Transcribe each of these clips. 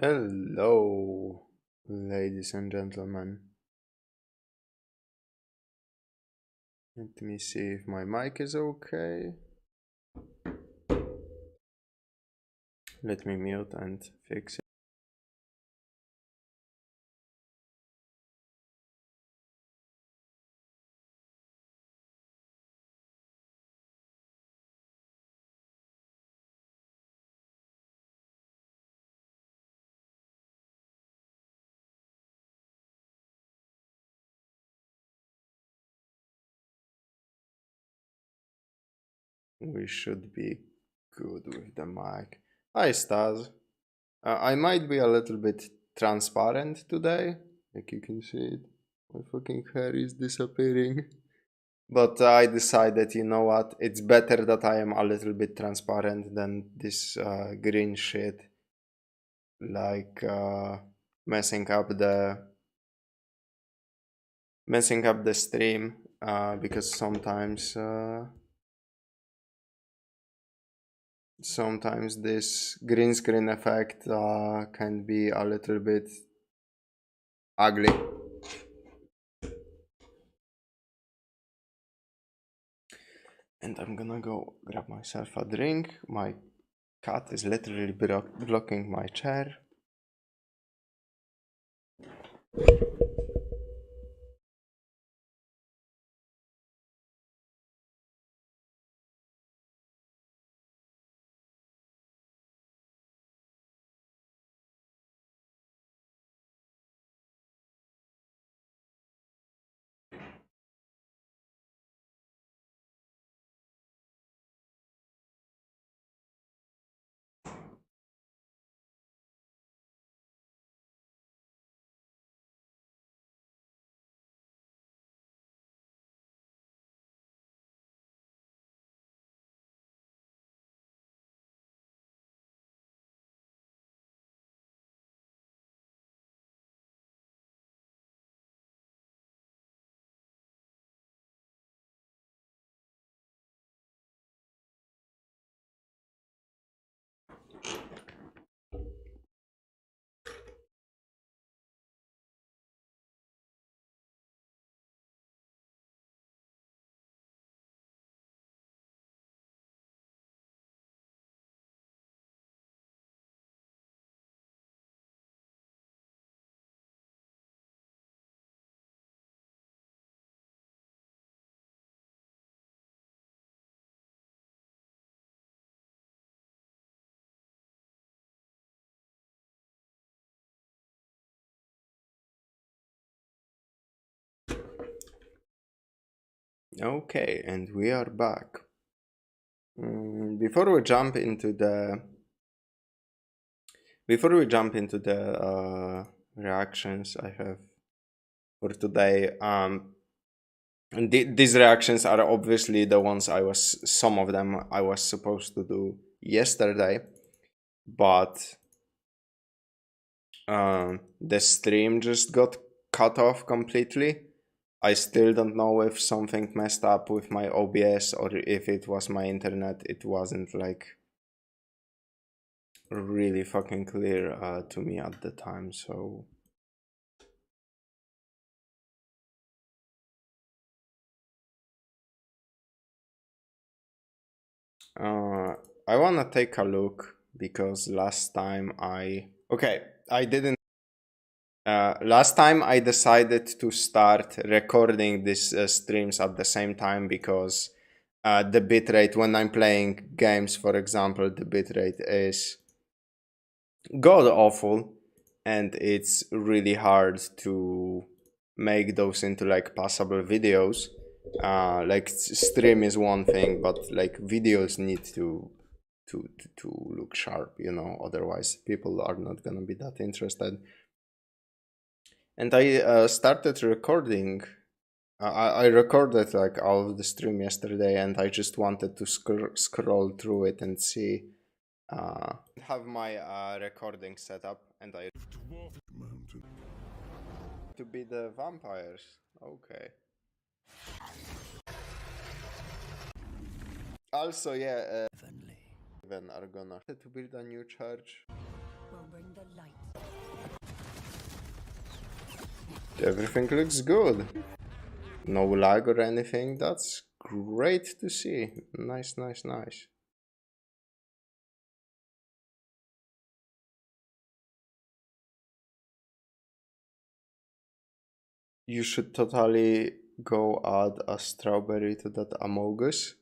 Hello, ladies and gentlemen. Let me see if my mic is okay. Let me mute and fix it. We should be good with the mic. Hi, Stas. I might be a little bit transparent today. Like you can see it. My fucking hair is disappearing. But I decided, you know what? It's better that I am a little bit transparent than this green shit. Like messing up the stream because sometimes this green screen effect can be a little bit ugly. And I'm gonna go grab myself a drink. My cat is literally blocking my chair. Okay, and we are back. Before we jump into the reactions I have for today, and these reactions are obviously the ones some of them I was supposed to do yesterday, but the stream just got cut off completely. I still don't know if something messed up with my OBS or if it was my internet. It wasn't like really fucking clear to me at the time, so I wanna take a look because last time I didn't. Last time I decided to start recording these streams at the same time because the bitrate when I'm playing games, for example, the bitrate is god awful, and it's really hard to make those into like passable videos. Like stream is one thing, but like videos need to look sharp, you know, otherwise people are not gonna be that interested. And I started recording. I recorded like all of the stream yesterday, and I just wanted to scroll through it and see. Have my recording set up, and I to be the vampires. Okay. Also, yeah, even are gonna to build a new church. Everything looks good. No lag or anything. That's great to see. Nice, nice, nice. You should totally go add a strawberry to that Amogus.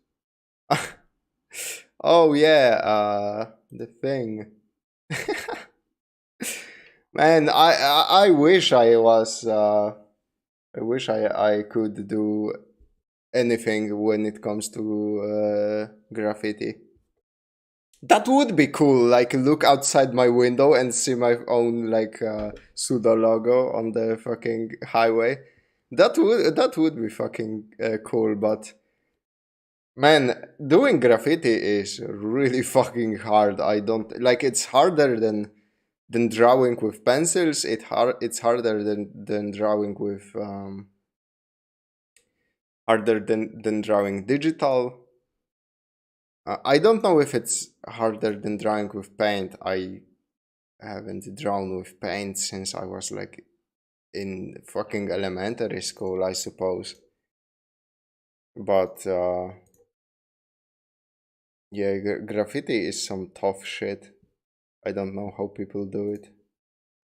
Oh yeah, the thing. Man, I wish I was I wish I could do anything when it comes to graffiti. That would be cool, like look outside my window and see my own like pseudo logo on the fucking highway. That would be fucking cool, but man, doing graffiti is really fucking hard. I don't like it's harder than drawing with pencils. It's harder than drawing with harder than drawing digital. I don't know if it's harder than drawing with paint. I haven't drawn with paint since I was like in fucking elementary school, I suppose. But yeah, graffiti is some tough shit. I don't know how people do it,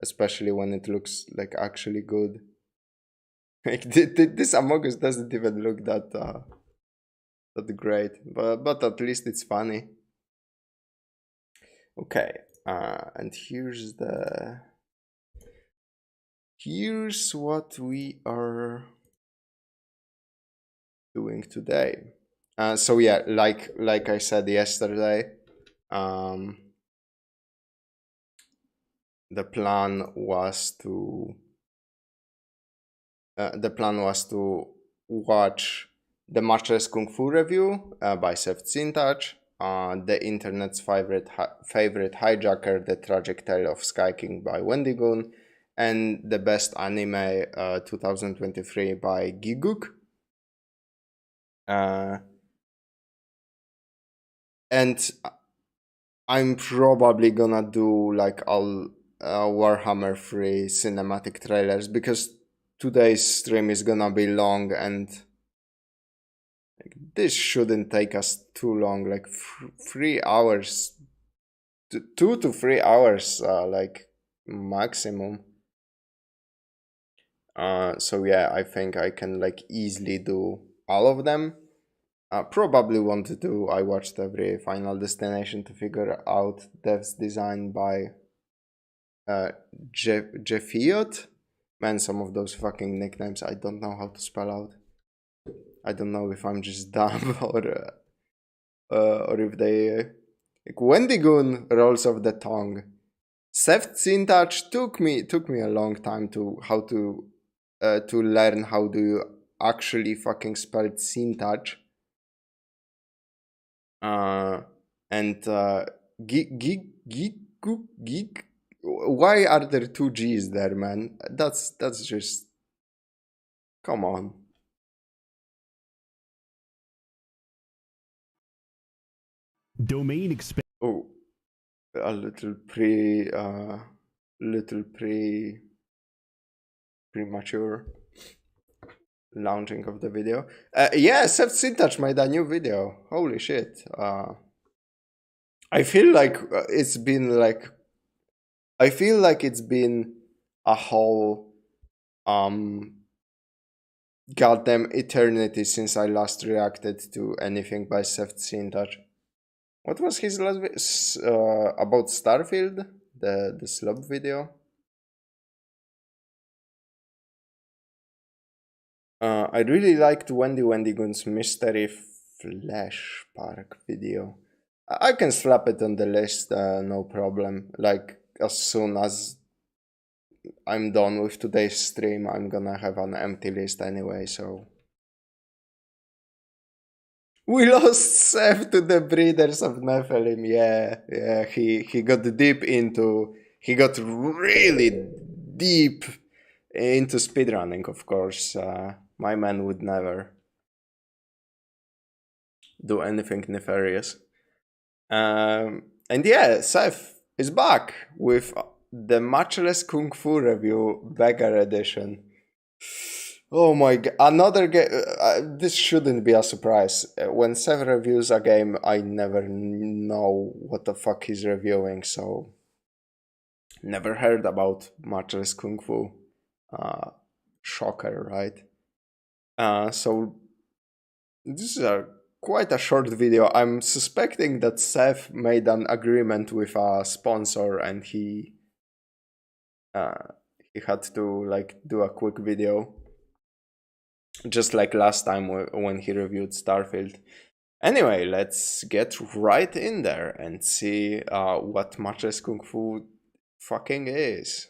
especially when it looks like actually good. Like this Among Us doesn't even look that great, but at least it's funny. Okay, and here's what we are doing today. So yeah, like I said yesterday, the plan was to watch the Matchless Kungfu review by SsethTzeentach, the internet's favorite Hijacker, the tragic tale of Sky King by Wendigoon, and the best anime 2023 by Gigguk. And I'm probably gonna do like all Warhammer 3 cinematic trailers because today's stream is gonna be long and like, this shouldn't take us too long, like 3 hours, 2 to 3 hours, like maximum. So yeah, I think I can like easily do all of them. Probably want to do. I watched every Final Destination to figure out Dev's design by Jeffiot. Man, some of those fucking nicknames I don't know how to spell out. I don't know if I'm just dumb or if they like Wendigoon rolls off the tongue. SsethTzeentach took me a long time to learn how do you actually fucking spell Tzeentach. And geek. Why are there two G's there, man? That's just, come on. Domain expand. Oh, a little premature launching of the video. Yeah, SsethTzeentach made a new video. Holy shit. I feel like it's been like a whole goddamn eternity since I last reacted to anything by SsethTzeentach. What was his last video? About Starfield? The slub video? I really liked Wendigoon's Mystery Flash Park video. I can slap it on the list, no problem. Like, as soon as I'm done with today's stream, I'm gonna have an empty list anyway, so... We lost Seth to the Breeders of Nephilim, yeah, he got deep into... He got really deep into speedrunning, of course. My man would never do anything nefarious. And yeah, Seth is back with the Matchless Kungfu review, Beggar Edition. Oh my god, another game. This shouldn't be a surprise. When Seth reviews a game, I never know what the fuck he's reviewing, so never heard about Matchless Kungfu. Shocker, right? So this is quite a short video. I'm suspecting that Seth made an agreement with a sponsor and he had to like do a quick video, just like last time when he reviewed Starfield. Anyway, let's get right in there and see what Matchless Kungfu fucking is.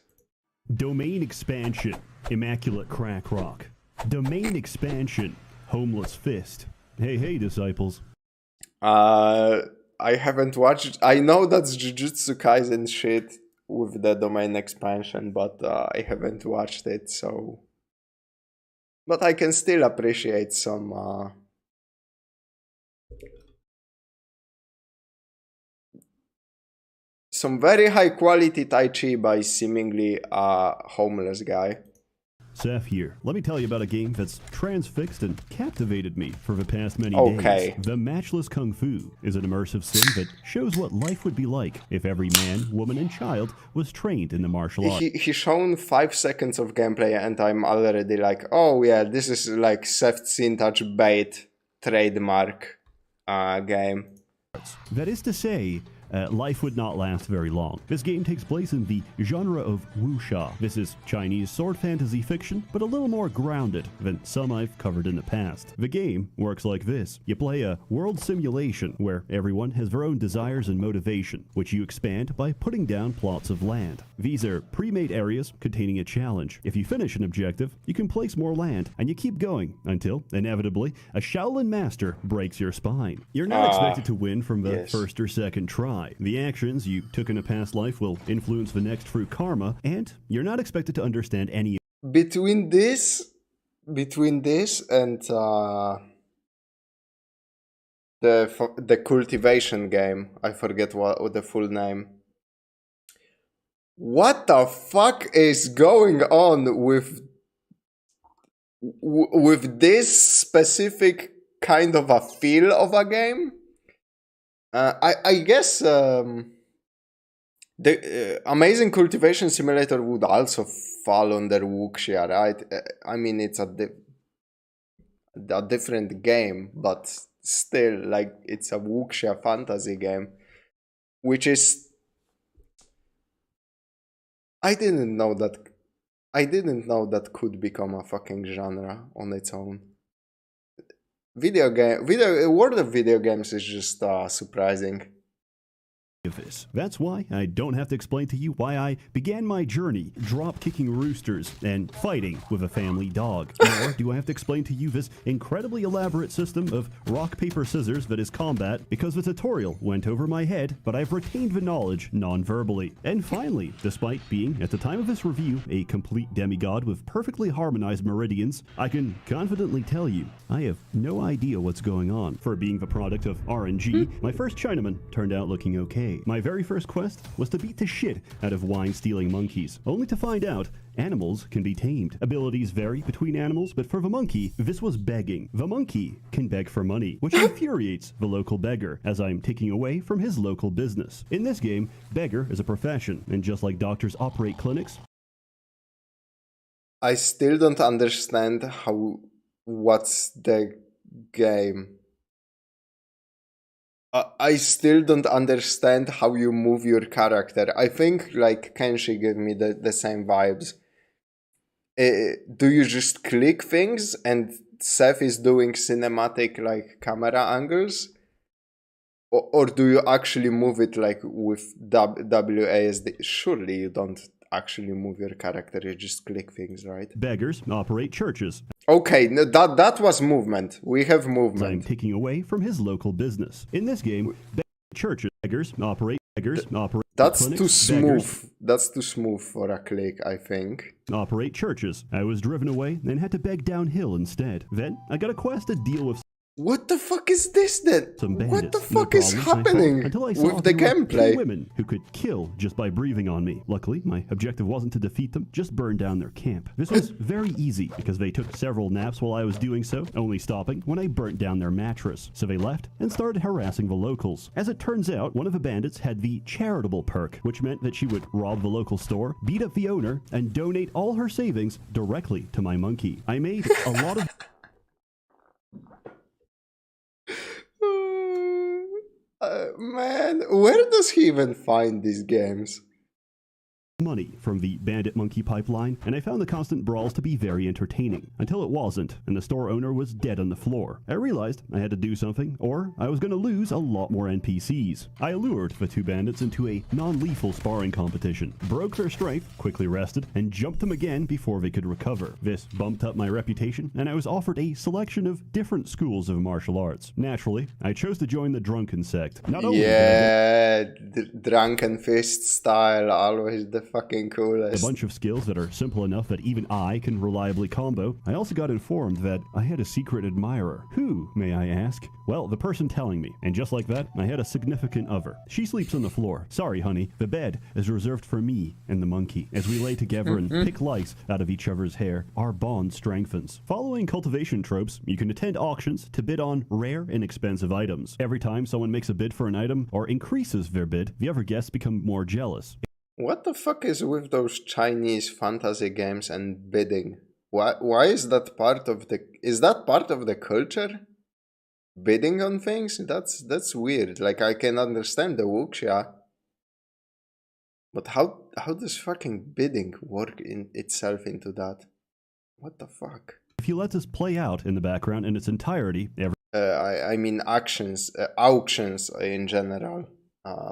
Domain expansion, Immaculate Crack Rock. Domain expansion, Homeless Fist. Hey, disciples. I haven't watched. I know that's Jujutsu Kaisen shit with the domain expansion, but I haven't watched it, so. But I can still appreciate some very high quality Tai Chi by seemingly a homeless guy. Seth here. Let me tell you about a game that's transfixed and captivated me for the past many Okay. days. The Matchless Kungfu is an immersive sim that shows what life would be like if every man, woman, and child was trained in the martial arts. He shown 5 seconds of gameplay and I'm already like, oh yeah, this is like SsethTzeentach bait trademark game. That is to say, life would not last very long. This game takes place in the genre of wuxia. This is Chinese sword fantasy fiction, but a little more grounded than some I've covered in the past. The game works like this. You play a world simulation where everyone has their own desires and motivation, which you expand by putting down plots of land. These are pre-made areas containing a challenge. If you finish an objective, you can place more land, and you keep going until, inevitably, a Shaolin master breaks your spine. You're not expected to win from the first or second try. The actions you took in a past life will influence the next through karma, and you're not expected to understand any. Between this and the cultivation game, I forget what the full name. What the fuck is going on with this specific kind of a feel of a game? I guess the Amazing Cultivation Simulator would also fall under wuxia, right? I mean, it's a different game, but still, like, it's a wuxia fantasy game, which is... I didn't know that could become a fucking genre on its own. World of video games is just surprising. This. That's why I don't have to explain to you why I began my journey drop-kicking roosters and fighting with a family dog. Nor do I have to explain to you this incredibly elaborate system of rock, paper, scissors that is combat, because the tutorial went over my head, but I've retained the knowledge non-verbally. And finally, despite being, at the time of this review, a complete demigod with perfectly harmonized meridians, I can confidently tell you, I have no idea what's going on. For being the product of RNG, my first Chinaman turned out looking okay. My very first quest was to beat the shit out of wine-stealing monkeys, only to find out animals can be tamed. Abilities vary between animals, but for the monkey, this was begging. The monkey can beg for money, which infuriates the local beggar, as I'm taking away from his local business. In this game, beggar is a profession, and just like doctors operate clinics, I still don't understand what's the game. I still don't understand how you move your character. I think like Kenshi gave me the same vibes. Do you just click things and Seth is doing cinematic like camera angles? Or do you actually move it like with WASD? Surely you don't actually move your character, you just click things, right? beggars operate churches. Okay, no, that was movement. We have I'm movement. taking away from his local business. In this game, churches, beggars operate That's clinics, too smooth. beggars That's too smooth for a click, I think. operate churches. I was driven away and had to beg downhill instead. Then I got a quest to deal with What the fuck is this then? Some bandits. What the No fuck is problems, I thought, happening until I saw with the there were gameplay? 2 women who could kill just by breathing on me. Luckily, my objective wasn't to defeat them, just burn down their camp. This was very easy because they took several naps while I was doing so, only stopping when I burnt down their mattress. So they left and started harassing the locals. As it turns out, one of the bandits had the charitable perk, which meant that she would rob the local store, beat up the owner, and donate all her savings directly to my monkey. I made a lot of Man, where does he even find these games? money from the bandit monkey pipeline, and I found the constant brawls to be very entertaining, until it wasn't, and the store owner was dead on the floor. I realized I had to do something, or I was going to lose a lot more NPCs. I lured the 2 bandits into a non-lethal sparring competition, broke their strength, quickly rested, and jumped them again before they could recover. This bumped up my reputation, and I was offered a selection of different schools of martial arts. Naturally, I chose to join the drunken sect. Not only Drunken fist style, always the fucking coolest. a bunch of skills that are simple enough that even I can reliably combo, I also got informed that I had a secret admirer. Who, may I ask? Well, the person telling me. And just like that, I had a significant other. She sleeps on the floor. Sorry, honey. The bed is reserved for me and the monkey. As we lay together and pick lice out of each other's hair, our bond strengthens. Following cultivation tropes, you can attend auctions to bid on rare and expensive items. Every time someone makes a bid for an item or increases their bid, the other guests become more jealous. What the fuck is with those Chinese fantasy games and bidding? Why is that part of the... Is that part of the culture? Bidding on things? That's weird. Like, I can understand the wuxia. But how does fucking bidding work in itself into that? What the fuck? If you let this play out in the background in its entirety, I mean auctions in general.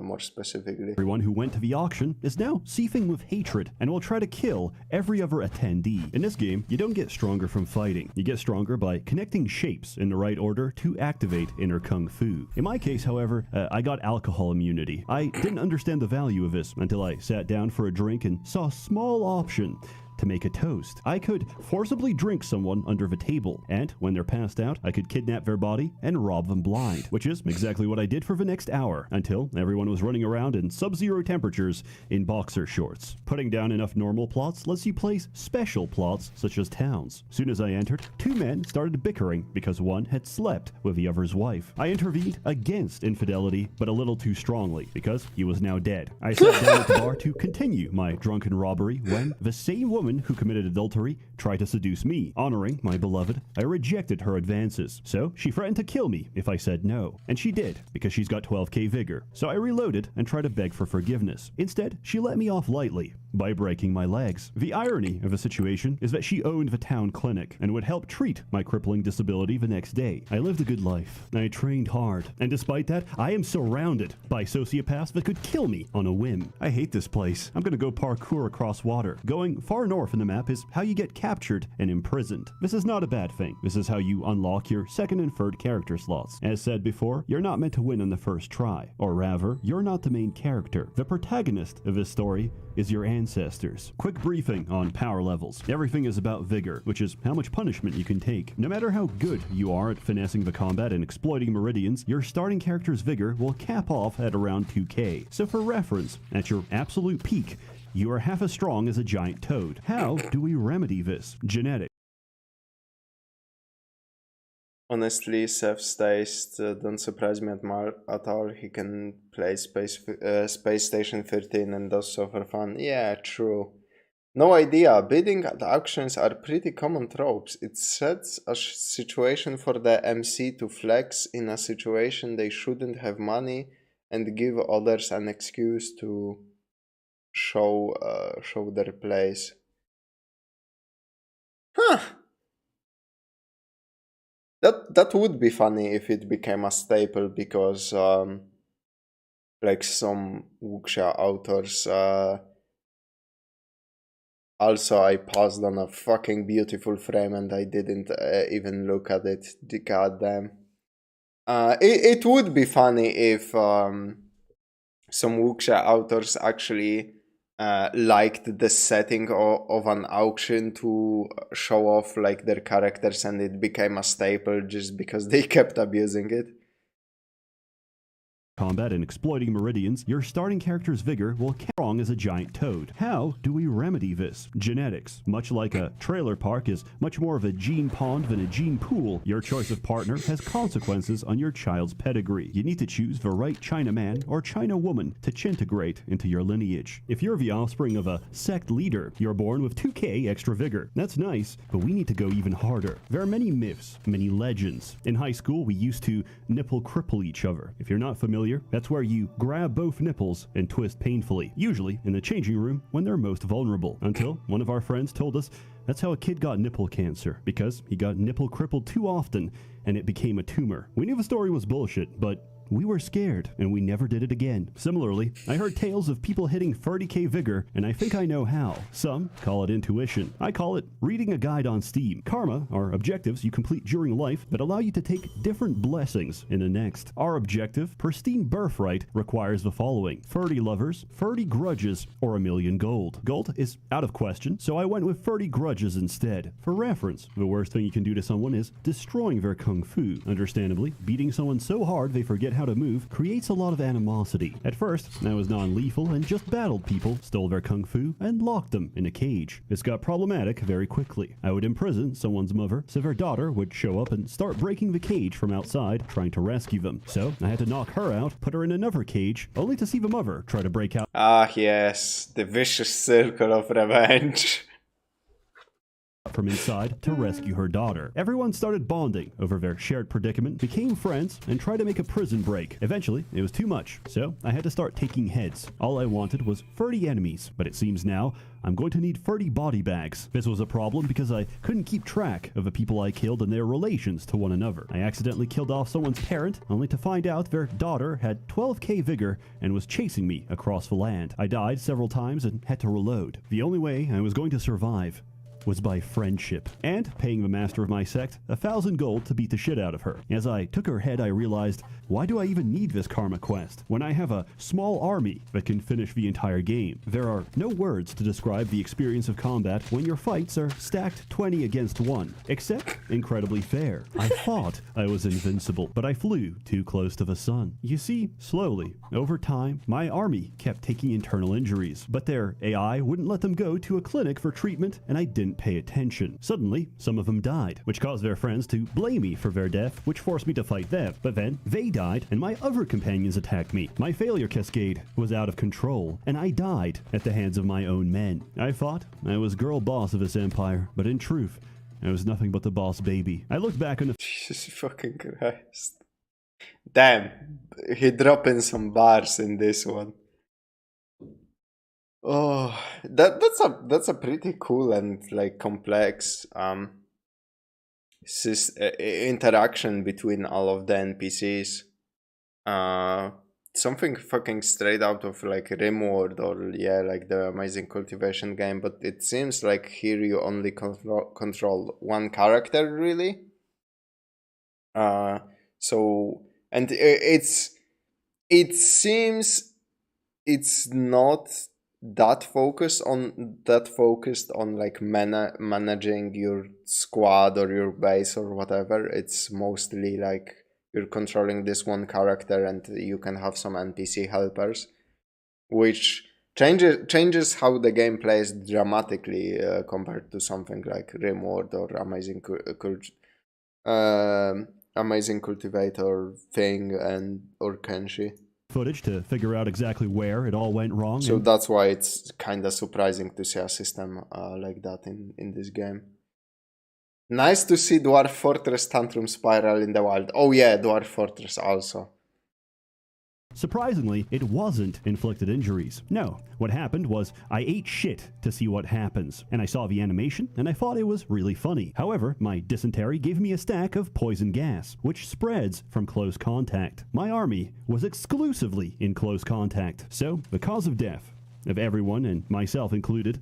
More specifically. Everyone who went to the auction is now seething with hatred and will try to kill every other attendee. In this game, you don't get stronger from fighting. You get stronger by connecting shapes in the right order to activate inner Kungfu. In my case, however, I got alcohol immunity. I didn't understand the value of this until I sat down for a drink and saw a small option to make a toast. I could forcibly drink someone under the table, and when they're passed out, I could kidnap their body and rob them blind, which is exactly what I did for the next hour, until everyone was running around in sub-zero temperatures in boxer shorts. Putting down enough normal plots lets you place special plots, such as towns. Soon as I entered, 2 men started bickering because one had slept with the other's wife. I intervened against infidelity, but a little too strongly, because he was now dead. I sat down at the bar to continue my drunken robbery when the same woman who committed adultery tried to seduce me. Honoring my beloved, I rejected her advances. So she threatened to kill me if I said no. And she did, because she's got 12k vigor. So I reloaded and tried to beg for forgiveness. Instead, she let me off lightly by breaking my legs. The irony of the situation is that she owned the town clinic and would help treat my crippling disability the next day. I lived a good life. I trained hard. And despite that, I am surrounded by sociopaths that could kill me on a whim. I hate this place. I'm gonna go parkour across water. Going far north in the map is how you get captured and imprisoned. This is not a bad thing. This is how you unlock your 2nd and 3rd character slots. As said before, you're not meant to win on the first try. Or rather, you're not the main character. The protagonist of this story is your ancestors. Quick briefing on power levels. Everything is about vigor, which is how much punishment you can take. No matter how good you are at finessing the combat and exploiting meridians, your starting character's vigor will cap off at around 2k. So for reference, at your absolute peak, you are half as strong as a giant toad. How do we remedy this? Genetic. Honestly, Seth's taste don't surprise me at all. He can play Space Station 13 and does so for fun. Yeah, true. No idea. Bidding at auctions are pretty common tropes. It sets a situation for the MC to flex in a situation they shouldn't have money and give others an excuse to show their place. Huh. That would be funny if it became a staple, because like some wuxia authors. Also, I paused on a fucking beautiful frame and I didn't even look at it. Goddamn. It would be funny if some wuxia authors actually liked the setting of an auction to show off like their characters, and it became a staple just because they kept abusing it. Combat and exploiting meridians, your starting character's vigor will count strong as a giant toad. How do we remedy this? Genetics. Much like a trailer park is much more of a gene pond than a gene pool, your choice of partner has consequences on your child's pedigree. You need to choose the right China man or China woman to chintegrate into your lineage. If you're the offspring of a sect leader, you're born with 2k extra vigor. That's nice, but we need to go even harder. There are many myths, many legends. In high school, we used to nipple cripple each other. If you're not familiar, that's where you grab both nipples and twist painfully, usually in the changing room when they're most vulnerable. Until one of our friends told us that's how a kid got nipple cancer, because he got nipple crippled too often and it became a tumor. We knew the story was bullshit, but we were scared, and we never did it again. Similarly, I heard tales of people hitting 30k vigor, and I think I know how. Some call it intuition. I call it reading a guide on Steam. Karma are objectives you complete during life that allow you to take different blessings in the next. Our objective, pristine birthright, requires the following: 30 lovers, 30 grudges, or 1,000,000 gold. Gold is out of question, so I went with 30 grudges instead. For reference, the worst thing you can do to someone is destroying their kung fu. Understandably, beating someone so hard they forget how to move creates a lot of animosity. At first, I was non-lethal and just battled people, stole their kung fu, and locked them in a cage. This got problematic very quickly. I would imprison someone's mother, so their daughter would show up and start breaking the cage from outside, trying to rescue them. So I had to knock her out, put her in another cage, only to see the mother try to break out. Ah, yes, the vicious circle of revenge. From inside to rescue her daughter. Everyone started bonding over their shared predicament, became friends, and tried to make a prison break. Eventually, it was too much, so I had to start taking heads. All I wanted was 30 enemies, but it seems now I'm going to need 30 body bags. This was a problem because I couldn't keep track of the people I killed and their relations to one another. I accidentally killed off someone's parent, only to find out their daughter had 12k vigor and was chasing me across the land. I died several times and had to reload. The only way I was going to survive was by friendship, and paying the master of my sect 1,000 gold to beat the shit out of her. As I took her head, I realized, why do I even need this karma quest when I have a small army that can finish the entire game? There are no words to describe the experience of combat when your fights are stacked 20 against 1, except incredibly fair. I thought I was invincible, but I flew too close to the sun. You see, slowly, over time, my army kept taking internal injuries, but their AI wouldn't let them go to a clinic for treatment, and I didn't pay attention. Suddenly, some of them died, which caused their friends to blame me for their death, which forced me to fight them. But then, they died, and my other companions attacked me. My failure cascade was out of control, and I died at the hands of my own men. I thought I was girl boss of this empire, but in truth, I was nothing but the boss baby. I looked back on the Jesus fucking Christ. Damn, he dropping some bars in this one. Oh, that's a pretty cool and like complex interaction between all of the NPCs. Something fucking straight out of like Rimworld or yeah, like the Amazing Cultivation game, but it seems like here you only control one character really. So and it seems it's not that focused on like managing your squad or your base or whatever. It's mostly like you're controlling this one character and you can have some NPC helpers, which changes how the game plays dramatically compared to something like Rimworld or Amazing Cultivator thing or Kenshi. Footage to figure out exactly where it all went wrong. So that's why it's kind of surprising to see a system like that in this game. Nice to see Dwarf Fortress Tantrum Spiral in the wild. Oh yeah, Dwarf Fortress also. Surprisingly, it wasn't inflicted injuries. No, what happened was I ate shit to see what happens, and I saw the animation, and I thought it was really funny. However, my dysentery gave me a stack of poison gas, which spreads from close contact. My army was exclusively in close contact, so the cause of death of everyone, and myself included,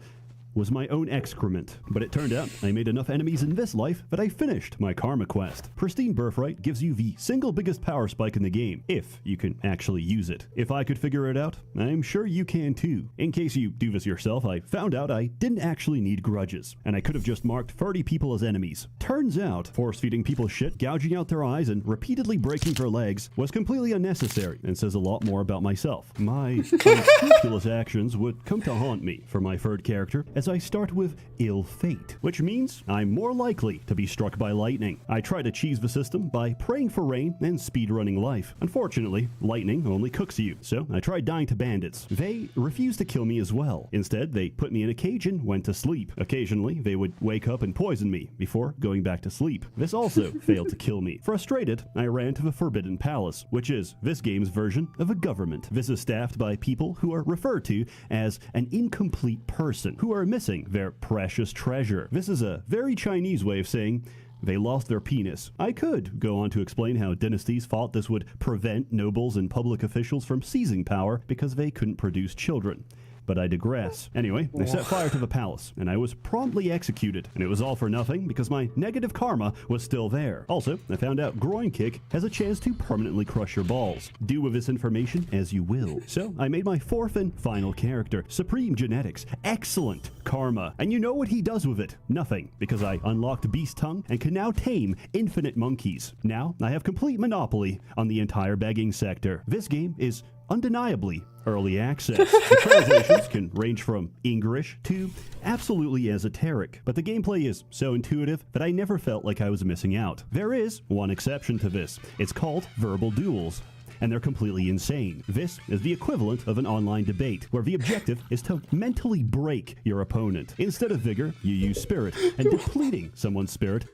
was my own excrement. But it turned out I made enough enemies in this life that I finished my karma quest. Pristine Birthright gives you the single biggest power spike in the game, if you can actually use it. If I could figure it out, I'm sure you can too. In case you do this yourself, I found out I didn't actually need grudges, and I could have just marked 30 people as enemies. Turns out, force-feeding people shit, gouging out their eyes, and repeatedly breaking their legs was completely unnecessary and says a lot more about myself. My unscrupulous actions would come to haunt me for my third character, as I start with ill fate, which means I'm more likely to be struck by lightning. I try to cheese the system by praying for rain and speedrunning life. Unfortunately, lightning only cooks you, so I tried dying to bandits. They refused to kill me as well. Instead, they put me in a cage and went to sleep. Occasionally, they would wake up and poison me before going back to sleep. This also failed to kill me. Frustrated, I ran to the Forbidden Palace, which is this game's version of a government. This is staffed by people who are referred to as an incomplete person, who are missing their precious treasure. This is a very Chinese way of saying they lost their penis. I could go on to explain how dynasties thought this would prevent nobles and public officials from seizing power because they couldn't produce children. But I digress. Anyway, they set fire to the palace, and I was promptly executed. And it was all for nothing because my negative karma was still there. Also, I found out Groin Kick has a chance to permanently crush your balls. Do with this information as you will. So, I made my fourth and final character, Supreme Genetics. Excellent karma. And you know what he does with it? Nothing, because I unlocked Beast Tongue and can now tame infinite monkeys. Now, I have complete monopoly on the entire begging sector. This game is undeniably early access. The translations can range from English to absolutely esoteric, but the gameplay is so intuitive that I never felt like I was missing out. There is one exception to this. It's called verbal duels, and they're completely insane. This is the equivalent of an online debate, where the objective is to mentally break your opponent. Instead of vigor, you use spirit, and depleting someone's spirit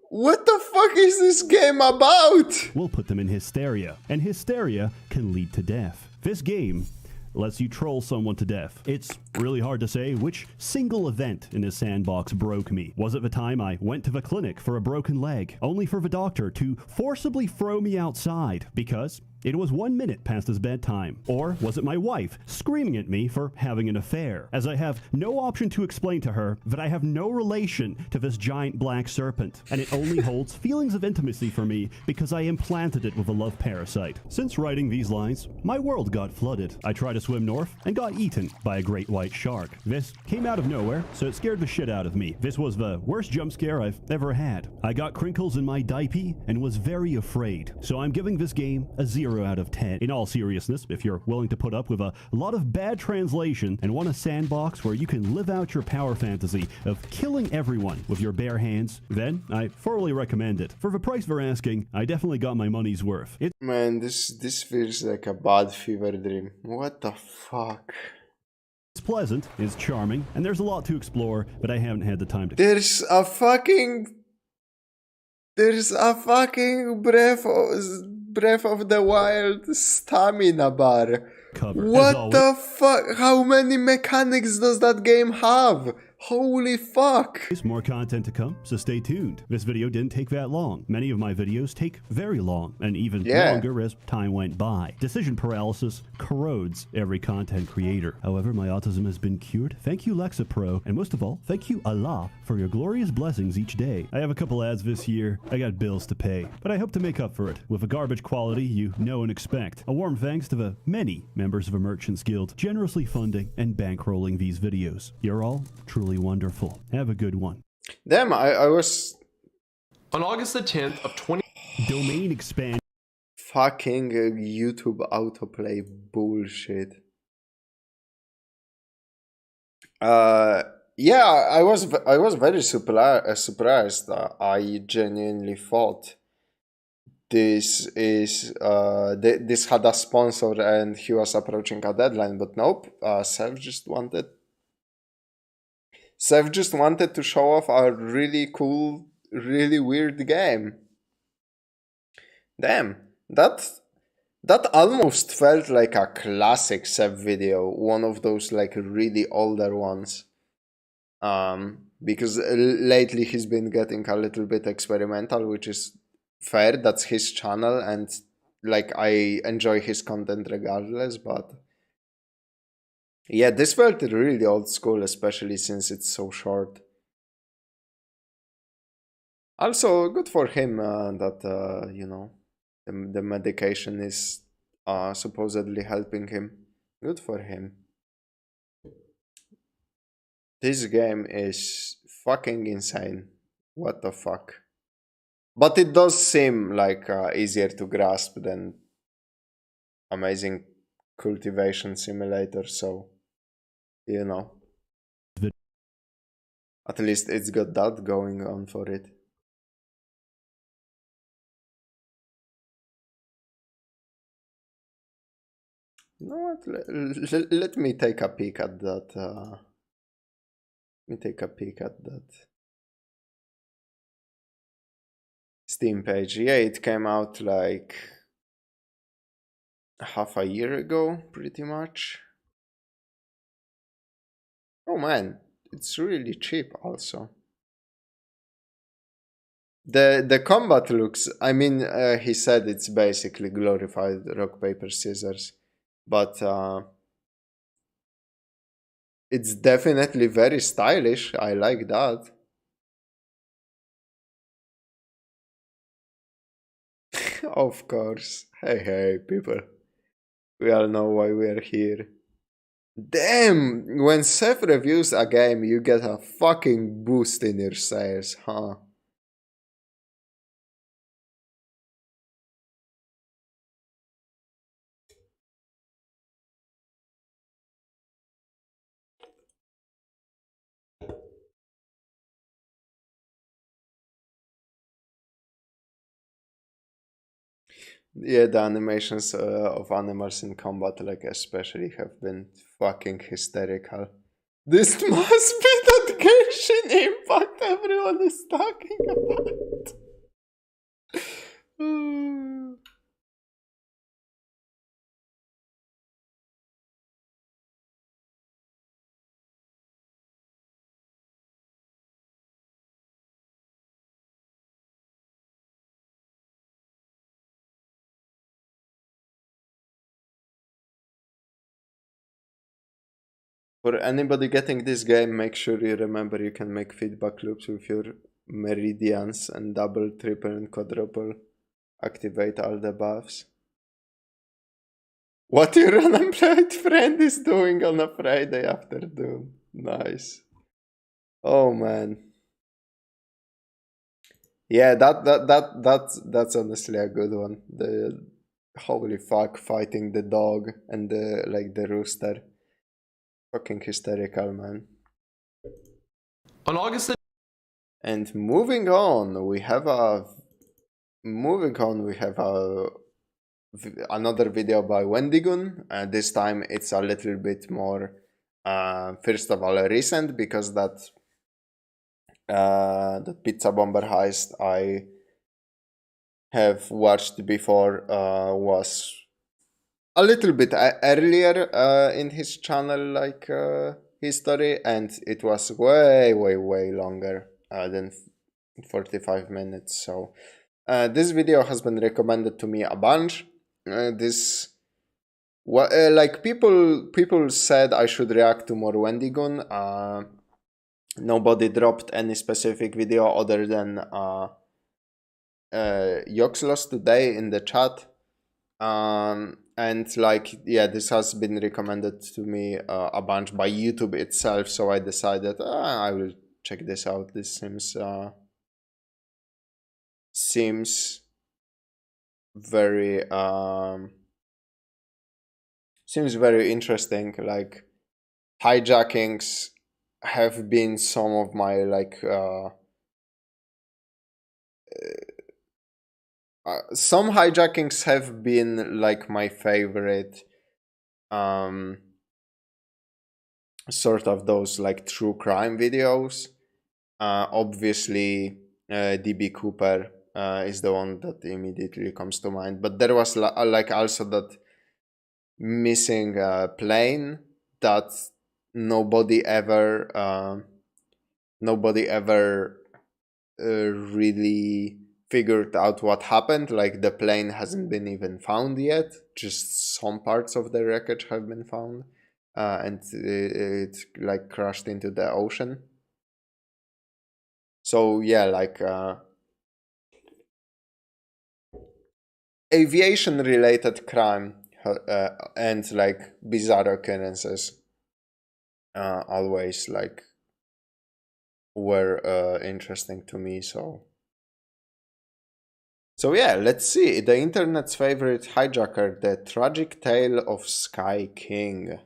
What the fuck is this game about? will put them in hysteria, and hysteria can lead to death. This game lets you troll someone to death. It's really hard to say which single event in this sandbox broke me. Was it the time I went to the clinic for a broken leg, only for the doctor to forcibly throw me outside because it was 1 minute past his bedtime? Or was it my wife screaming at me for having an affair, as I have no option to explain to her that I have no relation to this giant black serpent, and it only holds feelings of intimacy for me because I implanted it with a love parasite? Since writing these lines, my world got flooded. I tried to swim north and got eaten by a great white shark. This came out of nowhere, so it scared the shit out of me. This was the worst jump scare I've ever had. I got crinkles in my diaper and was very afraid. So I'm giving this game a 0 out of 10. In all seriousness, if you're willing to put up with a lot of bad translation and want a sandbox where you can live out your power fantasy of killing everyone with your bare hands, then I thoroughly recommend it. For the price they're asking, I definitely got my money's worth. Man, this feels like a bad fever dream. What the fuck? It's pleasant, it's charming, and there's a lot to explore, but I haven't had the time to. There's a fucking Breath of the Wild stamina bar. Cover. What the fuck? How many mechanics does that game have? Holy fuck. There's more content to come, so stay tuned. This video didn't take that long. Many of my videos take very long, and even longer as time went by. Decision paralysis corrodes every content creator. However, my autism has been cured. Thank you, Lexapro, and most of all, thank you, Allah, for your glorious blessings each day. I have a couple ads this year. I got bills to pay, but I hope to make up for it with a garbage quality you know and expect. A warm thanks to the many members of the Merchants Guild generously funding and bankrolling these videos. You're all truly wonderful. Have a good one. Damn, I was... On August the 10th of 20... Domain expand. Fucking YouTube autoplay bullshit. Yeah, I was very surprised. I genuinely thought this had a sponsor and he was approaching a deadline, but nope. Seth just wanted to show off a really cool, really weird game. Damn, that almost felt like a classic Seth video, one of those like really older ones. Because lately he's been getting a little bit experimental, which is fair. That's his channel, and like I enjoy his content regardless. But Yeah, this felt really old school, especially since it's so short. Also, good for him that, you know, the medication is supposedly helping him. Good for him. This game is fucking insane. What the fuck? But it does seem like easier to grasp than Amazing Cultivation Simulator, so, you know. At least it's got that going on for it. You know what? Let me take a peek at that. Let me take a peek at that Steam page. Yeah, it came out like half a year ago, pretty much. Oh man, it's really cheap also. The combat looks, I mean, he said it's basically glorified rock, paper, scissors, but it's definitely very stylish. I like that. Of course. Hey, people. We all know why we are here. Damn! When Seth reviews a game, you get a fucking boost in your sales, huh? Yeah, the animations of animals in combat, like especially, have been fucking hysterical. This must be that Genshin Impact everyone is talking about. For anybody getting this game, make sure you remember you can make feedback loops with your meridians and double, triple, and quadruple. Activate all the buffs. What your unemployed friend is doing on a Friday afternoon. Nice. Oh man. Yeah, that's honestly a good one. The holy fuck fighting the dog and the rooster. Fucking hysterical, man. On August the And moving on, we have another video by Wendigoon. This time it's a little bit more first of all recent, because that the pizza bomber heist I have watched before was a little bit earlier in his channel history, and it was way longer than 45 minutes. So this video has been recommended to me a bunch. Like people said I should react to more Wendigoon. Nobody dropped any specific video other than Yoxlos today in the chat. And like, yeah, this has been recommended to me a bunch by YouTube itself, so I decided I will check this out. This seems very interesting. Like, hijackings have been some of my some hijackings have been like my favorite sort of those like true crime videos. Obviously DB Cooper is the one that immediately comes to mind, but there was like also that missing plane that nobody ever really figured out what happened. Like, the plane hasn't been even found yet, just some parts of the wreckage have been found. and it like crashed into the ocean. So yeah, like aviation related crime and like bizarre occurrences always like were interesting to me. So yeah, let's see. The internet's favorite hijacker, the tragic tale of Sky King.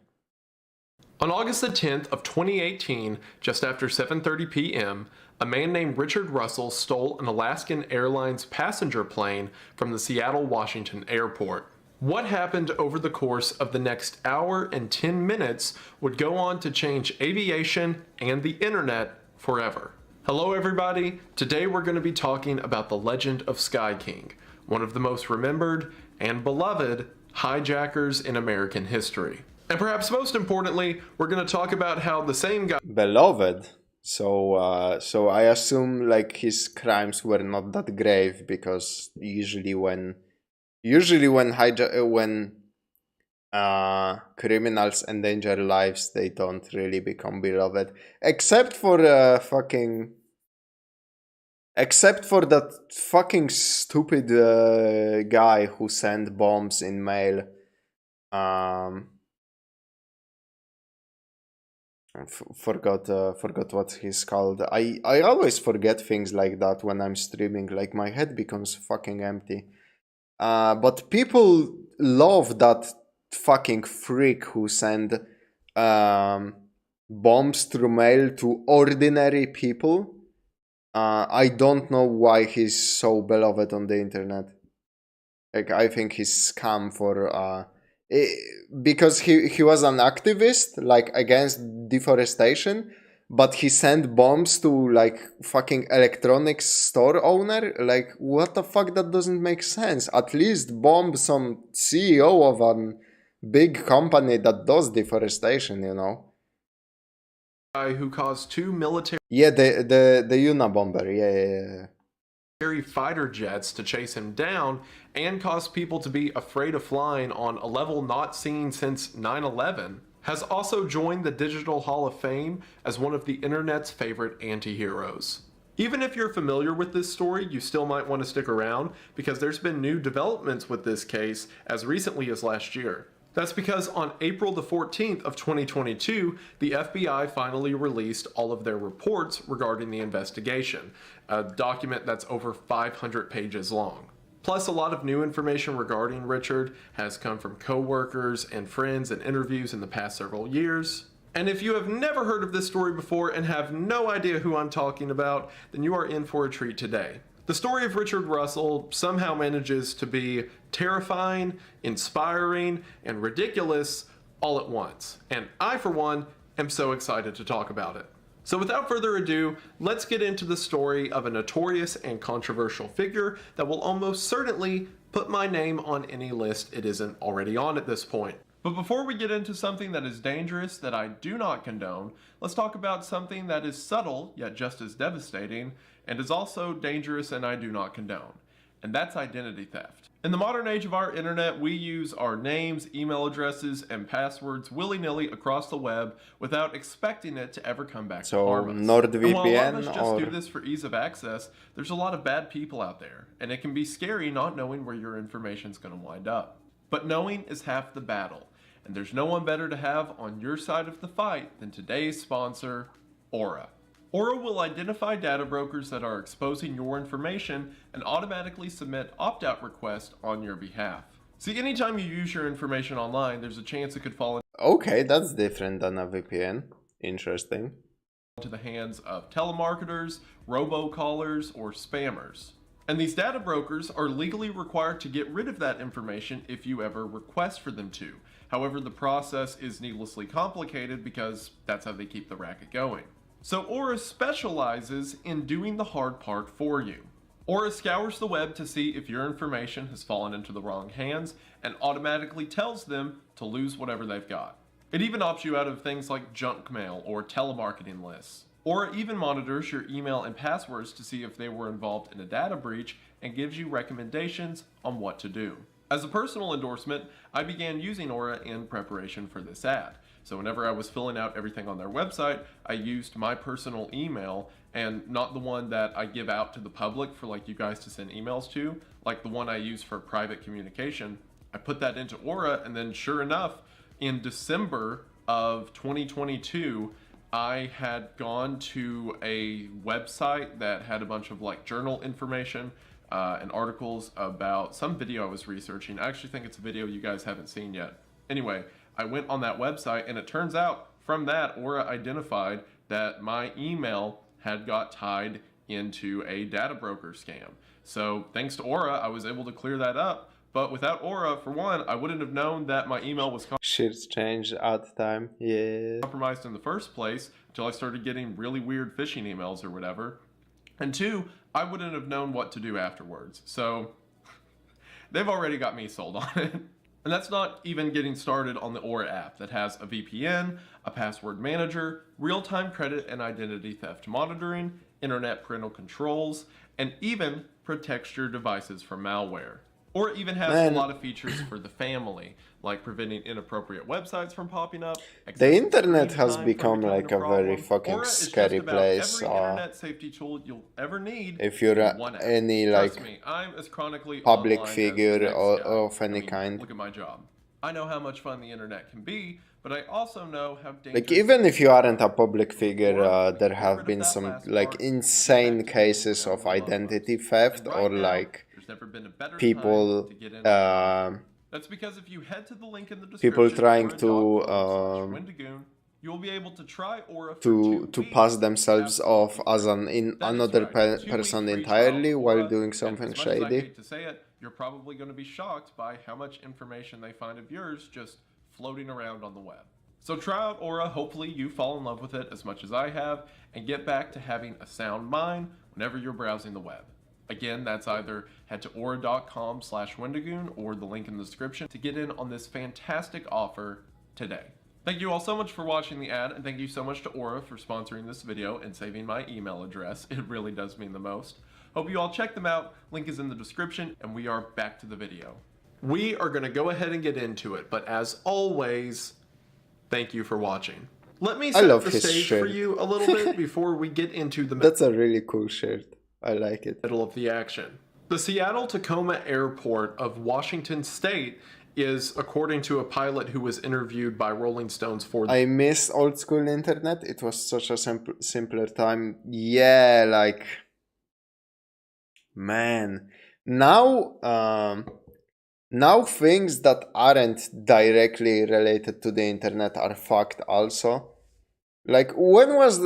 On August the 10th of 2018, just after 7:30 p.m., a man named Richard Russell stole an Alaskan Airlines passenger plane from the Seattle, Washington airport. What happened over the course of the next hour and 10 minutes would go on to change aviation and the internet forever. Hello everybody, today we're going to be talking about the legend of Sky King, one of the most remembered and beloved hijackers in American history. And perhaps most importantly, we're going to talk about how the same guy... Beloved. So I assume like his crimes were not that grave, because usually when criminals endanger lives, they don't really become beloved, except for that fucking stupid guy who sent bombs in mail. Forgot what he's called. I always forget things like that when I'm streaming. Like my head becomes fucking empty. But people love that fucking freak who send bombs through mail to ordinary people. I don't know why he's so beloved on the internet. Like I think he's scam for because he was an activist like against deforestation, but he sent bombs to like fucking electronics store owner. Like what the fuck, that doesn't make sense. At least bomb some CEO of a big company that does deforestation, you know. Guy who caused 2 military The Unabomber, yeah. fighter jets to chase him down and caused people to be afraid of flying on a level not seen since 9/11, has also joined the Digital Hall of Fame as one of the internet's favorite anti-heroes. Even if you're familiar with this story, you still might want to stick around because there's been new developments with this case as recently as last year. That's because on April the 14th of 2022, the FBI finally released all of their reports regarding the investigation, a document that's over 500 pages long. Plus, a lot of new information regarding Richard has come from co-workers and friends and interviews in the past several years. And if you have never heard of this story before and have no idea who I'm talking about, then you are in for a treat today. The story of Richard Russell somehow manages to be terrifying, inspiring, and ridiculous all at once. And I, for one, am so excited to talk about it. So without further ado, let's get into the story of a notorious and controversial figure that will almost certainly put my name on any list it isn't already on at this point. But before we get into something that is dangerous that I do not condone, let's talk about something that is subtle yet just as devastating and is also dangerous and I do not condone. And that's identity theft. In the modern age of our internet, we use our names, email addresses, and passwords willy-nilly across the web without expecting it to ever come back to harm us. NordVPN, and while a lot of us just do this for ease of access, there's a lot of bad people out there, and it can be scary not knowing where your information is going to wind up. But knowing is half the battle, and there's no one better to have on your side of the fight than today's sponsor, Aura. Aura will identify data brokers that are exposing your information and automatically submit opt-out requests on your behalf. See, anytime you use your information online, there's a chance it could fall Okay, that's different than a VPN. Interesting. into the hands of telemarketers, robocallers, or spammers. And these data brokers are legally required to get rid of that information if you ever request for them to. However, the process is needlessly complicated because that's how they keep the racket going. So Aura specializes in doing the hard part for you. Aura scours the web to see if your information has fallen into the wrong hands and automatically tells them to lose whatever they've got. It even opts you out of things like junk mail or telemarketing lists. Aura even monitors your email and passwords to see if they were involved in a data breach and gives you recommendations on what to do. As a personal endorsement, I began using Aura in preparation for this ad. So whenever I was filling out everything on their website, I used my personal email and not the one that I give out to the public for like you guys to send emails to, like the one I use for private communication. I put that into Aura, and then sure enough, in December of 2022, I had gone to a website that had a bunch of like journal information and articles about some video I was researching. I actually think it's a video you guys haven't seen yet. Anyway, I went on that website, and it turns out from that, Aura identified that my email had got tied into a data broker scam. So thanks to Aura, I was able to clear that up. But without Aura, for one, I wouldn't have known that my email was Shit's changed at time. Yeah. compromised in the first place until I started getting really weird phishing emails or whatever. And two, I wouldn't have known what to do afterwards. So they've already got me sold on it. And that's not even getting started on the Aura app that has a VPN, a password manager, real-time credit and identity theft monitoring, internet parental controls, and even protects your devices from malware. Or it even has a lot of features for the family, like preventing inappropriate websites from popping up. The internet has become like a very fucking scary place. Every internet safety tool you'll ever need. If you're any like Trust me, I'm as chronically public online as figure the next or guy. of any I mean, kind. Look at my job. I know how much fun the internet can be, but I also know how dangerous. Like even if you aren't a public figure, there have been some like insane cases of identity theft or like Never been a better people time to get in. That's because if you head to the link in the description, people trying to Wendigoon, you'll be able to try Aura to pass themselves off as another person entirely while doing something as much as I shady. hate to say it, you're probably going to be shocked by how much information they find of yours just floating around on the web. So try out Aura, hopefully you fall in love with it as much as I have, and get back to having a sound mind whenever you're browsing the web. Again, that's either head to aura.com/Wendigoon or the link in the description to get in on this fantastic offer today. Thank you all so much for watching the ad, and thank you so much to Aura for sponsoring this video and saving my email address. It really does mean the most. Hope you all check them out. Link is in the description, and we are back to the video. We are going to go ahead and get into it, but as always, thank you for watching. Let me set the stage for you a little bit before we get into the That's a really cool shirt. I like it. Middle of the action. The Seattle-Tacoma Airport of Washington State is, according to a pilot who was interviewed by Rolling Stone's for I miss old school internet. It was such a simpler time. Yeah, like man. Now things that aren't directly related to the internet are fucked also. Like when was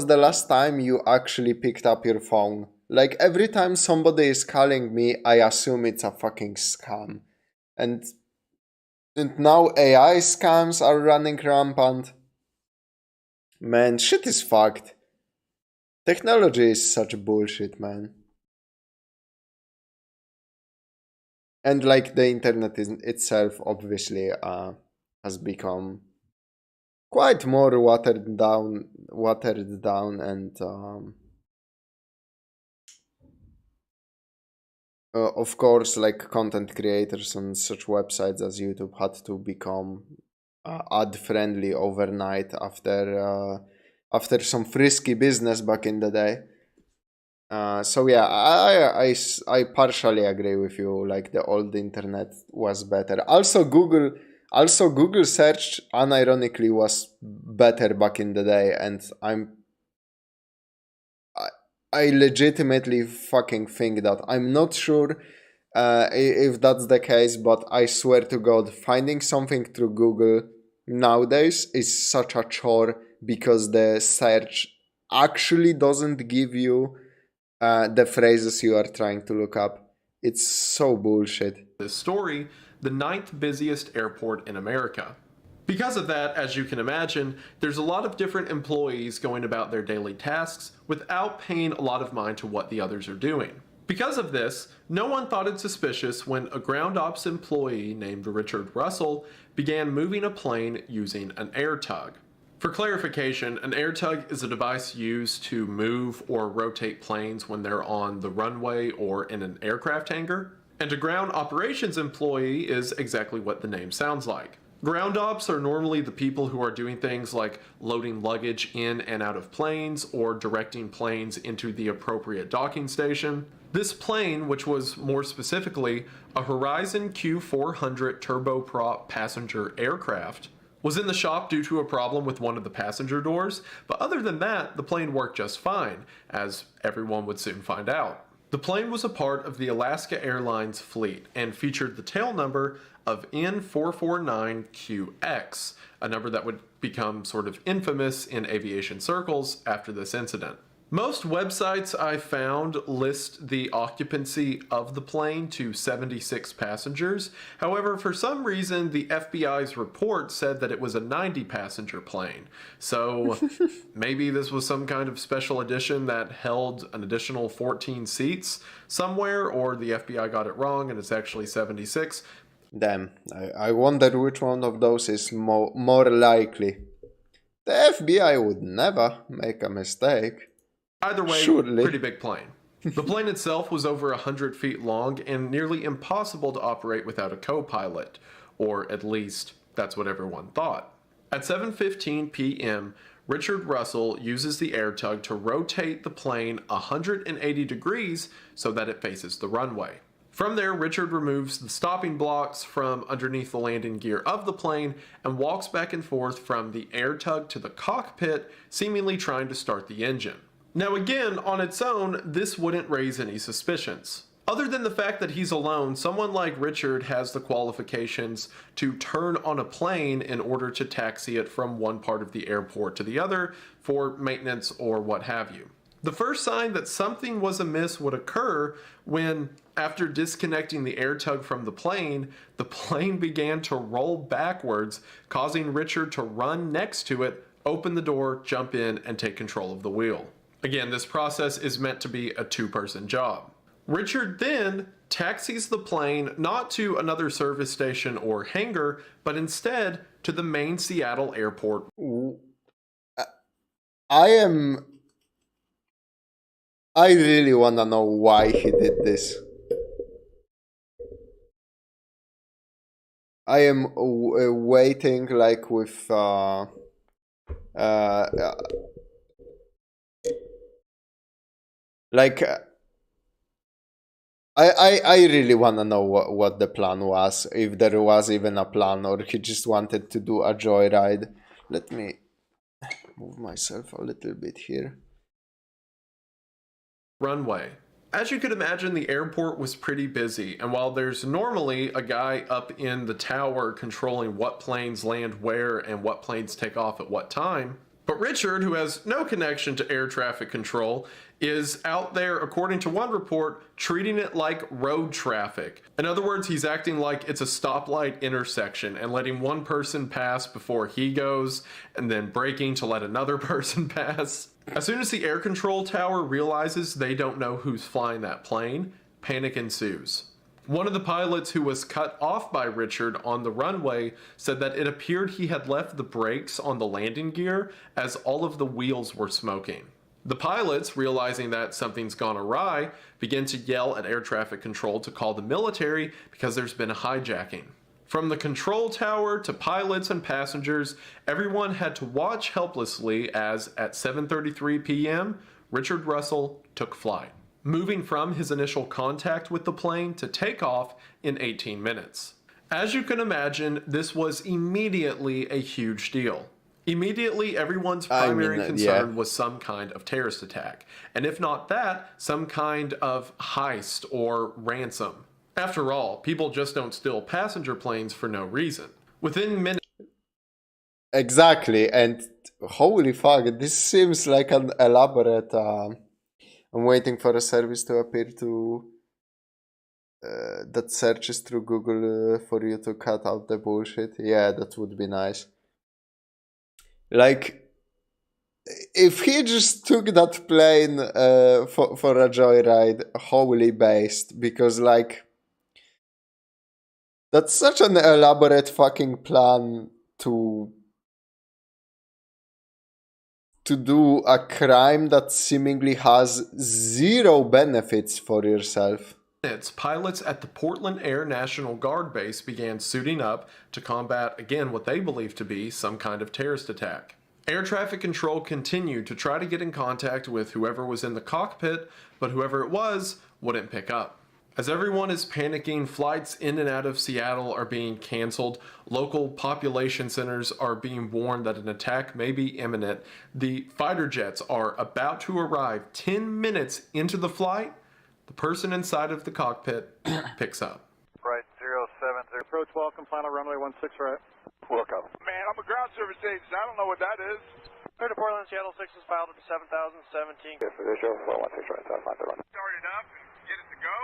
the last time you actually picked up your phone? Like every time somebody is calling me, I assume it's a fucking scam. And now AI scams are running rampant. Man, shit is fucked. Technology is such bullshit, man. And like the internet itself obviously has become quite more watered down and of course, like content creators on such websites as YouTube had to become ad-friendly overnight after some frisky business back in the day. So yeah, I partially agree with you. Like the old internet was better. Also, Google search unironically was better back in the day, and I legitimately fucking think that. I'm not sure if that's the case, but I swear to God, finding something through Google nowadays is such a chore because the search actually doesn't give you the phrases you are trying to look up. It's so bullshit. this story, the 9th busiest airport in America. Because of that, as you can imagine, there's a lot of different employees going about their daily tasks without paying a lot of mind to what the others are doing. Because of this, no one thought it suspicious when a ground ops employee named Richard Russell began moving a plane using an air tug. For clarification, an air tug is a device used to move or rotate planes when they're on the runway or in an aircraft hangar. And a ground operations employee is exactly what the name sounds like. Ground ops are normally the people who are doing things like loading luggage in and out of planes or directing planes into the appropriate docking station. This plane, which was more specifically a Horizon Q400 turboprop passenger aircraft, was in the shop due to a problem with one of the passenger doors, but other than that, the plane worked just fine, as everyone would soon find out. The plane was a part of the Alaska Airlines fleet and featured the tail number of N449QX, a number that would become sort of infamous in aviation circles after this incident. Most websites I found list the occupancy of the plane to 76 passengers. However, for some reason, the FBI's report said that it was a 90-passenger plane. So maybe this was some kind of special edition that held an additional 14 seats somewhere, or the FBI got it wrong and it's actually 76. Damn, I wonder which one of those is more likely. The FBI would never make a mistake. Either way, Surely. Pretty big plane. The plane itself was over 100 feet long and nearly impossible to operate without a co-pilot, or at least that's what everyone thought. At 7:15 p.m., Richard Russell uses the air tug to rotate the plane 180 degrees so that it faces the runway. From there, Richard removes the stopping blocks from underneath the landing gear of the plane and walks back and forth from the air tug to the cockpit, seemingly trying to start the engine. Now again, on its own, this wouldn't raise any suspicions. Other than the fact that he's alone, someone like Richard has the qualifications to turn on a plane in order to taxi it from one part of the airport to the other for maintenance or what have you. The first sign that something was amiss would occur when, after disconnecting the air tug from the plane began to roll backwards, causing Richard to run next to it, open the door, jump in, and take control of the wheel. Again, this process is meant to be a two-person job. Richard then taxis the plane not to another service station or hangar, but instead to the main Seattle airport. I really wanna know why he did this. I am waiting like with like I really wanna know what the plan was, if there was even a plan or he just wanted to do a joyride. Let me move myself a little bit here. Runway. As you could imagine, the airport was pretty busy, and while there's normally a guy up in the tower controlling what planes land where and what planes take off at what time, but Richard, who has no connection to air traffic control, is out there, according to one report, treating it like road traffic. In other words, he's acting like it's a stoplight intersection and letting one person pass before he goes, and then braking to let another person pass. As soon as the air control tower realizes they don't know who's flying that plane, panic ensues. One of the pilots who was cut off by Richard on the runway said that it appeared he had left the brakes on the landing gear as all of the wheels were smoking. The pilots, realizing that something's gone awry, begin to yell at air traffic control to call the military because there's been a hijacking. From the control tower to pilots and passengers, everyone had to watch helplessly as, at 7:33 p.m., Richard Russell took flight, moving from his initial contact with the plane to takeoff in 18 minutes. As you can imagine, this was immediately a huge deal. Immediately, everyone's primary concern was some kind of terrorist attack, and if not that, some kind of heist or ransom. After all, people just don't steal passenger planes for no reason. Within minutes... Exactly, and holy fuck, this seems like an elaborate... I'm waiting for a service to appear to... that searches through Google for you to cut out the bullshit. Yeah, that would be nice. Like, if he just took that plane for a joyride, holy based, because like, that's such an elaborate fucking plan to do a crime that seemingly has zero benefits for yourself. minutes, pilots at the Portland Air National Guard base began suiting up to combat, again, what they believed to be some kind of terrorist attack. Air traffic control continued to try to get in contact with whoever was in the cockpit, but whoever it was wouldn't pick up. As everyone is panicking, flights in and out of Seattle are being canceled, local population centers are being warned that an attack may be imminent, the fighter jets are about to arrive. 10 minutes into the flight, the person inside of the cockpit picks up. Right, 070. Approach welcome, final runway 16 right. Welcome. Man, I'm a ground service agent. I don't know what that is. Clear to Portland, Seattle 6 is filed at 7017. Yes, for this show, 416 right, so I'll find the run. Start it up and get it to go.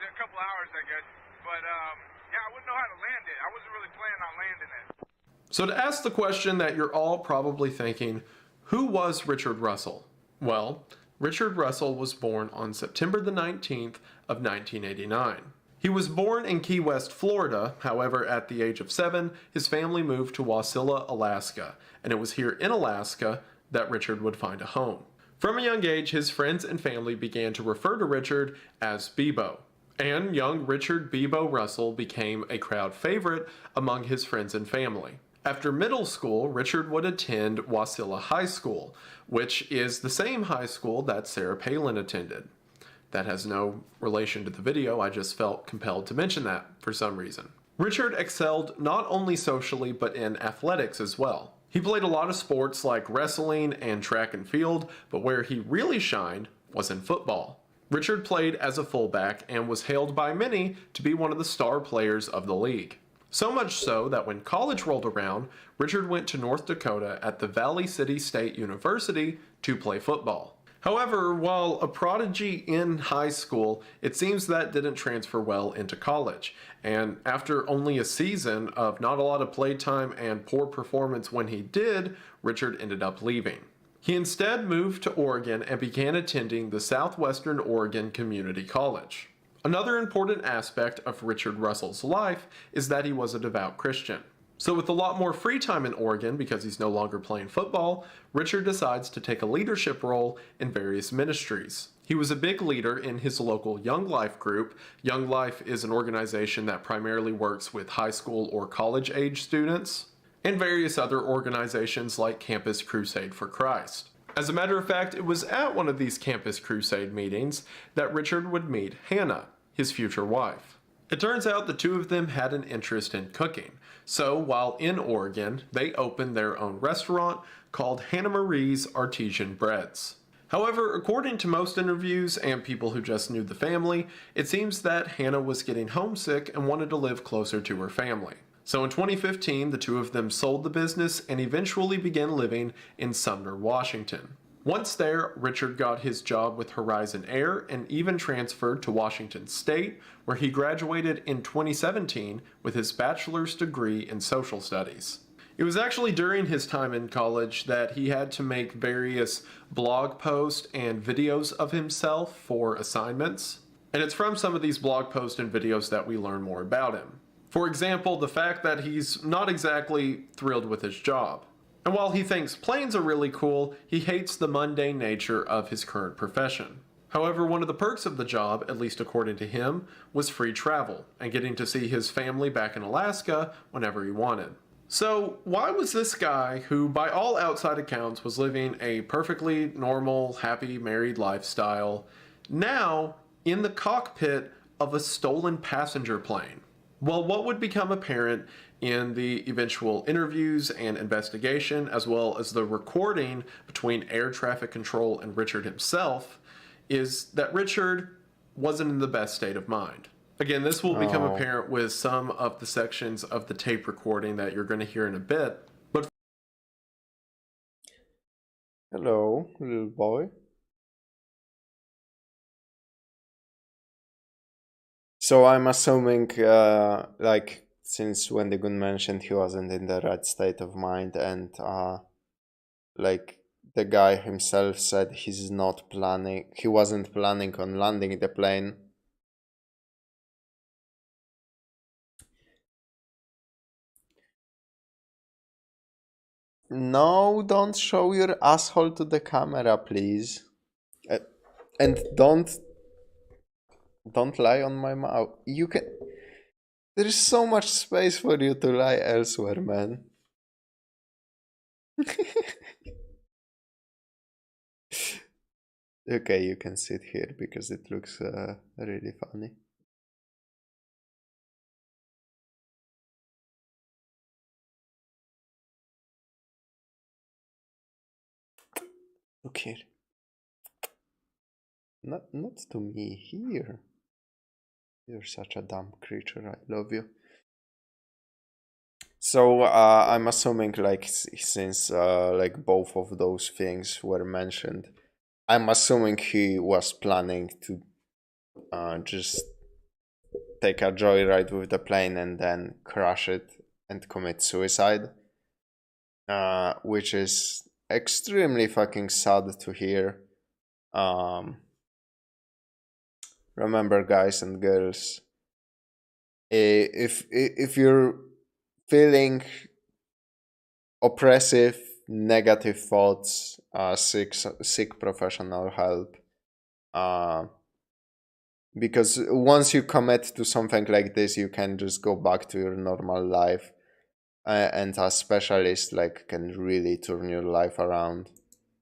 A couple hours, I guess. But, yeah, I wouldn't know how to land it. I wasn't really planning on landing it. So to ask the question that you're all probably thinking, who was Richard Russell? Well, Richard Russell was born on September the 19th of 1989. He was born in Key West, Florida. However, at the age of 7, his family moved to Wasilla, Alaska, and it was here in Alaska that Richard would find a home. From a young age, his friends and family began to refer to Richard as Bebo, and young Richard Bebo Russell became a crowd favorite among his friends and family. After middle school, Richard would attend Wasilla High School, which is the same high school that Sarah Palin attended. That has no relation to the video, I just felt compelled to mention that for some reason. Richard excelled not only socially but in athletics as well. He played a lot of sports like wrestling and track and field, but where he really shined was in football. Richard played as a fullback and was hailed by many to be one of the star players of the league. So much so that when college rolled around, Richard went to North Dakota at the Valley City State University to play football. However, while a prodigy in high school, it seems that didn't transfer well into college, and after only a season of not a lot of playtime and poor performance when he did, Richard ended up leaving. He instead moved to Oregon and began attending the Southwestern Oregon Community College. Another important aspect of Richard Russell's life is that he was a devout Christian. So with a lot more free time in Oregon, because he's no longer playing football, Richard decides to take a leadership role in various ministries. He was a big leader in his local Young Life group. Young Life is an organization that primarily works with high school or college age students, and various other organizations like Campus Crusade for Christ. As a matter of fact, it was at one of these Campus Crusade meetings that Richard would meet Hannah, his future wife. It turns out the two of them had an interest in cooking, so while in Oregon, they opened their own restaurant called Hannah Marie's Artesian Breads. However, according to most interviews and people who just knew the family, it seems that Hannah was getting homesick and wanted to live closer to her family. So in 2015, the two of them sold the business and eventually began living in Sumner, Washington. Once there, Richard got his job with Horizon Air and even transferred to Washington State, where he graduated in 2017 with his bachelor's degree in social studies. It was actually during his time in college that he had to make various blog posts and videos of himself for assignments. And it's from some of these blog posts and videos that we learn more about him. For example, the fact that he's not exactly thrilled with his job. And while he thinks planes are really cool, he hates the mundane nature of his current profession. However, one of the perks of the job, at least according to him, was free travel and getting to see his family back in Alaska whenever he wanted. So why was this guy, who by all outside accounts was living a perfectly normal, happy, married lifestyle, now in the cockpit of a stolen passenger plane? Well, what would become apparent in the eventual interviews and investigation, as well as the recording between air traffic control and Richard himself, is that Richard wasn't in the best state of mind. Again, this will become apparent with some of the sections of the tape recording that you're going to hear in a bit. But hello, little boy. So I'm assuming, like, since Wendigoon mentioned he wasn't in the right state of mind, and like the guy himself said he wasn't planning on landing the plane. No, don't show your asshole to the camera, please. And don't Don't lie on my mouth. You can... There's so much space for you to lie elsewhere, man. Okay, you can sit here because it looks really funny. Look here. Not to me, here. You're such a dumb creature, I love you. So I'm assuming, like, since like both of those things were mentioned, I'm assuming he was planning to just take a joyride with the plane and then crash it and commit suicide, which is extremely fucking sad to hear. Remember, guys and girls, if you're feeling oppressive, negative thoughts, seek professional help. Because once you commit to something like this, you can just go back to your normal life, and a specialist like can really turn your life around.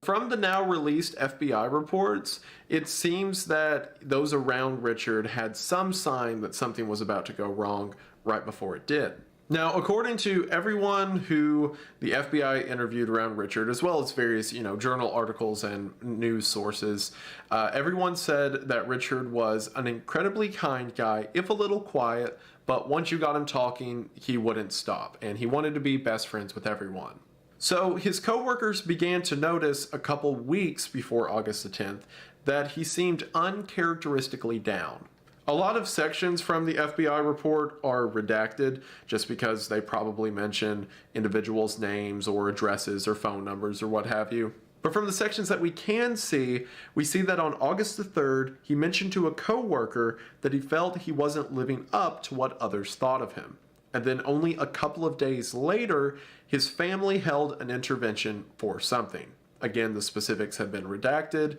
From the now released FBI reports, it seems that those around Richard had some sign that something was about to go wrong right before it did. Now, according to everyone who the FBI interviewed around Richard, as well as various, journal articles and news sources, everyone said that Richard was an incredibly kind guy, if a little quiet, but once you got him talking, he wouldn't stop, and he wanted to be best friends with everyone. So his coworkers began to notice a couple weeks before August the 10th that he seemed uncharacteristically down. A lot of sections from the FBI report are redacted just because they probably mention individuals' names or addresses or phone numbers or what have you. But from the sections that we can see, we see that on August the 3rd, he mentioned to a coworker that he felt he wasn't living up to what others thought of him. And then only a couple of days later, his family held an intervention for something. Again, the specifics have been redacted.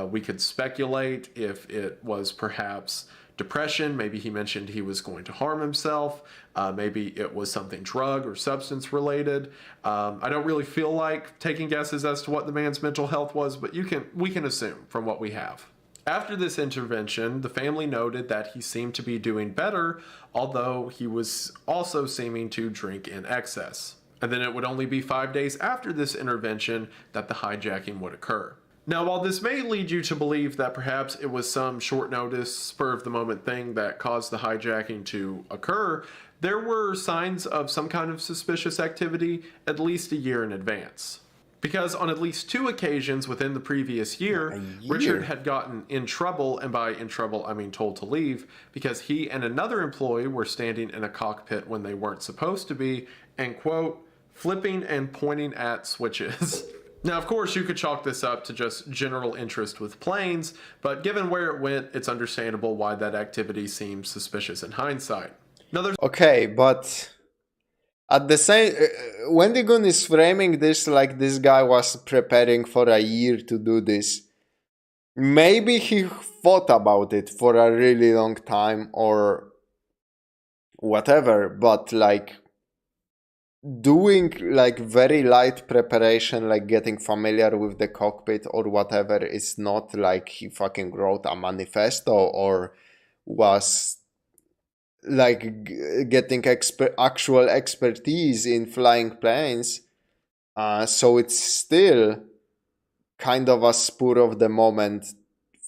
We could speculate if it was perhaps depression. Maybe he mentioned he was going to harm himself. Maybe it was something drug or substance related. I don't really feel like taking guesses as to what the man's mental health was, but we can assume from what we have. After this intervention, the family noted that he seemed to be doing better, although he was also seeming to drink in excess. And then it would only be 5 days after this intervention that the hijacking would occur. Now, while this may lead you to believe that perhaps it was some short notice, spur of the moment thing that caused the hijacking to occur, there were signs of some kind of suspicious activity at least a year in advance. Because on at least 2 occasions within the previous year, Richard had gotten in trouble, and by in trouble I mean told to leave, because he and another employee were standing in a cockpit when they weren't supposed to be, and quote, flipping and pointing at switches. Now, of course, you could chalk this up to just general interest with planes, but given where it went, it's understandable why that activity seems suspicious in hindsight. Now, okay, but at the same, Wendigoon is framing this like this guy was preparing for a year to do this. Maybe he thought about it for a really long time or whatever, but like doing like very light preparation, like getting familiar with the cockpit or whatever, is not like he fucking wrote a manifesto or was like getting actual expertise in flying planes. So it's still kind of a spur of the moment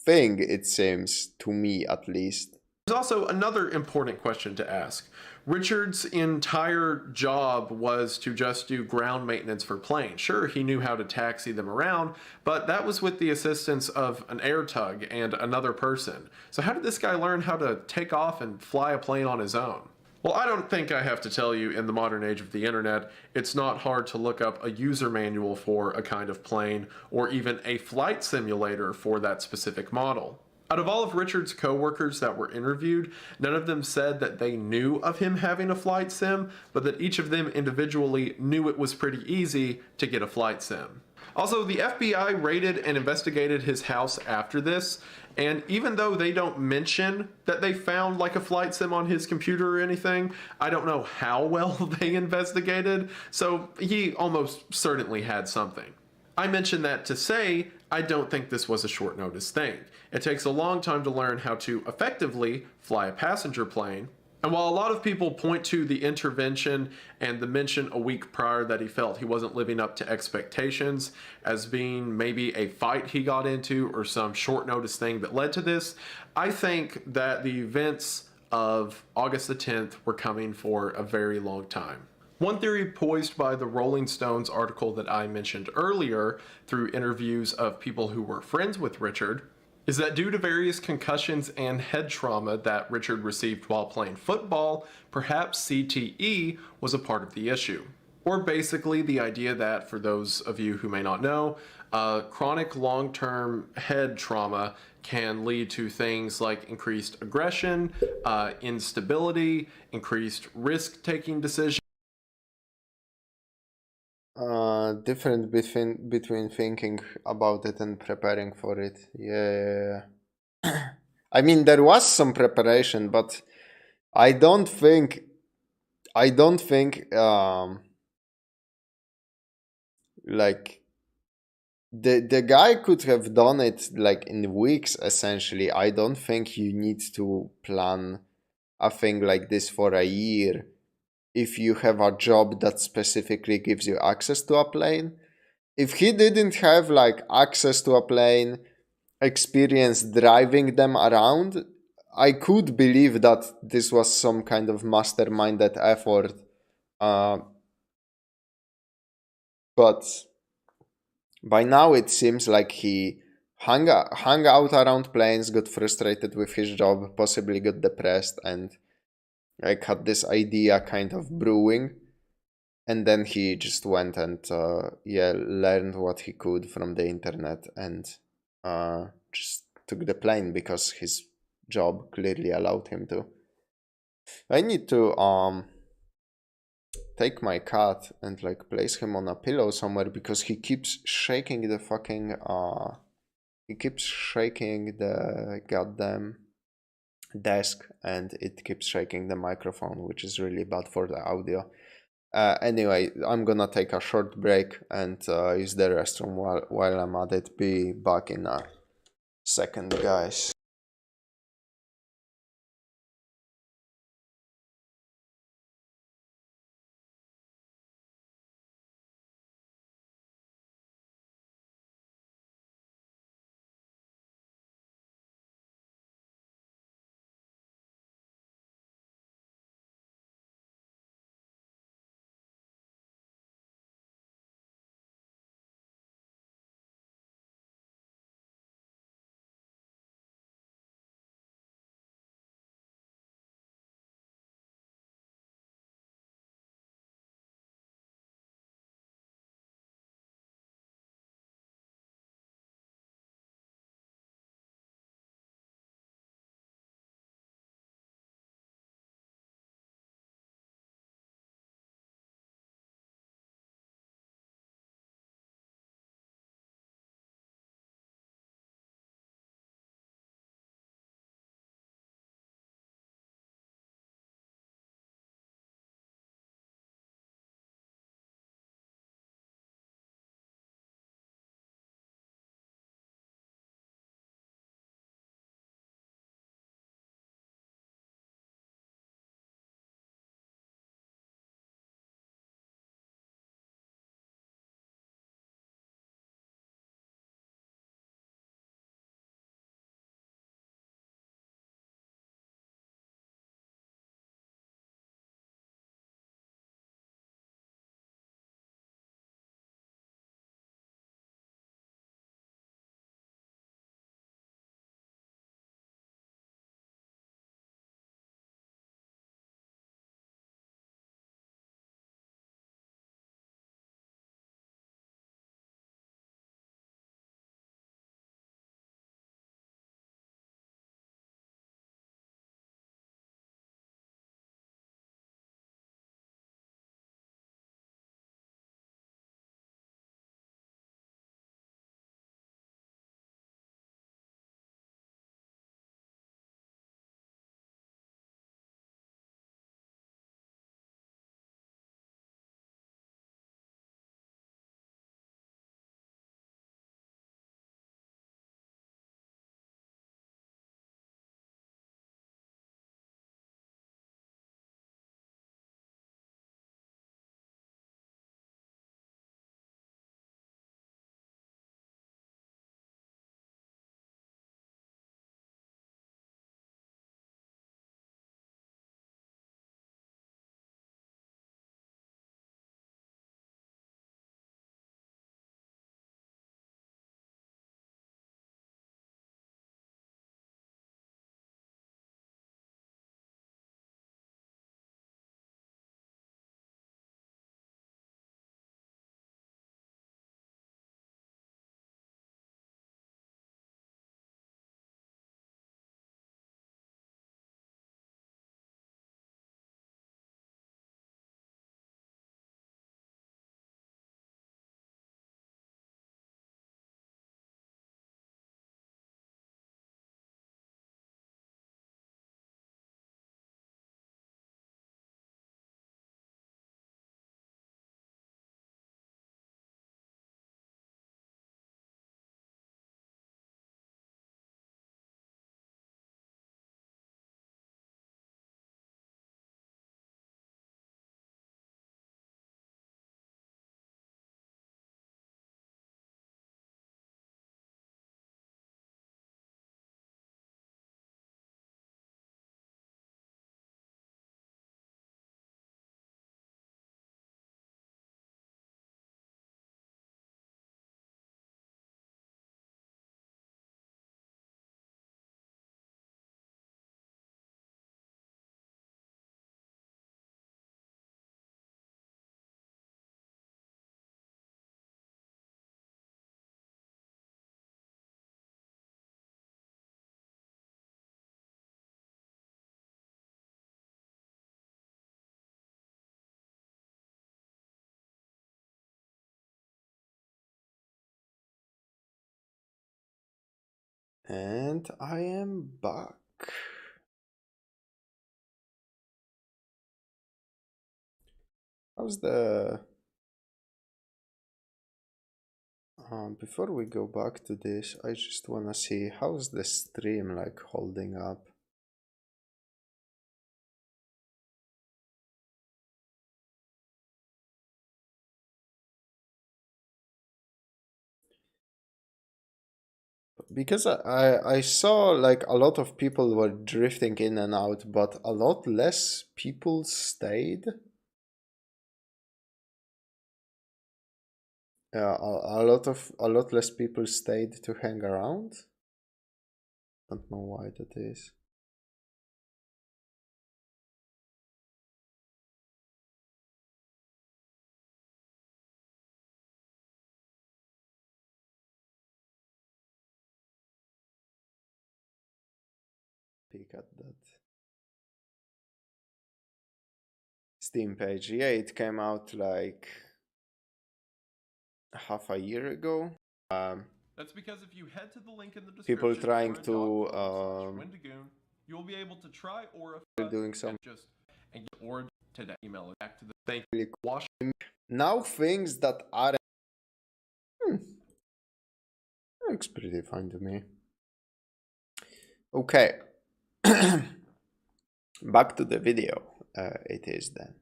thing, it seems, to me at least. There's also another important question to ask. Richard's entire job was to just do ground maintenance for planes. Sure, he knew how to taxi them around, but that was with the assistance of an air tug and another person. So how did this guy learn how to take off and fly a plane on his own? Well, I don't think I have to tell you, in the modern age of the internet, it's not hard to look up a user manual for a kind of plane, or even a flight simulator for that specific model. Out of all of Richard's co-workers that were interviewed, none of them said that they knew of him having a flight sim, but that each of them individually knew it was pretty easy to get a flight sim. Also, the FBI raided and investigated his house after this, And even though they don't mention that they found like a flight sim on his computer or anything, I don't know how well they investigated, so he almost certainly had something. I mention that to say I don't think this was a short notice thing. It takes a long time to learn how to effectively fly a passenger plane. And while a lot of people point to the intervention and the mention a week prior that he felt he wasn't living up to expectations as being maybe a fight he got into or some short notice thing that led to this, I think that the events of August the 10th were coming for a very long time. One theory poised by the Rolling Stones article that I mentioned earlier through interviews of people who were friends with Richard is that due to various concussions and head trauma that Richard received while playing football, perhaps CTE was a part of the issue. Or basically the idea that, for those of you who may not know, chronic long-term head trauma can lead to things like increased aggression, instability, increased risk-taking decisions, difference between thinking about it and preparing for it. Yeah. I mean, there was some preparation, but I don't think like the guy could have done it like in weeks essentially. I don't think you need to plan a thing like this for a year if you have a job that specifically gives you access to a plane. If he didn't have like access to a plane, experience driving them around, I could believe that this was some kind of masterminded effort. But by now it seems like he hung out around planes, got frustrated with his job, possibly got depressed, and like had this idea kind of brewing. And then he just went and learned what he could from the internet and just took the plane because his job clearly allowed him to. I need to take my cat and like place him on a pillow somewhere because he keeps shaking the fucking he keeps shaking the goddamn desk and it keeps shaking the microphone, which is really bad for the audio. Anyway, I'm gonna take a short break and use the restroom while I'm at it. Be back in a second, guys. And I am back. How's the... before we go back to this, I just wanna see how's the stream like holding up. Because I saw like a lot of people were drifting in and out, but a lot less people stayed. Yeah, a lot less people stayed to hang around. Don't know why that is. Peek at that Steam page. Yeah, it came out like half a year ago. That's because if you head to the link in the description, People trying to Wendigoon, you'll be able to try Aura doing some and get Aura today. Email it back to the thank really wash. Now things that are looks pretty fine to me. Okay. Back to the video. It is then.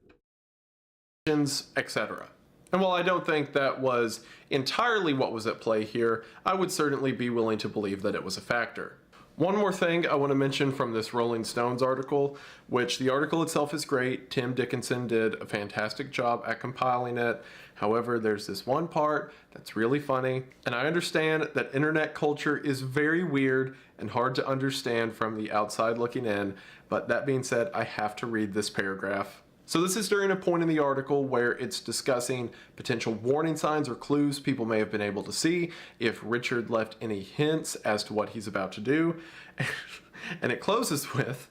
Etc. And while I don't think that was entirely what was at play here, I would certainly be willing to believe that it was a factor. One more thing I want to mention from this Rolling Stones article, which the article itself is great. Tim Dickinson did a fantastic job at compiling it. However, there's this one part that's really funny, and I understand that internet culture is very weird and hard to understand from the outside looking in, but that being said, I have to read this paragraph. So this is during a point in the article where it's discussing potential warning signs or clues people may have been able to see if Richard left any hints as to what he's about to do. And it closes with,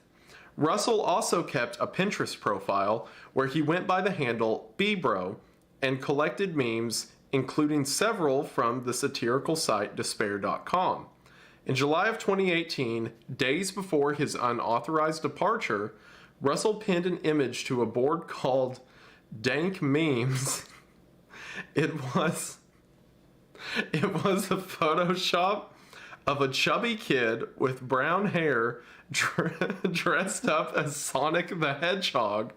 Russell also kept a Pinterest profile where he went by the handle bbro and collected memes, including several from the satirical site despair.com. In July of 2018, days before his unauthorized departure, Russell pinned an image to a board called Dank Memes. It was a Photoshop of a chubby kid with brown hair dressed up as Sonic the Hedgehog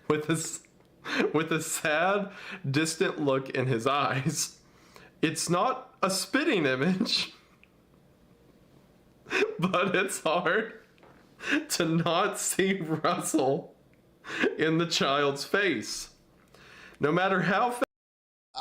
with a sad, distant look in his eyes. It's not a spitting image, but it's hard to not see Russell in the child's face. No matter how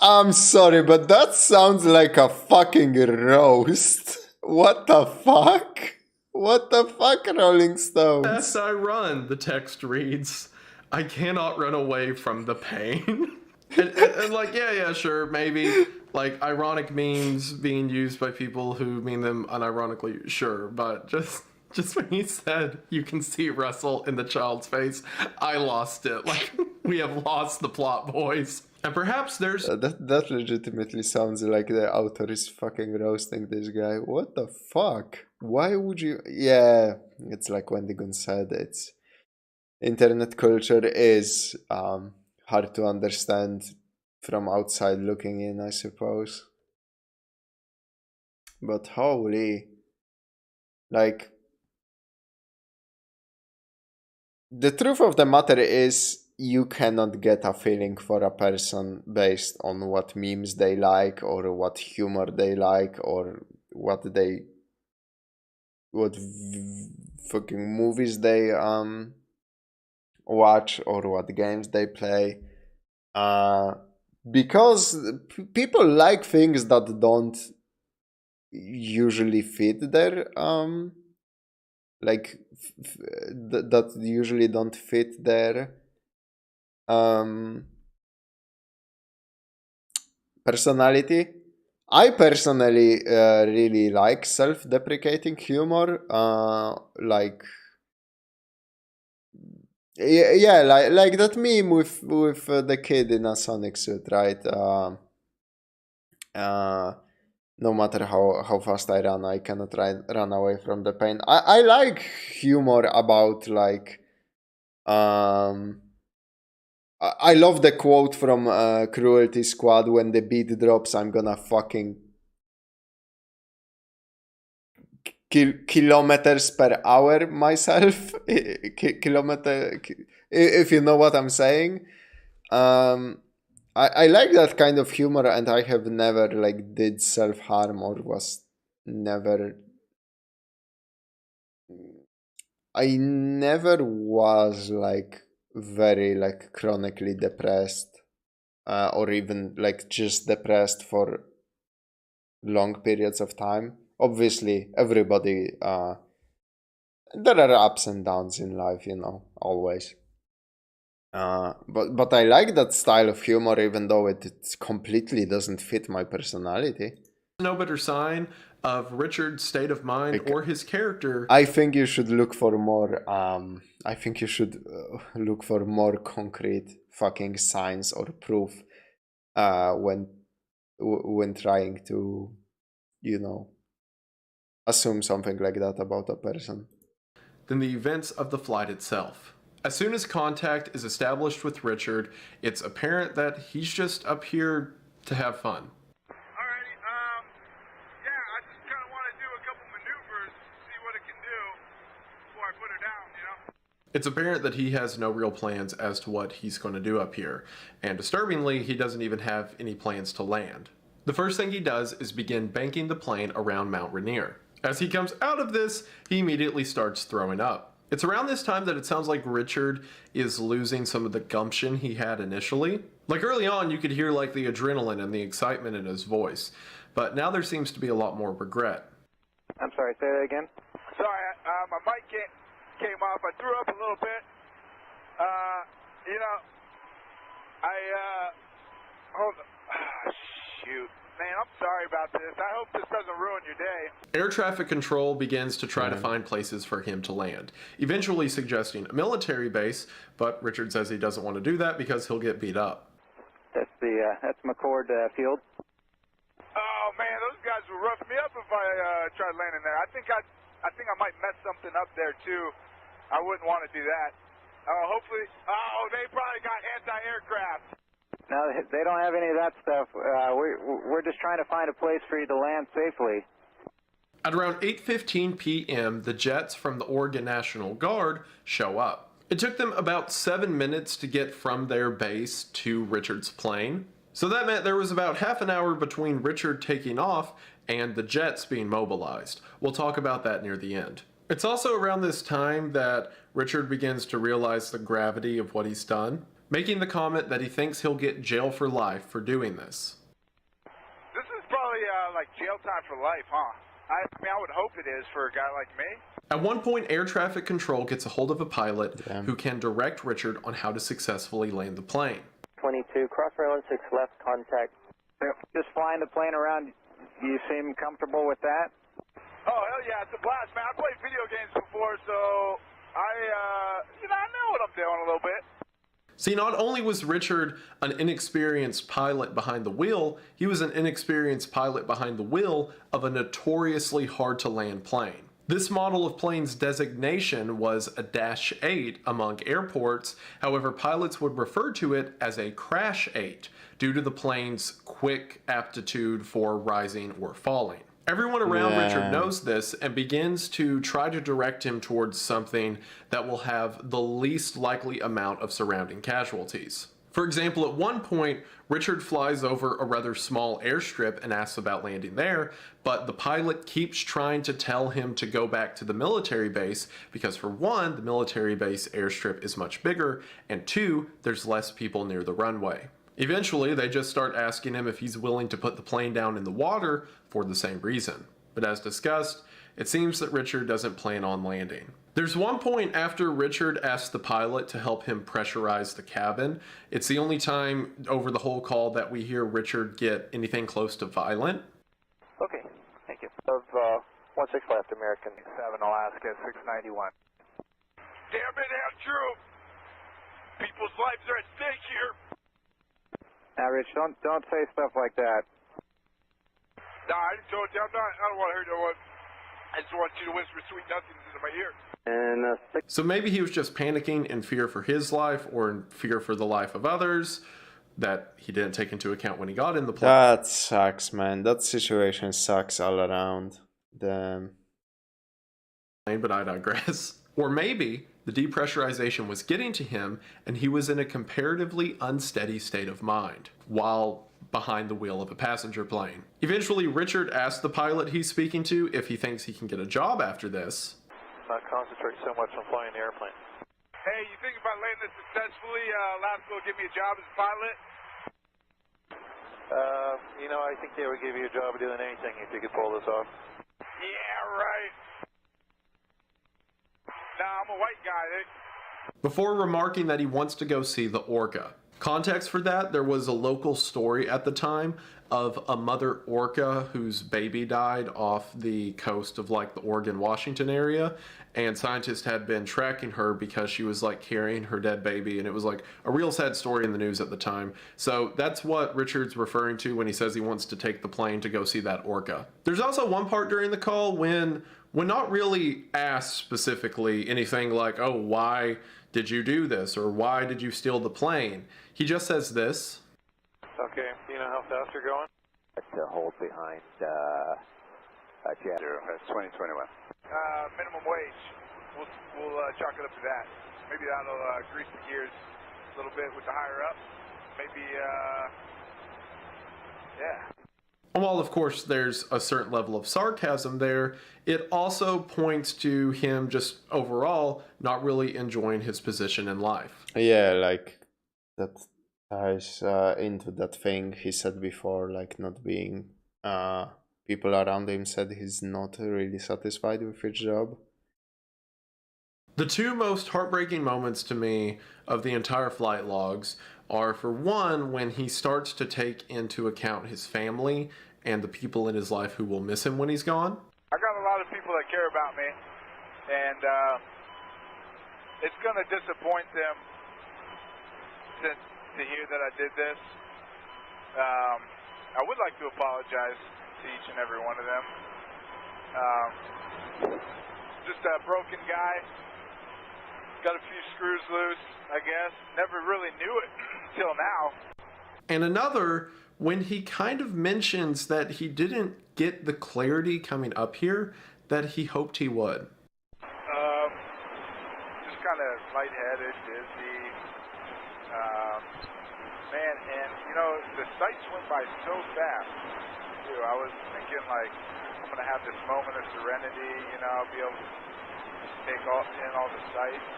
I'm sorry, but that sounds like a fucking roast. What the fuck? What the fuck, Rolling Stones? fast I run, the text reads, I cannot run away from the pain. and like, yeah, sure, maybe like ironic memes being used by people who mean them unironically, sure, but just when he said you can see Russell in the child's face, I lost it. Like, we have lost the plot, boys. And perhaps there's... that legitimately sounds like the author is fucking roasting this guy. What the fuck? Why would you... Yeah, it's like Wendigoon said, it's... Internet culture is hard to understand from outside looking in, I suppose. But holy... Like... The truth of the matter is, you cannot get a feeling for a person based on what memes they like, or what humor they like, or what fucking movies they watch, or what games they play. Because people like things that don't usually fit their like that usually don't fit their personality. I personally really like self-deprecating humor, like yeah, like that meme with the kid in a Sonic suit, right? no matter how fast I run, I cannot run away from the pain. I like humor about like I love the quote from Cruelty Squad: when the beat drops, I'm gonna fucking kilometers per hour myself. If you know what I'm saying. I like that kind of humor, and I have never like did self-harm or was never. I never was like very like chronically depressed, or even like just depressed for long periods of time. Obviously, everybody. There are ups and downs in life, you know, always. But I like that style of humor, even though it completely doesn't fit my personality. No better sign of Richard's state of mind or his character. I think you should look for more. I think you should look for more concrete fucking signs or proof when trying to, you know, assume something like that about a person. Than the events of the flight itself. As soon as contact is established with Richard, it's apparent that he's just up here to have fun. Alrighty, yeah, I just kind of want to do a couple maneuvers, see what it can do before I put her down, you know? It's apparent that he has no real plans as to what he's going to do up here, and disturbingly, he doesn't even have any plans to land. The first thing he does is begin banking the plane around Mount Rainier. As he comes out of this, he immediately starts throwing up. It's around this time that it sounds like Richard is losing some of the gumption he had initially. Like early on, you could hear like the adrenaline and the excitement in his voice, but now there seems to be a lot more regret. I'm sorry, say that again? Sorry, my mic came off. I threw up a little bit. You know, hold on. Shoot. Man, I'm sorry about this. I hope this doesn't ruin your day. Air traffic control begins to try to find places for him to land, eventually suggesting a military base, but Richard says he doesn't want to do that because he'll get beat up. That's McCord Field. Oh man, those guys would rough me up if I tried landing there. I think I might mess something up there too. I wouldn't want to do that. Hopefully, they probably got anti-aircraft. No, they don't have any of that stuff. We're just trying to find a place for you to land safely. At around 8:15 p.m., the jets from the Oregon National Guard show up. It took them about 7 minutes to get from their base to Richard's plane. So that meant there was about half an hour between Richard taking off and the jets being mobilized. We'll talk about that near the end. It's also around this time that Richard begins to realize the gravity of what he's done, making the comment that he thinks he'll get jail for life for doing this. This is probably like jail time for life, huh? I mean, I would hope it is for a guy like me. At one point, air traffic control gets a hold of a pilot who can direct Richard on how to successfully land the plane. 22, cross runway 16 left, contact. Just flying the plane around, you seem comfortable with that? Oh, hell yeah, it's a blast, man. I played video games before, so I know what I'm doing a little bit. See, not only was Richard an inexperienced pilot behind the wheel, he was an inexperienced pilot behind the wheel of a notoriously hard-to-land plane. This model of plane's designation was a Dash 8 among airports, however pilots would refer to it as a Crash 8 due to the plane's quick aptitude for rising or falling. Everyone around Richard knows this and begins to try to direct him towards something that will have the least likely amount of surrounding casualties. For example, at one point, Richard flies over a rather small airstrip and asks about landing there, but the pilot keeps trying to tell him to go back to the military base because, for one, the military base airstrip is much bigger, and two, there's less people near the runway. Eventually, they just start asking him if he's willing to put the plane down in the water for the same reason. But as discussed, it seems that Richard doesn't plan on landing. There's one point after Richard asks the pilot to help him pressurize the cabin. It's the only time over the whole call that we hear Richard get anything close to violent. Okay, thank you. Of 16 left, American 7 Alaska 691. Damn it, Andrew! People's lives are at stake here. Now, Rich, don't say stuff like that. Nah, I didn't told you. I don't want to hear no one. I just want you to whisper sweet nothings into my ear. And So maybe he was just panicking in fear for his life or in fear for the life of others that he didn't take into account when he got in the plane. That sucks, man. That situation sucks all around. Damn. But I digress. Or maybe the depressurization was getting to him and he was in a comparatively unsteady state of mind while behind the wheel of a passenger plane. Eventually, Richard asked the pilot he's speaking to if he thinks he can get a job after this. Not concentrate so much on flying the airplane. Hey, you think if I land this successfully, Lasco will give me a job as a pilot? You know, I think they would give you a job doing anything if you could pull this off. Yeah, right. Nah, I'm a white guy. Before remarking that he wants to go see the orca. Context for that, there was a local story at the time of a mother orca whose baby died off the coast of like the Oregon, Washington area, and scientists had been tracking her because she was like carrying her dead baby, and it was like a real sad story in the news at the time. So that's what Richard's referring to when he says he wants to take the plane to go see that orca. There's also one part during the call when not really asked specifically anything like, oh, why did you do this? Or why did you steal the plane? He just says this. Okay, you know how fast you're going? to hold behind Jet. That's 2021. Minimum wage. We'll chalk it up to that. Maybe that'll grease the gears a little bit with the higher up. Maybe, yeah. While, of course, there's a certain level of sarcasm there, it also points to him just overall not really enjoying his position in life. Yeah, like that ties into that thing he said before, like not being... people around him said he's not really satisfied with his job. The two most heartbreaking moments to me of the entire flight logs are, for one, when he starts to take into account his family and the people in his life who will miss him when he's gone. I got a lot of people that care about me, and it's going to disappoint them to hear that I did this. I would like to apologize to each and every one of them. Just a broken guy. Got a few screws loose, I guess. Never really knew it till now. And another, when he kind of mentions that he didn't get the clarity coming up here that he hoped he would. Just kind of lightheaded, dizzy. Man, and you know, the sights went by so fast, too. I was thinking, like, I'm going to have this moment of serenity, you know, I'll be able to take in all the sights.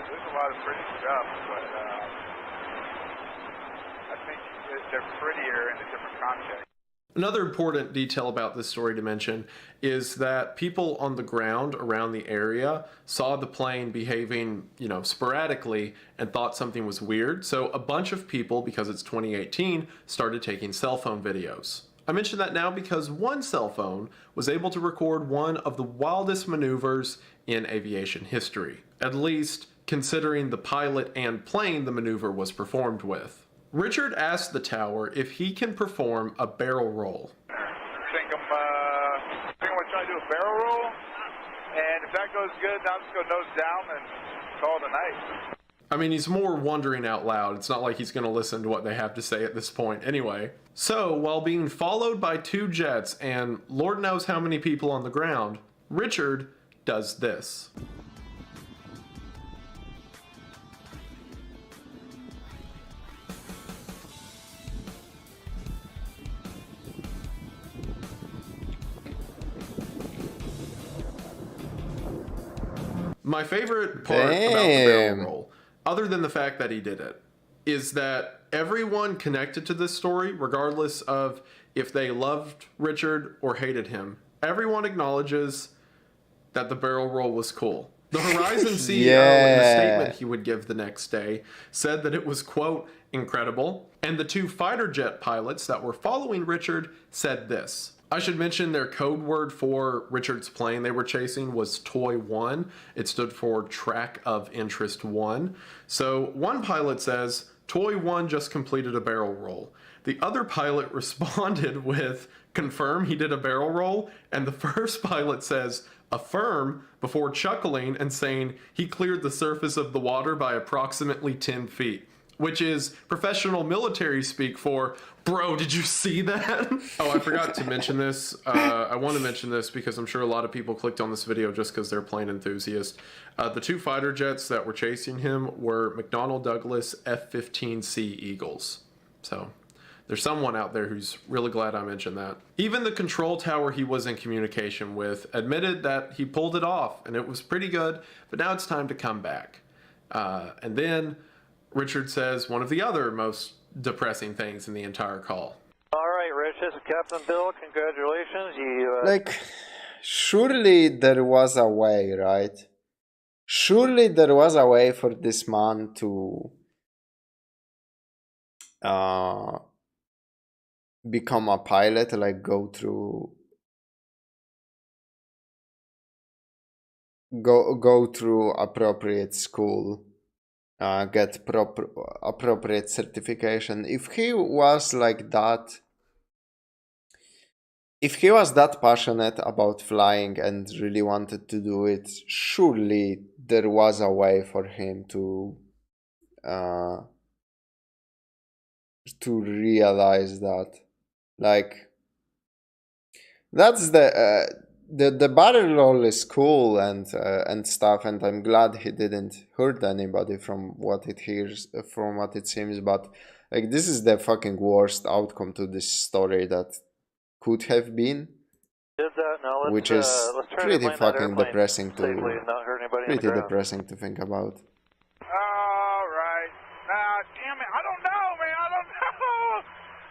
There's a lot of pretty stuff, but I think they're prettier in a different context. Another important detail about this story to mention is that people on the ground around the area saw the plane behaving, sporadically and thought something was weird. So a bunch of people, because it's 2018, started taking cell phone videos. I mention that now because one cell phone was able to record one of the wildest maneuvers in aviation history, at least considering the pilot and plane the maneuver was performed with. Richard asked the tower if he can perform a barrel roll. I think I'm going to try to do a barrel roll, and if that goes good, then I'll just go nose down and call it a night. I mean, he's more wondering out loud. It's not like he's going to listen to what they have to say at this point anyway. So, while being followed by 2 jets and Lord knows how many people on the ground, Richard does this. My favorite part about the barrel roll, other than the fact that he did it, is that everyone connected to this story, regardless of if they loved Richard or hated him, everyone acknowledges that the barrel roll was cool. The Horizon CEO, in the statement he would give the next day, said that it was, quote, incredible. And the 2 fighter jet pilots that were following Richard said this. I should mention their code word for Richard's plane they were chasing was Toy 1. It stood for Track of Interest 1. So one pilot says, Toy 1 just completed a barrel roll. The other pilot responded with, confirm he did a barrel roll, and the first pilot says, affirm, before chuckling and saying he cleared the surface of the water by approximately 10 feet. Which is professional military speak for, bro, did you see that? Oh, I forgot to mention this. I want to mention this because I'm sure a lot of people clicked on this video just because they're plane enthusiasts. The two fighter jets that were chasing him were McDonnell Douglas F-15C Eagles. So there's someone out there who's really glad I mentioned that. Even the control tower he was in communication with admitted that he pulled it off and it was pretty good, but now it's time to come back. And then Richard says one of the other most depressing things in the entire call. All right, Rich, this is Captain Bill. Congratulations. Like, surely there was a way, right? Surely there was a way for this man to become a pilot, like go through appropriate school. Get appropriate certification. If he was like that, if he was that passionate about flying and really wanted to do it, surely there was a way for him to realize that. Like, that's the barrel roll is cool and stuff, and I'm glad he didn't hurt anybody from what it seems, but like, this is the fucking worst outcome to this story that could have been, which is pretty fucking depressing to think about. All right. Damn it, I don't know, man.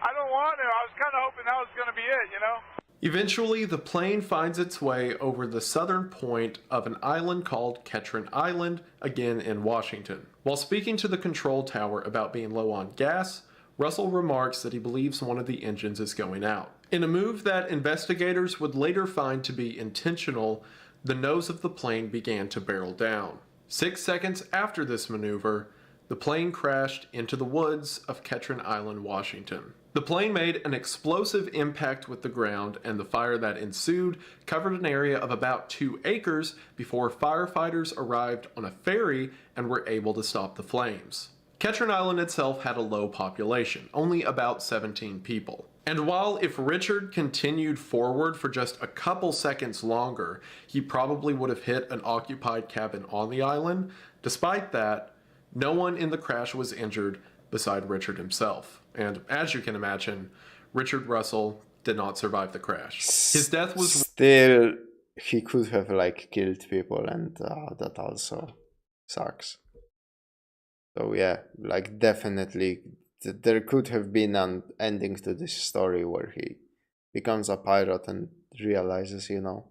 I don't want to. I was kind of hoping that was going to be it, you know? Eventually, the plane finds its way over the southern point of an island called Ketron Island, again in Washington. While speaking to the control tower about being low on gas, Russell remarks that he believes one of the engines is going out. In a move that investigators would later find to be intentional, the nose of the plane began to barrel down. 6 seconds after this maneuver, the plane crashed into the woods of Ketron Island, Washington. The plane made an explosive impact with the ground, and the fire that ensued covered an area of about 2 acres before firefighters arrived on a ferry and were able to stop the flames. Ketron Island itself had a low population, only about 17 people. And while if Richard continued forward for just a couple seconds longer, he probably would have hit an occupied cabin on the island, despite that, no one in the crash was injured beside Richard himself. And as you can imagine, Richard Russell did not survive the crash. His death was... Still, he could have like killed people, and that also sucks. So yeah, like definitely there could have been an ending to this story where he becomes a pirate and realizes, you know,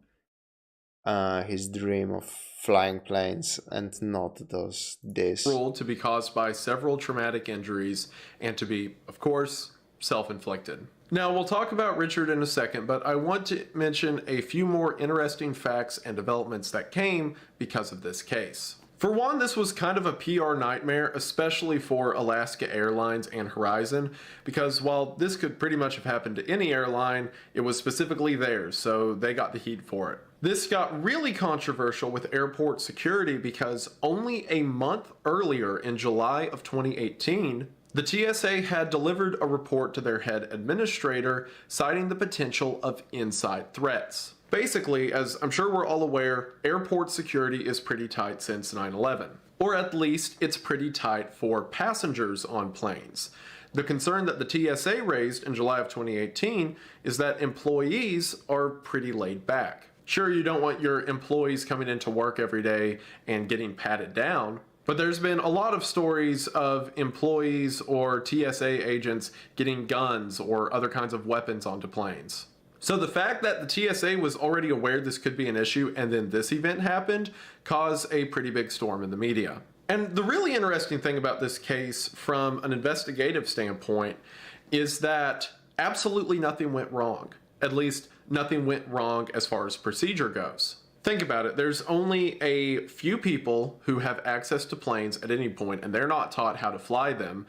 his dream of flying planes and not does this. To be caused by several traumatic injuries and to be, of course, self-inflicted. Now, we'll talk about Richard in a second, but I want to mention a few more interesting facts and developments that came because of this case. For one, this was kind of a PR nightmare, especially for Alaska Airlines and Horizon, because while this could pretty much have happened to any airline, it was specifically theirs, so they got the heat for it. This got really controversial with airport security because only a month earlier, in July of 2018, the TSA had delivered a report to their head administrator citing the potential of inside threats. Basically, as I'm sure we're all aware, airport security is pretty tight since 9/11. Or at least it's pretty tight for passengers on planes. The concern that the TSA raised in July of 2018 is that employees are pretty laid back. Sure, you don't want your employees coming into work every day and getting patted down, but there's been a lot of stories of employees or TSA agents getting guns or other kinds of weapons onto planes. So the fact that the TSA was already aware this could be an issue and then this event happened caused a pretty big storm in the media. And the really interesting thing about this case from an investigative standpoint is that absolutely nothing went wrong. At least nothing went wrong as far as procedure goes. Think about it. There's only a few people who have access to planes at any point, and they're not taught how to fly them.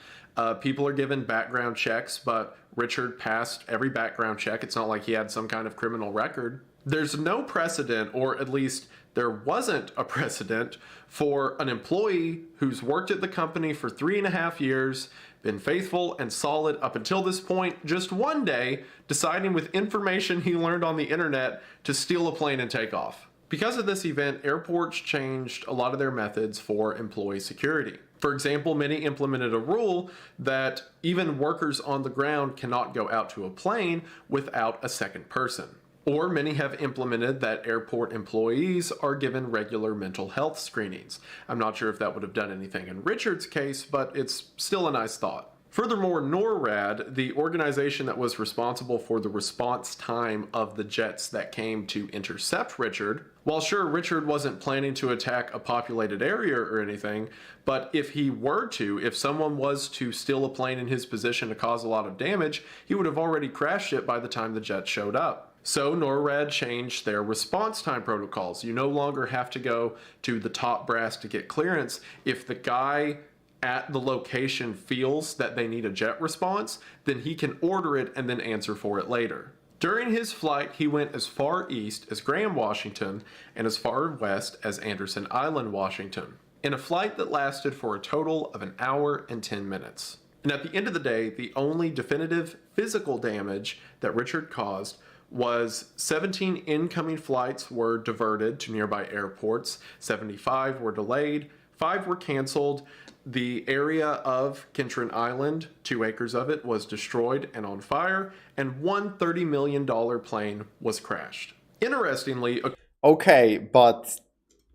People are given background checks, but Richard passed every background check. It's not like he had some kind of criminal record. There's no precedent, or at least there wasn't a precedent, for an employee who's worked at the company for 3.5 years, been faithful and solid up until this point, just one day deciding with information he learned on the internet to steal a plane and take off. Because of this event, airports changed a lot of their methods for employee security. For example, many implemented a rule that even workers on the ground cannot go out to a plane without a second person. Or many have implemented that airport employees are given regular mental health screenings. I'm not sure if that would have done anything in Richard's case, but it's still a nice thought. Furthermore, NORAD, the organization that was responsible for the response time of the jets that came to intercept Richard, while sure, Richard wasn't planning to attack a populated area or anything, but if he were to, if someone was to steal a plane in his position to cause a lot of damage, he would have already crashed it by the time the jet showed up. So NORAD changed their response time protocols. You no longer have to go to the top brass to get clearance. If the guy at the location feels that they need a jet response, then he can order it and then answer for it later. During his flight, he went as far east as Graham, Washington, and as far west as Anderson Island, Washington, in a flight that lasted for a total of 1 hour and 10 minutes. And at the end of the day, the only definitive physical damage that Richard caused was 17 incoming flights were diverted to nearby airports, 75 were delayed, 5 were canceled. The area of Kentron Island, 2 acres of it, was destroyed and on fire, and one $30 million plane was crashed. Interestingly, Okay, but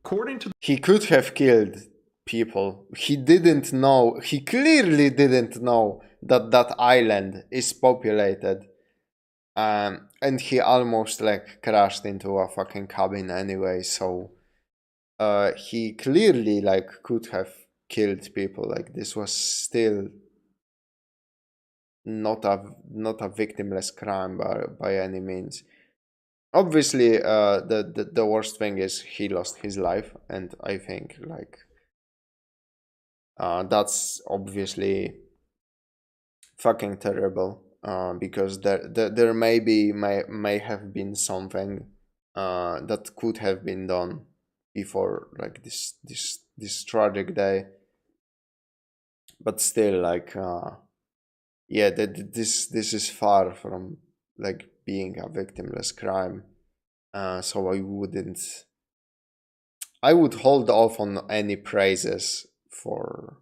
according to he could have killed people. He didn't know. He clearly didn't know that that island is populated. And he almost like crashed into a fucking cabin anyway, so he clearly like could have killed people. Like, this was still not a victimless crime by any means. Obviously, the worst thing is he lost his life, and I think like that's obviously fucking terrible. Because there may have been something that could have been done before like this tragic day, but still, like yeah, this is far from like being a victimless crime. So I would hold off on any praises for.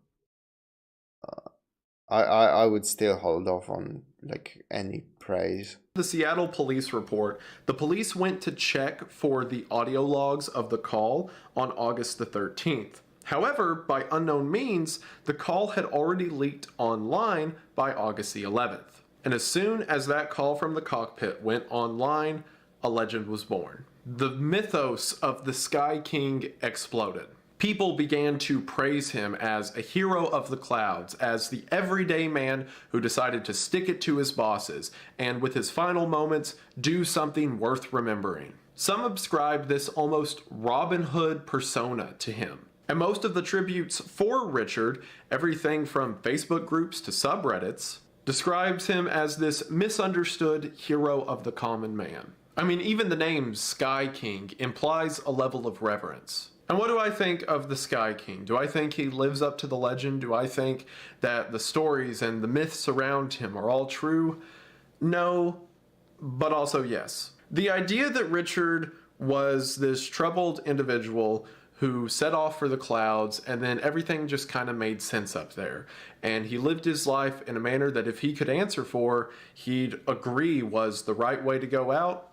I would still hold off on like any praise. The Seattle police report, the police went to check for the audio logs of the call on August the 13th. However, by unknown means, the call had already leaked online by August the 11th. And as soon as that call from the cockpit went online, a legend was born. The mythos of the Sky King exploded. People began to praise him as a hero of the clouds, as the everyday man who decided to stick it to his bosses, and with his final moments, do something worth remembering. Some ascribed this almost Robin Hood persona to him. And most of the tributes for Richard, everything from Facebook groups to subreddits, describes him as this misunderstood hero of the common man. I mean, even the name Sky King implies a level of reverence. And what do I think of the Sky King? Do I think he lives up to the legend? Do I think that the stories and the myths around him are all true? No, but also yes. The idea that Richard was this troubled individual who set off for the clouds, and then everything just kind of made sense up there. And he lived his life in a manner that if he could answer for, he'd agree was the right way to go out.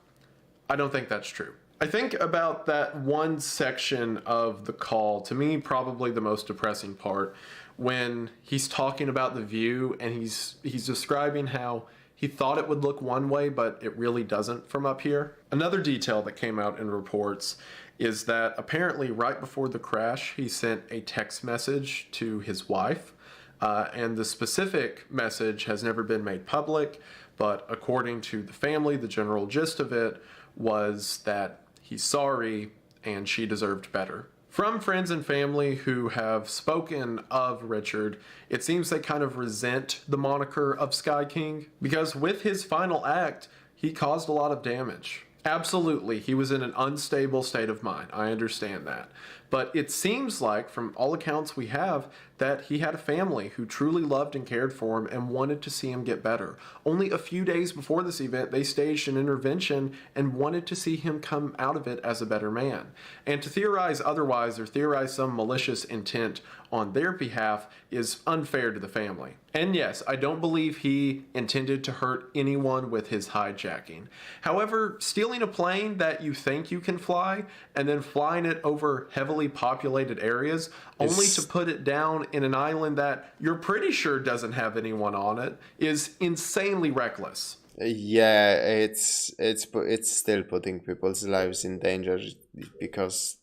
I don't think that's true. I think about that one section of the call, to me probably the most depressing part, when he's talking about the view and he's describing how he thought it would look one way, but it really doesn't from up here. Another detail that came out in reports is that apparently right before the crash, he sent a text message to his wife, and the specific message has never been made public, but according to the family, the general gist of it was that he's sorry and she deserved better. From friends and family who have spoken of Richard, it seems they kind of resent the moniker of Sky King, because with his final act, he caused a lot of damage. Absolutely, he was in an unstable state of mind. I understand that. But it seems like, from all accounts we have, that he had a family who truly loved and cared for him and wanted to see him get better. Only a few days before this event, they staged an intervention and wanted to see him come out of it as a better man. And to theorize otherwise, or theorize some malicious intent on their behalf, is unfair to the family. And yes, I don't believe he intended to hurt anyone with his hijacking. However, stealing a plane that you think you can fly and then flying it over heavily populated areas only to put it down in an island that you're pretty sure doesn't have anyone on it is insanely reckless. Yeah, it's still putting people's lives in danger because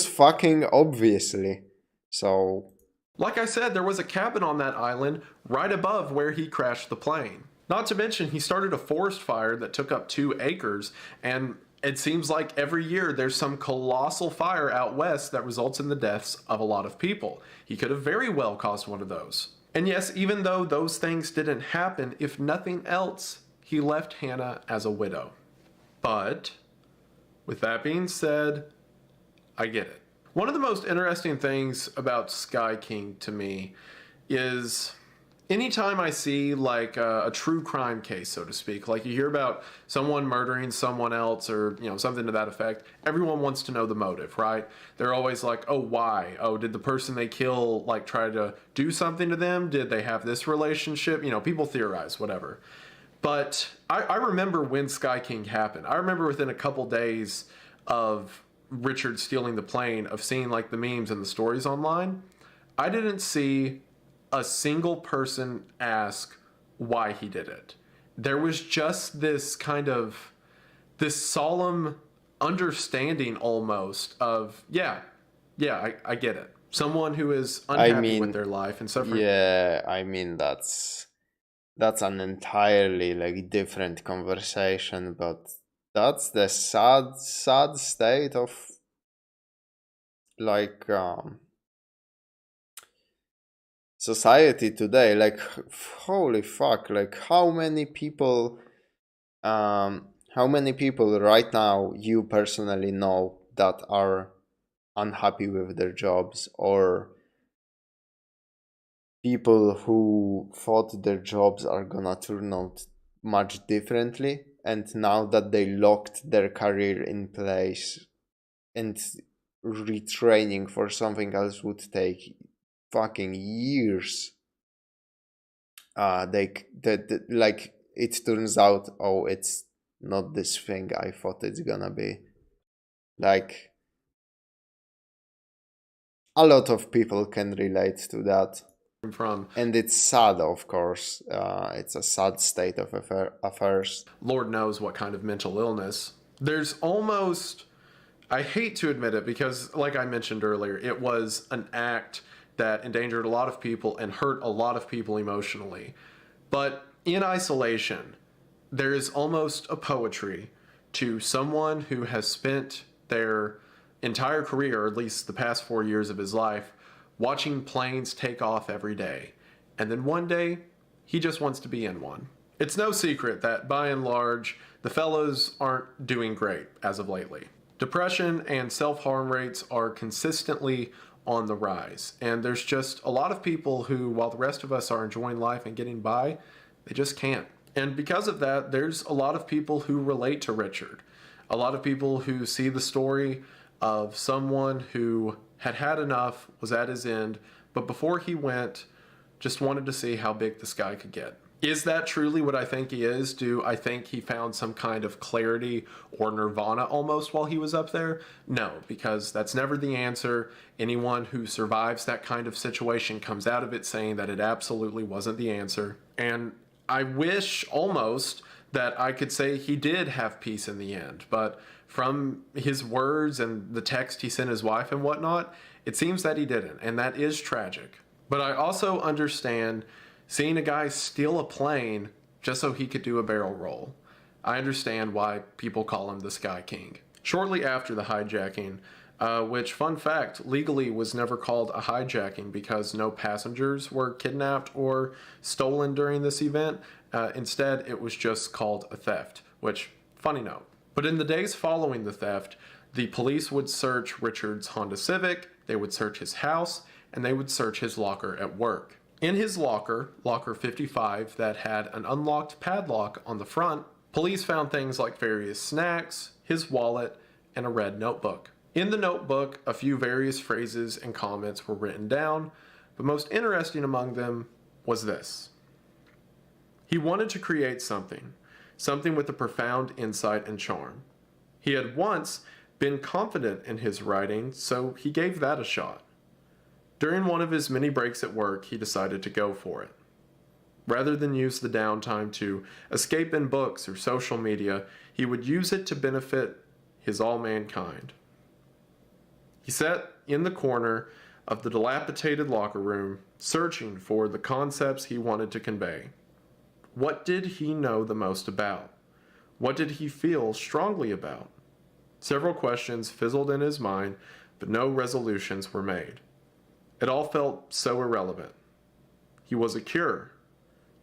fucking obviously. So, like I said, there was a cabin on that island right above where he crashed the plane. Not to mention, he started a forest fire that took up 2 acres, and it seems like every year there's some colossal fire out west that results in the deaths of a lot of people. He could have very well caused one of those. And yes, even though those things didn't happen, if nothing else, he left Hannah as a widow. But, with that being said, I get it. One of the most interesting things about Sky King to me is anytime I see like a true crime case, so to speak, like you hear about someone murdering someone else or, you know, something to that effect, everyone wants to know the motive, right? They're always like, oh, why? Oh, did the person they kill like try to do something to them? Did they have this relationship? You know, people theorize, whatever. But I remember when Sky King happened. I remember within a couple days of Richard stealing the plane, of seeing like the memes and the stories online, I didn't see a single person ask why he did it. There was just this kind of, this solemn understanding almost of, I get it. Someone who is unhappy with their life and suffering. Yeah, I mean, that's an entirely like different conversation, but that's the sad state of like society today. Like, holy fuck, like how many people right now you personally know that are unhappy with their jobs, or people who thought their jobs are gonna turn out much differently, and now that they locked their career in place and retraining for something else would take fucking years, like it turns out, oh, it's not this thing I thought it's gonna be. Like, a lot of people can relate to that. From. And it's sad, of course. It's a sad state of affairs. Lord knows what kind of mental illness. There's almost, I hate to admit it because, like I mentioned earlier, it was an act that endangered a lot of people and hurt a lot of people emotionally. But in isolation, there is almost a poetry to someone who has spent their entire career, or at least the past 4 years of his life, watching planes take off every day. And then one day, he just wants to be in one. It's no secret that, by and large, the fellows aren't doing great as of lately. Depression and self-harm rates are consistently on the rise. And there's just a lot of people who, while the rest of us are enjoying life and getting by, they just can't. And because of that, there's a lot of people who relate to Richard. A lot of people who see the story of someone who had enough, was at his end, but before he went, just wanted to see how big the sky could get. Is that truly what I think he is? Do I think he found some kind of clarity or nirvana almost while he was up there? No, because that's never the answer. Anyone who survives that kind of situation comes out of it saying that it absolutely wasn't the answer. And I wish almost that I could say he did have peace in the end, but from his words and the text he sent his wife and whatnot, it seems that he didn't, and that is tragic. But I also understand seeing a guy steal a plane just so he could do a barrel roll. I understand why people call him the Sky King. shortly after the hijacking, which, fun fact, legally was never called a hijacking because no passengers were kidnapped or stolen during this event. Instead, it was just called a theft, which, funny note. But in the days following the theft, the police would search Richard's Honda Civic, they would search his house, and they would search his locker at work. In his locker, locker 55, that had an unlocked padlock on the front, police found things like various snacks, his wallet, and a red notebook. In the notebook, a few various phrases and comments were written down, but most interesting among them was this. He wanted to create something with a profound insight and charm. He had once been confident in his writing, so he gave that a shot. During one of his many breaks at work, he decided to go for it. Rather than use the downtime to escape in books or social media, he would use it to benefit his all mankind. He sat in the corner of the dilapidated locker room, searching for the concepts he wanted to convey. What did he know the most about? What did he feel strongly about? Several questions fizzled in his mind, but no resolutions were made. It all felt so irrelevant. He was a cure.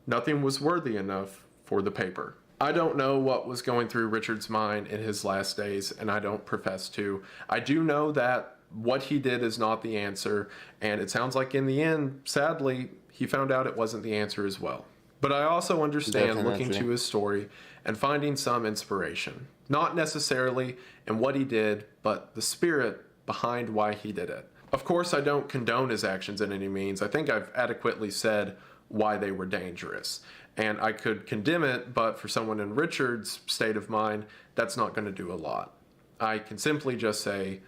Nothing was worthy enough for the paper. I don't know what was going through Richard's mind in his last days, and I don't profess to. I do know that what he did is not the answer, and it sounds like in the end, sadly, he found out it wasn't the answer as well. But I also understand looking to his story and finding some inspiration. Not necessarily in what he did, but the spirit behind why he did it. Of course, I don't condone his actions in any means. I think I've adequately said why they were dangerous. And I could condemn it, but for someone in Richard's state of mind, that's not going to do a lot. I can simply just say,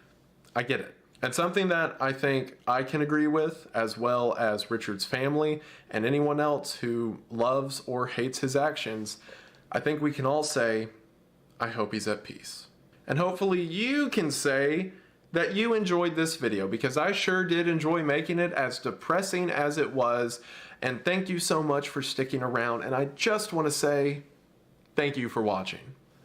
I get it. And something that I think I can agree with, as well as Richard's family and anyone else who loves or hates his actions, I think we can all say, I hope he's at peace. And hopefully you can say that you enjoyed this video, because I sure did enjoy making it, as depressing as it was. And thank you so much for sticking around. And I just want to say thank you for watching.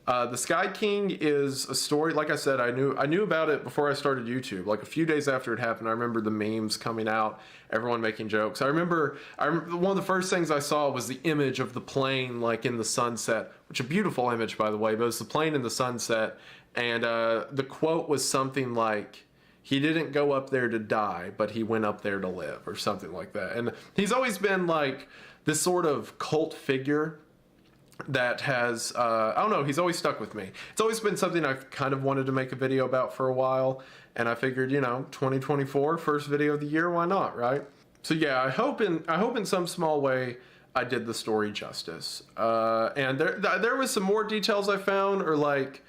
The Sky King is a story, like I said, I knew about it before I started YouTube. Like a few days after it happened, I remember the memes coming out, everyone making jokes. I remember one of the first things I saw was the image of the plane like in the sunset, which is a beautiful image, by the way, but it was the plane in the sunset. And the quote was something like, he didn't go up there to die, but he went up there to live, or something like that. And he's always been like this sort of cult figure that has, I don't know, he's always stuck with me. It's always been something I've kind of wanted to make a video about for a while, and I figured, you know, 2024, first video of the year, why not, right? So yeah, I hope in some small way I did the story justice. And there was some more details I found, or like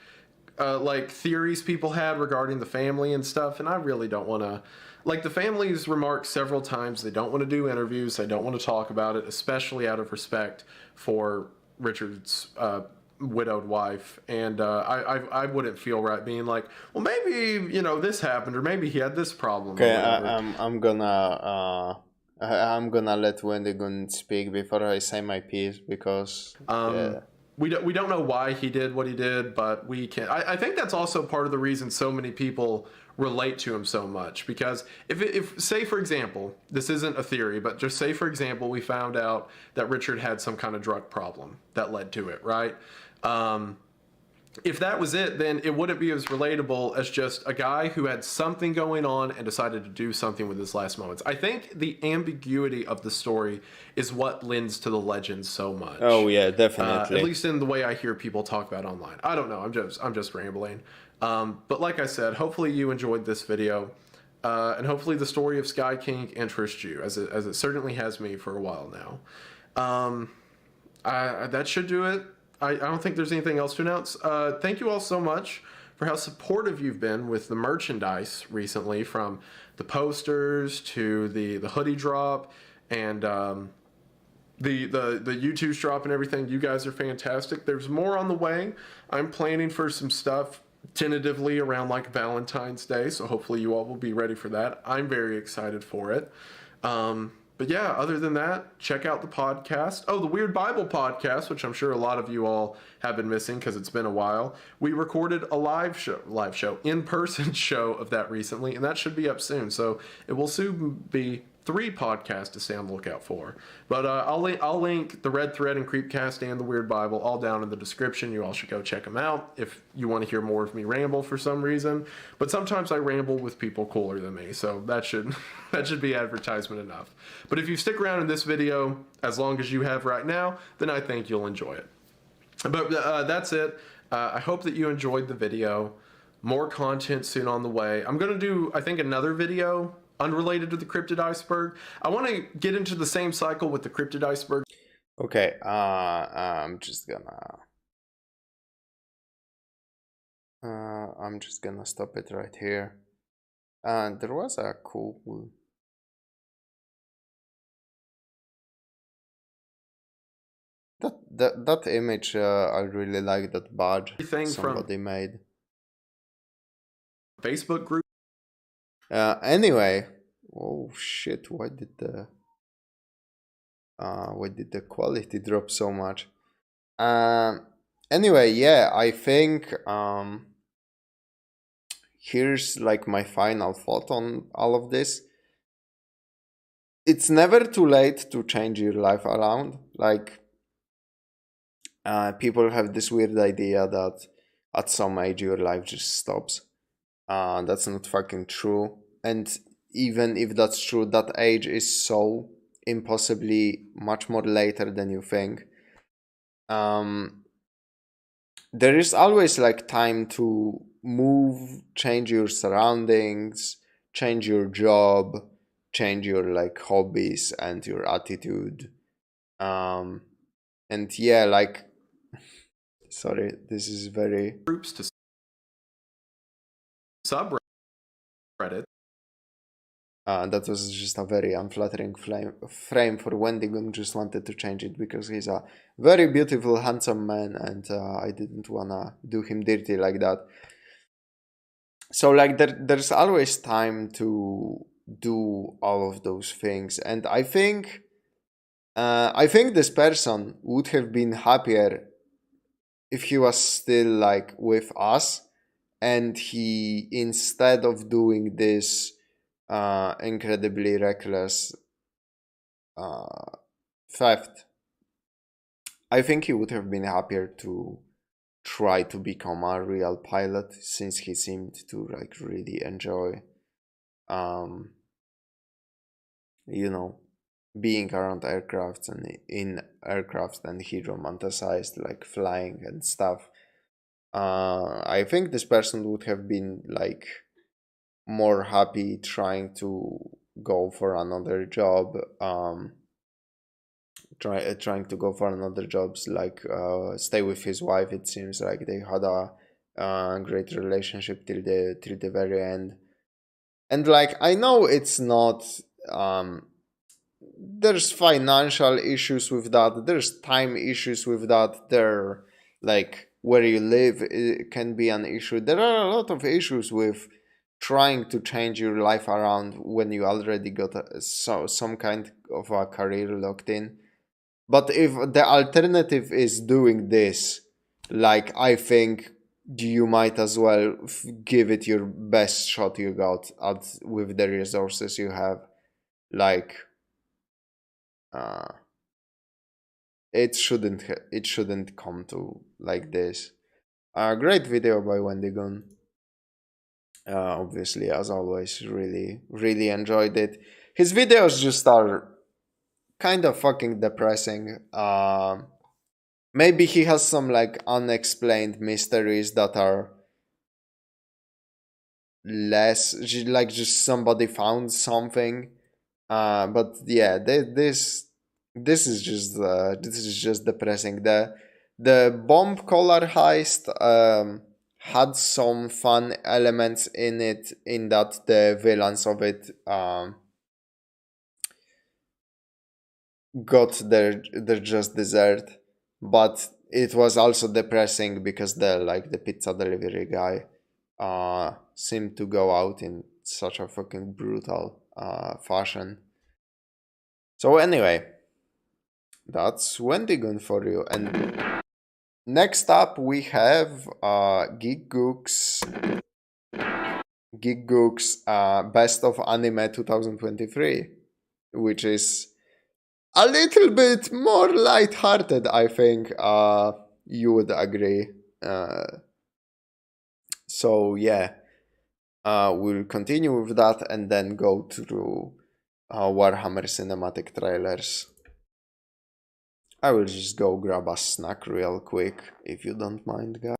theories people had regarding the family and stuff, and I really don't want to, like, the family's remarked several times they don't want to do interviews, they don't want to talk about it, especially out of respect for Richard's widowed wife, and I wouldn't feel right being like, well, maybe, you know, this happened, or maybe he had this problem. Okay, I'm gonna let Wendigoon speak before I say my piece, because yeah. We don't know why he did what he did, but we can. I think that's also part of the reason so many people relate to him so much, because if say, for example, this isn't a theory, but just say, for example, we found out that Richard had some kind of drug problem that led to it, right? If that was it, then it wouldn't be as relatable as just a guy who had something going on and decided to do something with his last moments. I think the ambiguity of the story is what lends to the legend so much. Oh yeah, definitely. At least in the way I hear people talk about online. I don't know. I'm just rambling. But like I said, hopefully you enjoyed this video, and hopefully the story of Sky King interests you, as it certainly has me for a while now. That should do it. I don't think there's anything else to announce. Thank you all so much for how supportive you've been with the merchandise recently, from the posters to the hoodie drop and the YouTube's drop and everything. You guys are fantastic. There's more on the way. I'm planning for some stuff tentatively around like Valentine's Day, so hopefully you all will be ready for that. I'm very excited for it. But yeah, other than that, check out the podcast. Oh, the Weird Bible podcast, which I'm sure a lot of you all have been missing because it's been a while. We recorded a live show, in-person show of that recently, and that should be up soon. So it will soon be 3 podcasts to stay on the lookout for. But I'll link the Red Thread and Creepcast and the Weird Bible all down in the description. You all should go check them out if you want to hear more of me ramble for some reason. But sometimes I ramble with people cooler than me, so that should be advertisement enough. But if you stick around in this video as long as you have right now, then I think you'll enjoy it. But that's it. I hope that you enjoyed the video. More content soon on the way. I'm going to do, I think, another video unrelated to the cryptid iceberg. I want to get into the same cycle with the cryptid iceberg. Okay, I'm just gonna stop it right here. There was a cool that image. I really like that badge somebody made. Facebook group. Anyway, oh shit! Why did the quality drop so much? Anyway, yeah, I think here's like my final thought on all of this. It's never too late to change your life around. Like, people have this weird idea that at some age your life just stops. That's not fucking true. And even if that's true, that age is so impossibly much more later than you think. There is always like time to move, change your surroundings, change your job, change your like hobbies and your attitude. And yeah, like, sorry, this is very groups to subreddit. That was just a very unflattering frame for Wendigoon. Just wanted to change it because he's a very beautiful, handsome man, and I didn't wanna do him dirty like that. So like there's always time to do all of those things, and I think this person would have been happier if he was still like with us, and he, instead of doing this incredibly reckless theft, I think he would have been happier to try to become a real pilot, since he seemed to like really enjoy you know, being around aircrafts and in aircraft, and he romanticized like flying and stuff. I think this person would have been like more happy trying to go for another job, trying to go for another jobs, like stay with his wife. It seems like they had a great relationship till the very end. And like, I know it's not there's financial issues with that, there's time issues with that, there, like, where you live, it can be an issue. There are a lot of issues with trying to change your life around when you already got some kind of a career locked in. But if the alternative is doing this, like, I think you might as well give it your best shot you got with the resources you have. Like, it shouldn't come to like this. Great video by Wendigoon. Obviously, as always, really enjoyed it. His videos just are kind of fucking depressing. Maybe he has some like unexplained mysteries that are less like just somebody found something. But yeah, this is just depressing. The bomb collar heist had some fun elements in it, in that the villains of it got their just dessert, but it was also depressing because the pizza delivery guy seemed to go out in such a fucking brutal fashion. So anyway, that's Wendigoon for you. And next up we have Gigguk's Best of Anime 2023, which is a little bit more lighthearted, I think you would agree. So yeah, we'll continue with that and then go through Warhammer cinematic trailers. I will just go grab a snack real quick, if you don't mind, guys.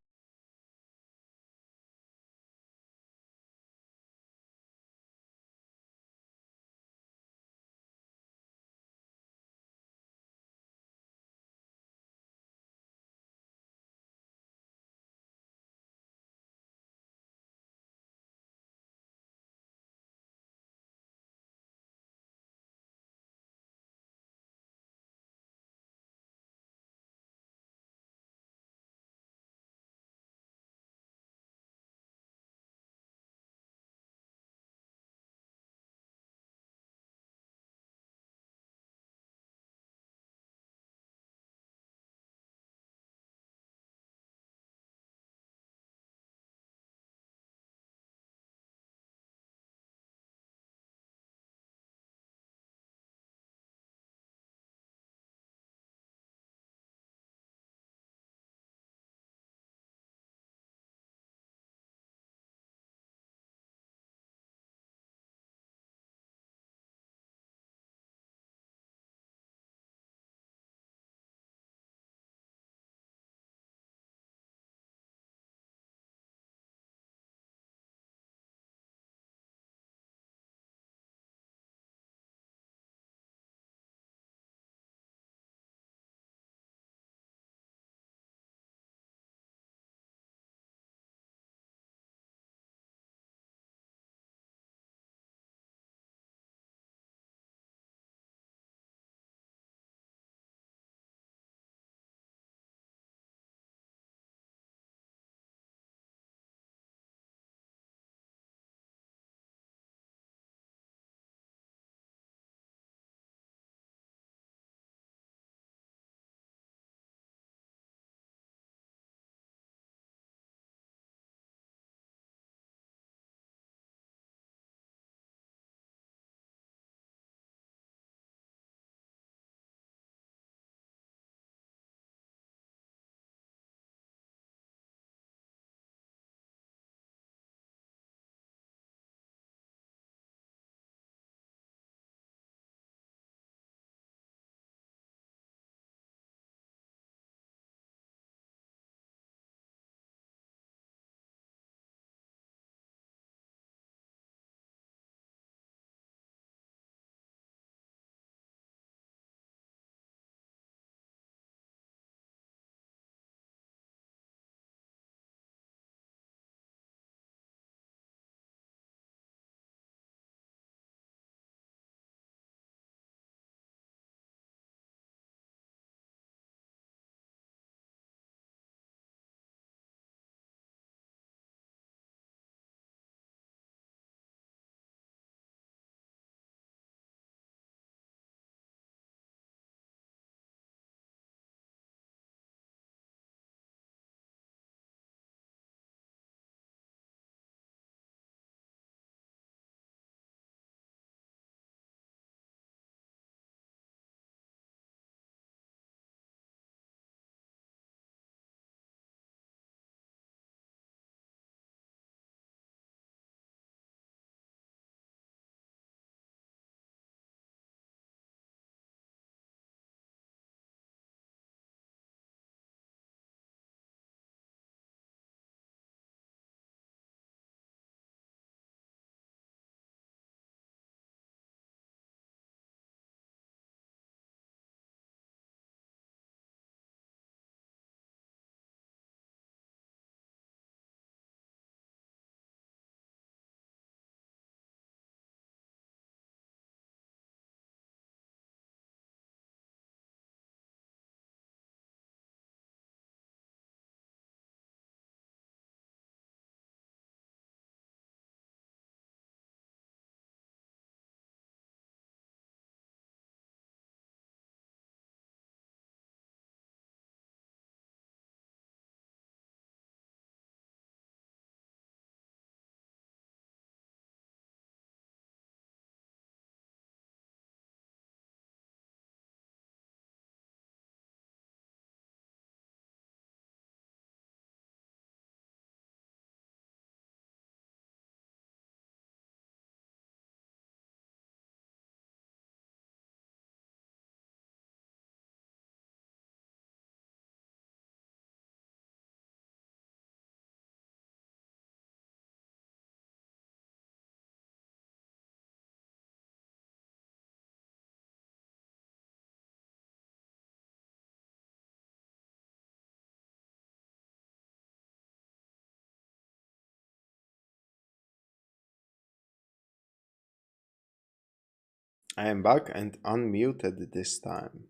I am back and unmuted this time.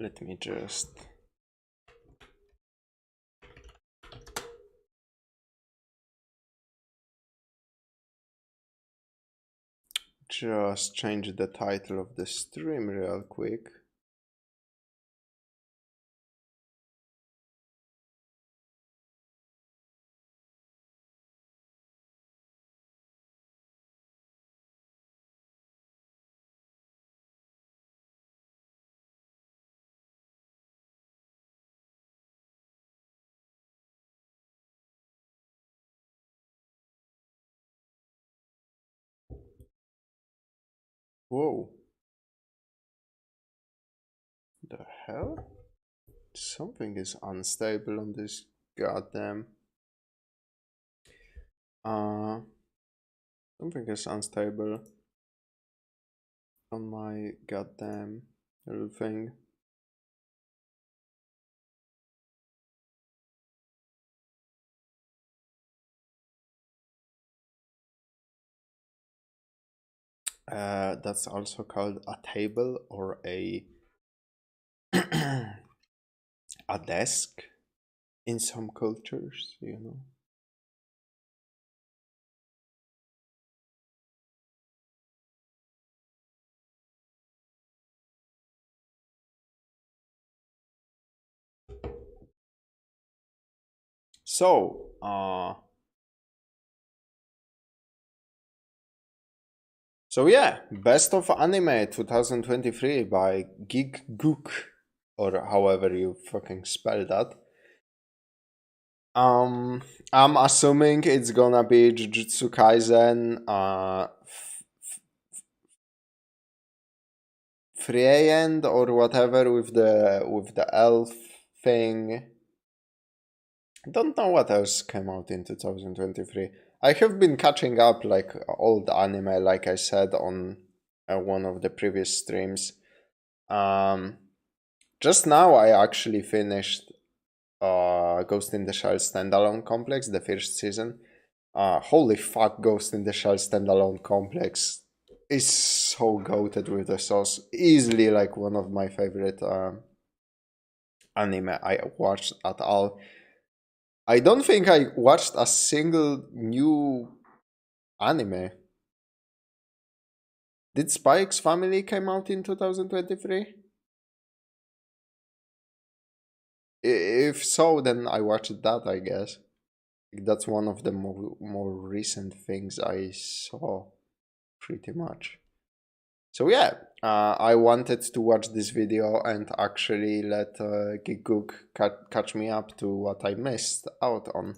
Let me just change the title of the stream real quick. Whoa. The hell? Something is unstable on this goddamn. Something is unstable on my goddamn little thing. That's also called a table or a a desk in some cultures, you know. So yeah, Best of Anime 2023 by Gigguk, or however you fucking spell that. I'm assuming it's gonna be Jujutsu Kaisen, Free End or whatever with the elf thing. Don't know what else came out in 2023. I have been catching up like old anime, like I said on one of the previous streams. Just now I actually finished Ghost in the Shell Standalone Complex, the first season. Holy fuck, Ghost in the Shell Standalone Complex is so goated with the sauce. Easily like one of my favorite anime I watched at all. I don't think I watched a single new anime. Did Spy X Family came out in 2023? If so, then I watched that, I guess. That's one of the more recent things I saw, pretty much. So yeah, I wanted to watch this video and actually let Gigguk catch me up to what I missed out on.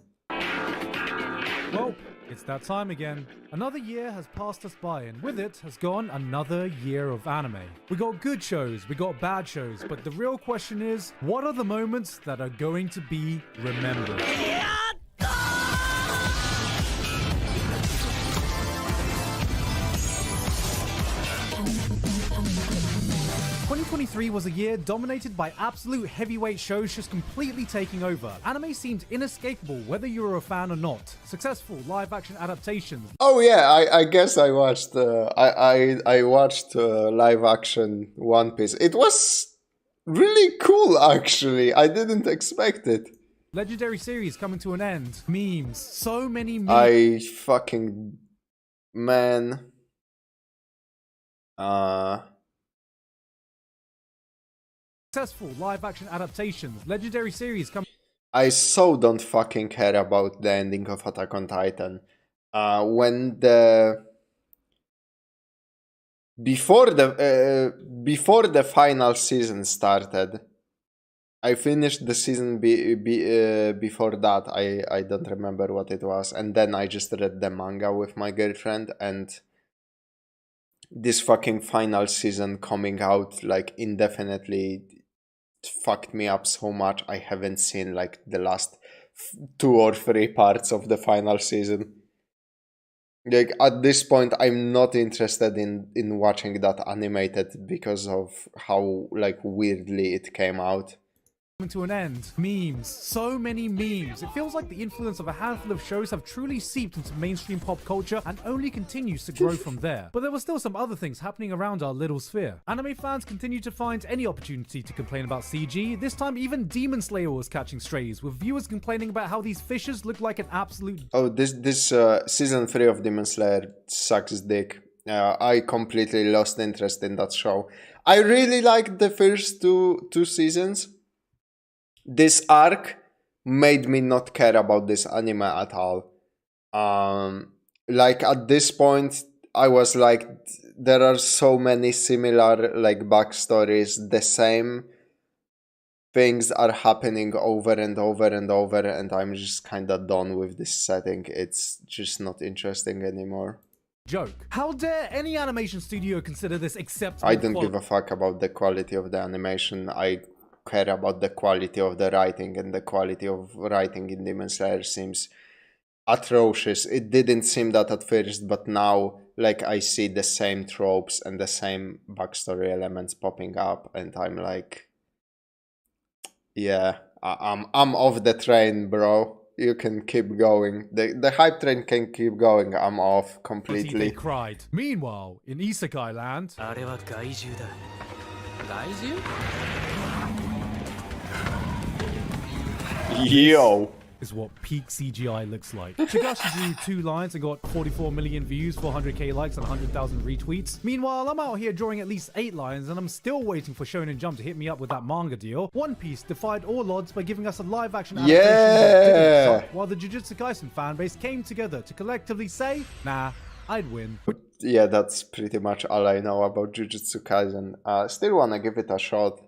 Well, it's that time again. Another year has passed us by, and with it has gone another year of anime. We got good shows, we got bad shows, but the real question is, what are the moments that are going to be remembered? 2023 was a year dominated by absolute heavyweight shows just completely taking over. Anime seemed inescapable whether you were a fan or not. Successful live-action adaptations. Oh yeah, I guess I watched. I watched live-action One Piece. It was really cool, actually. I didn't expect it. Legendary series coming to an end. Memes. So many memes. I fucking... Man. Successful live-action adaptations. Legendary series coming... I so don't fucking care about the ending of Attack on Titan. When the... Before the final season started, I finished the season before that. I don't remember what it was. And then I just read the manga with my girlfriend, and this fucking final season coming out like indefinitely fucked me up so much. I haven't seen like the last 2 or 3 parts of the final season. Like at this point, I'm not interested in watching that animated because of how like weirdly it came out. To an end. Memes. So many memes. It feels like the influence of a handful of shows have truly seeped into mainstream pop culture and only continues to grow from there. But there were still some other things happening around our little sphere. Anime fans continue to find any opportunity to complain about CG. This time even Demon Slayer was catching strays, with viewers complaining about how these fishes look like an absolute... Oh, this season 3 of Demon Slayer sucks dick. I completely lost interest in that show. I really liked the first two seasons. This arc made me not care about this anime at all. Like at this point, I was like, there are so many similar like backstories. The same things are happening over and over and over, and I'm just kind of done with this setting. It's just not interesting anymore. Joke. How dare any animation studio consider this acceptable? I don't give a fuck about the quality of the animation. I care about the quality of the writing, and the quality of writing in Demon Slayer seems atrocious. It didn't seem that at first, but now like I see the same tropes and the same backstory elements popping up, and I'm like, yeah, I'm off the train, bro. You can keep going. The hype train can keep going. I'm off completely. They cried. Meanwhile, in Isekai land... Yo! Is what peak CGI looks like. Shigashi drew 2 lines and got 44 million views, 400k likes, and 100,000 retweets. Meanwhile, I'm out here drawing at least 8 lines, and I'm still waiting for Shonen Jump to hit me up with that manga deal. One Piece defied all odds by giving us a live-action adaptation of Gigguk, while the Jujutsu Kaisen fanbase came together to collectively say, nah, I'd win. Yeah, that's pretty much all I know about Jujutsu Kaisen. Still wanna give it a shot.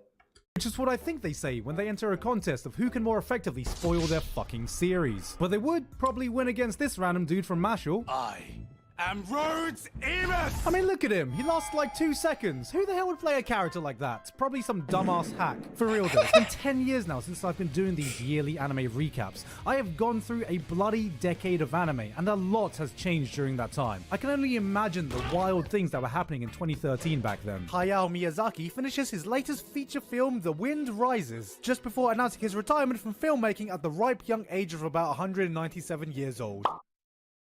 Which is what I think they say when they enter a contest of who can more effectively spoil their fucking series. But they would probably win against this random dude from Mashal. And Rhodes Emus! I mean, look at him. He lasted like 2 seconds. Who the hell would play a character like that? Probably some dumbass hack. For real though, it's been 10 years now since I've been doing these yearly anime recaps. I have gone through a bloody decade of anime, and a lot has changed during that time. I can only imagine the wild things that were happening in 2013 back then. Hayao Miyazaki finishes his latest feature film, The Wind Rises, just before announcing his retirement from filmmaking at the ripe young age of about 197 years old.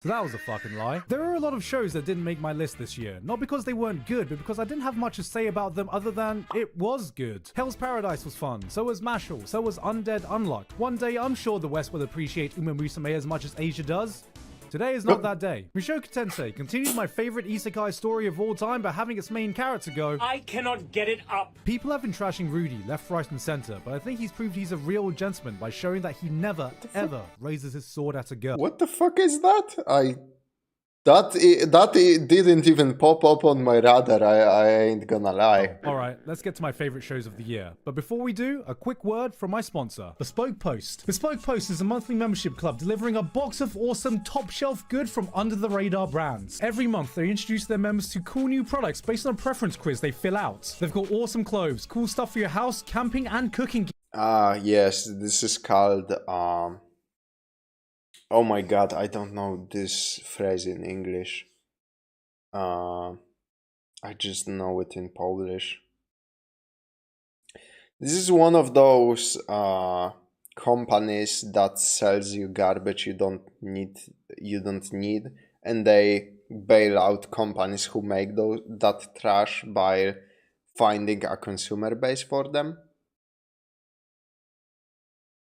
So that was a fucking lie. There are a lot of shows that didn't make my list this year. Not because they weren't good, but because I didn't have much to say about them other than it was good. Hell's Paradise was fun. So was Mashal. So was Undead Unluck. One day I'm sure the West will appreciate Uma Musume as much as Asia does. Today is not that day. Mushoku Tensei continued my favorite isekai story of all time by having its main character go, I cannot get it up. People have been trashing Rudy left, right, and center, but I think he's proved he's a real gentleman by showing that he never, ever raises his sword at a girl. What the fuck is that? That didn't even pop up on my radar, I ain't gonna lie. Alright, let's get to my favorite shows of the year. But before we do, a quick word from my sponsor, Bespoke Post. Bespoke Post is a monthly membership club delivering a box of awesome top-shelf good from under-the-radar brands. Every month, they introduce their members to cool new products based on a preference quiz they fill out. They've got awesome clothes, cool stuff for your house, camping, and cooking. Yes, this is called, oh my god, I don't know this phrase in English. I just know it in Polish. This is one of those companies that sells you garbage you don't need, and they bail out companies who make that trash by finding a consumer base for them.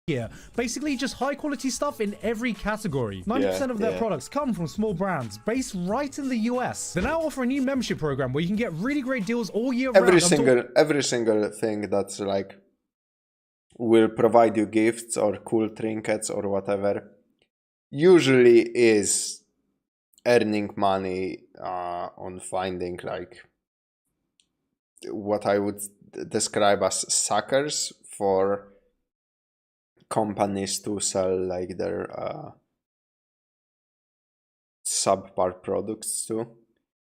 Here. Basically just high quality stuff in every category. 90% of their products come from small brands based right in the US. They now offer a new membership program where you can get really great deals all year round. Every single thing that's like will provide you gifts or cool trinkets or whatever usually is earning money on finding like what I would describe as suckers for companies to sell like their subpar products to.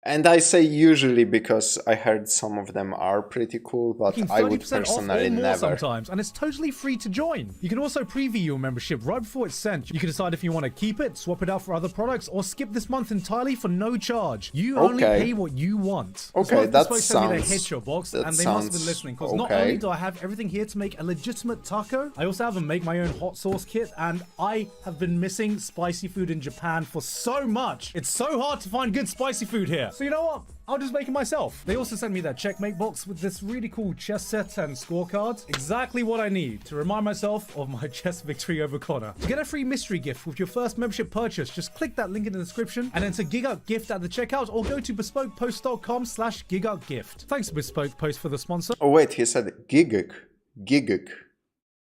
And I say usually because I heard some of them are pretty cool, but I would 30% off personally or more never. sometimes, and it's totally free to join. You can also preview your membership right before it's sent. You can decide if you want to keep it, swap it out for other products, or skip this month entirely for no charge. You only pay what you want. Okay, that sounds. Send me their headshot box, and they must have been listening, because not only do I have everything here to make a legitimate taco, I also have a make my own hot sauce kit, and I have been missing spicy food in Japan for so much. It's so hard to find good spicy food here. So you know what? I'll just make it myself. They also sent me that checkmate box with this really cool chess set and scorecards. Exactly what I need to remind myself of my chess victory over Connor. To get a free mystery gift with your first membership purchase, just click that link in the description and enter Gigguk Gift at the checkout, or go to bespokepost.com/GiggukGift. Thanks to Bespoke Post for the sponsor. Oh wait, he said Gigguk. Gigguk.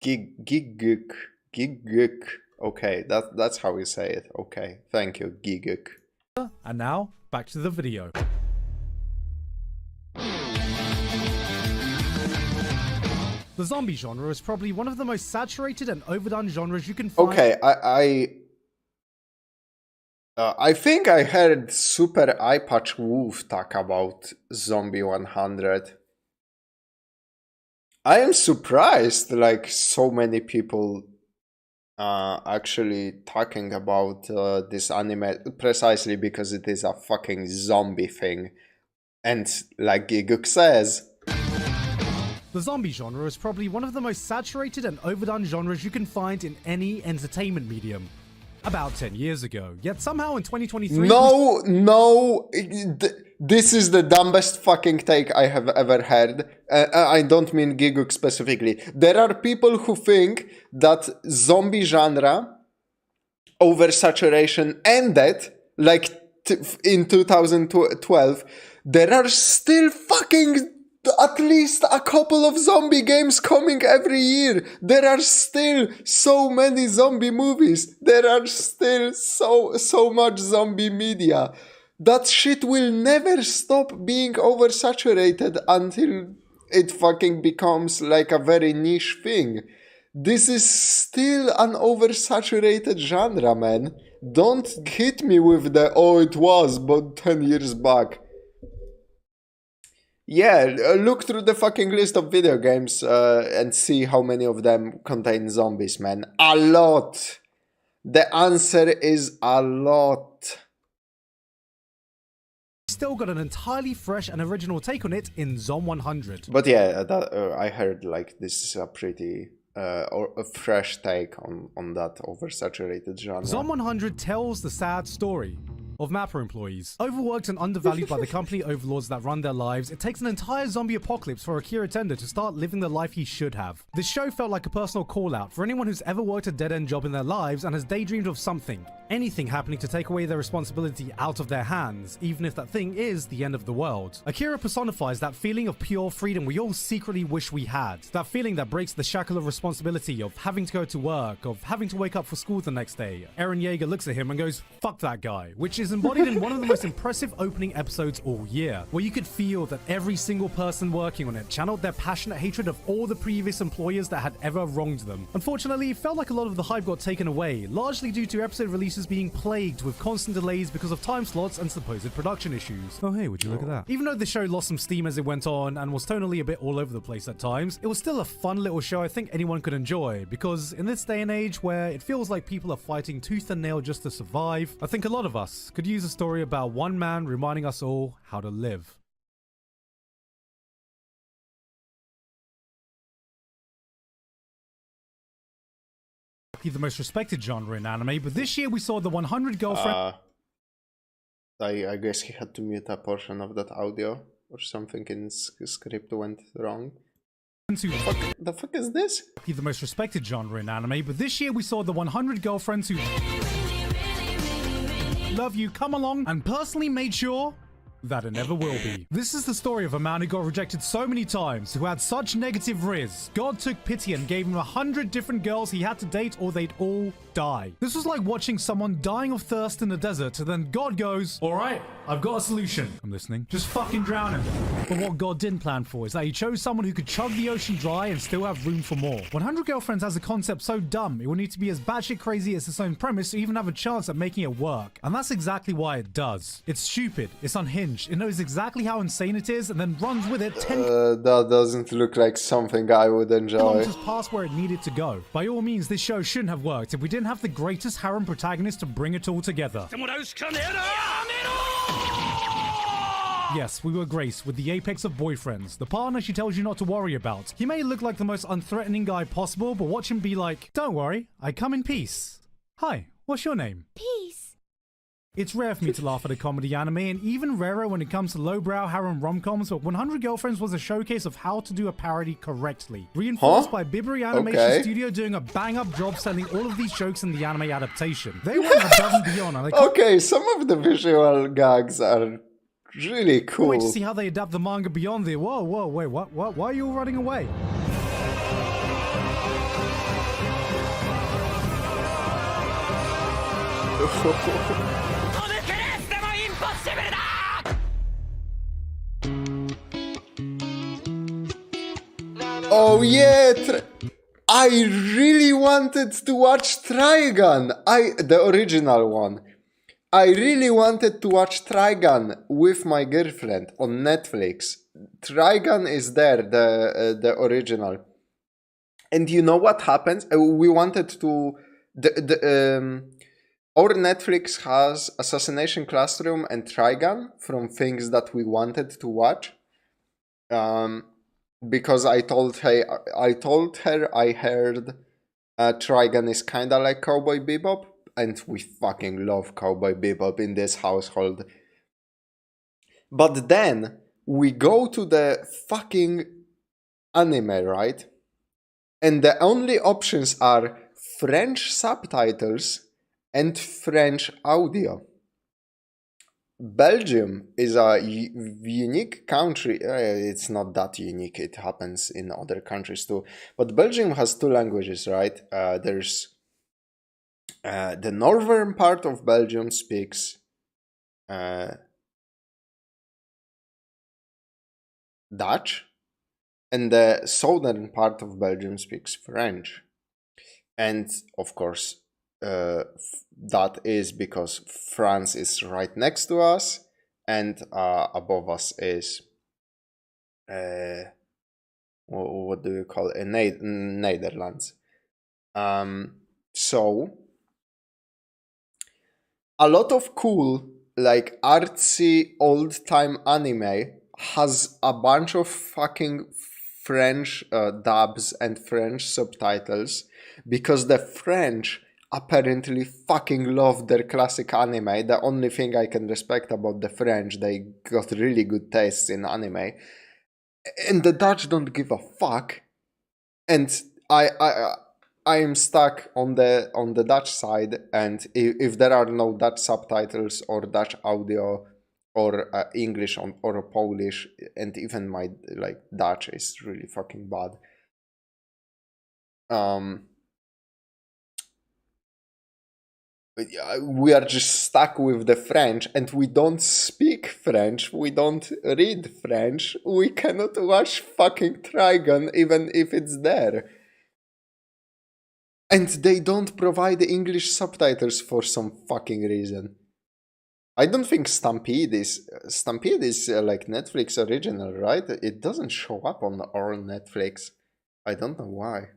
Gigguk. Gigguk. Okay, that's how we say it. Okay, thank you, Gigguk. And now, back to the video. The zombie genre is probably one of the most saturated and overdone genres you can find. Okay, I think I heard Super Eyepatch Wolf talk about Zombie 100. I am surprised, like, so many people actually talking about this anime, precisely because it is a fucking zombie thing. And like Gigguk says, the zombie genre is probably one of the most saturated and overdone genres you can find in any entertainment medium. About 10 years ago, yet somehow in 2023... This is the dumbest fucking take I have ever heard. I don't mean Gigguk specifically. There are people who think that zombie genre oversaturation ended, like, in 2012. There are still fucking at least a couple of zombie games coming every year. There are still so many zombie movies. There are still so much zombie media. That shit will never stop being oversaturated until it fucking becomes like a very niche thing. This is still an oversaturated genre, man. Don't hit me with the, oh, it was, but 10 years back. Yeah, look through the fucking list of video games and see how many of them contain zombies, man. A lot. The answer is a lot. Still got an entirely fresh and original take on it in Zom 100. But yeah, I heard like this is a pretty or a fresh take on that oversaturated genre. Zom 100 tells the sad story of Mapper employees. Overworked and undervalued by the company overlords that run their lives, it takes an entire zombie apocalypse for Akira Tender to start living the life he should have. This show felt like a personal call-out for anyone who's ever worked a dead-end job in their lives and has daydreamed of something, anything happening to take away their responsibility out of their hands, even if that thing is the end of the world. Akira personifies that feeling of pure freedom we all secretly wish we had. That feeling that breaks the shackle of responsibility, of having to go to work, of having to wake up for school the next day. Eren Yeager looks at him and goes, "Fuck that guy," which is embodied in one of the most impressive opening episodes all year, where you could feel that every single person working on it channeled their passionate hatred of all the previous employers that had ever wronged them. Unfortunately, it felt like a lot of the hype got taken away, largely due to episode releases being plagued with constant delays because of time slots and supposed production issues. Oh hey, would you look at that? Even though the show lost some steam as it went on and was tonally a bit all over the place at times, it was still a fun little show I think anyone could enjoy, because in this day and age where it feels like people are fighting tooth and nail just to survive, I think a lot of us could use a story about one man reminding us all how to live. The most respected genre in anime, but this year we saw the 100 Girlfriend. I guess he had to mute a portion of that audio or something in his script went wrong. The fuck is this? The most respected genre in anime, but this year we saw the 100 Girlfriends Who Love You come along and personally made sure that it never will be. This is the story of a man who got rejected so many times, who had such negative riz. God took pity and gave him 100 different girls he had to date or they'd all die. This was like watching someone dying of thirst in the desert, and then God goes, "Alright, I've got a solution." I'm listening. "Just fucking drown him." But what God didn't plan for is that he chose someone who could chug the ocean dry and still have room for more. 100 Girlfriends has a concept so dumb, it will need to be as batshit crazy as its own premise to even have a chance at making it work. And that's exactly why it does. It's stupid, it's unhinged, cringe. It knows exactly how insane it is and then runs with it 10 That doesn't look like something I would enjoy. kilometers past where it needed to go. By all means, this show shouldn't have worked if we didn't have the greatest harem protagonist to bring it all together. Yes, we were graced with the apex of boyfriends, the partner she tells you not to worry about. He may look like the most unthreatening guy possible, but watch him be like, don't worry, I come in peace. Hi, what's your name? Peace. It's rare for me to laugh at a comedy anime, and even rarer when it comes to lowbrow harem rom-coms, but 100 Girlfriends was a showcase of how to do a parody correctly. Reinforced by Bibbery Animation Studio doing a bang-up job selling all of these jokes in the anime adaptation. They went above and beyond, and Okay, some of the visual gags are really cool. Wait to see how they adapt the manga beyond the whoa, wait, what? Why are you all running away? Oh yeah, I really wanted to watch Trigun. The original one. I really wanted to watch Trigun with my girlfriend on Netflix. Trigun is there, the original. And you know what happens? We wanted to... Our Netflix has Assassination Classroom and Trigun from things that we wanted to watch. Because I told her I heard Trigun is kinda like Cowboy Bebop. And we fucking love Cowboy Bebop in this household. But then we go to the fucking anime, right? And the only options are French subtitles and French audio. Belgium is a unique country. It's not that unique. It happens in other countries too. But Belgium has two languages, right? There's the northern part of Belgium speaks Dutch, and the southern part of Belgium speaks French. And of course, that is because France is right next to us, and above us is what do you call it? Netherlands. So a lot of cool, like artsy old-time anime has a bunch of fucking French dubs and French subtitles, because the French apparently fucking love their classic anime. The only thing I can respect about the French, they got really good tastes in anime. And the Dutch don't give a fuck. And I am stuck on the Dutch side, and if there are no Dutch subtitles or Dutch audio or English or Polish, and even my Dutch is really fucking bad. We are just stuck with the French, and we don't speak French, we don't read French, we cannot watch fucking Trigun even if it's there. And they don't provide English subtitles for some fucking reason. I don't think Stampede is like Netflix original, right? It doesn't show up on our Netflix. I don't know why.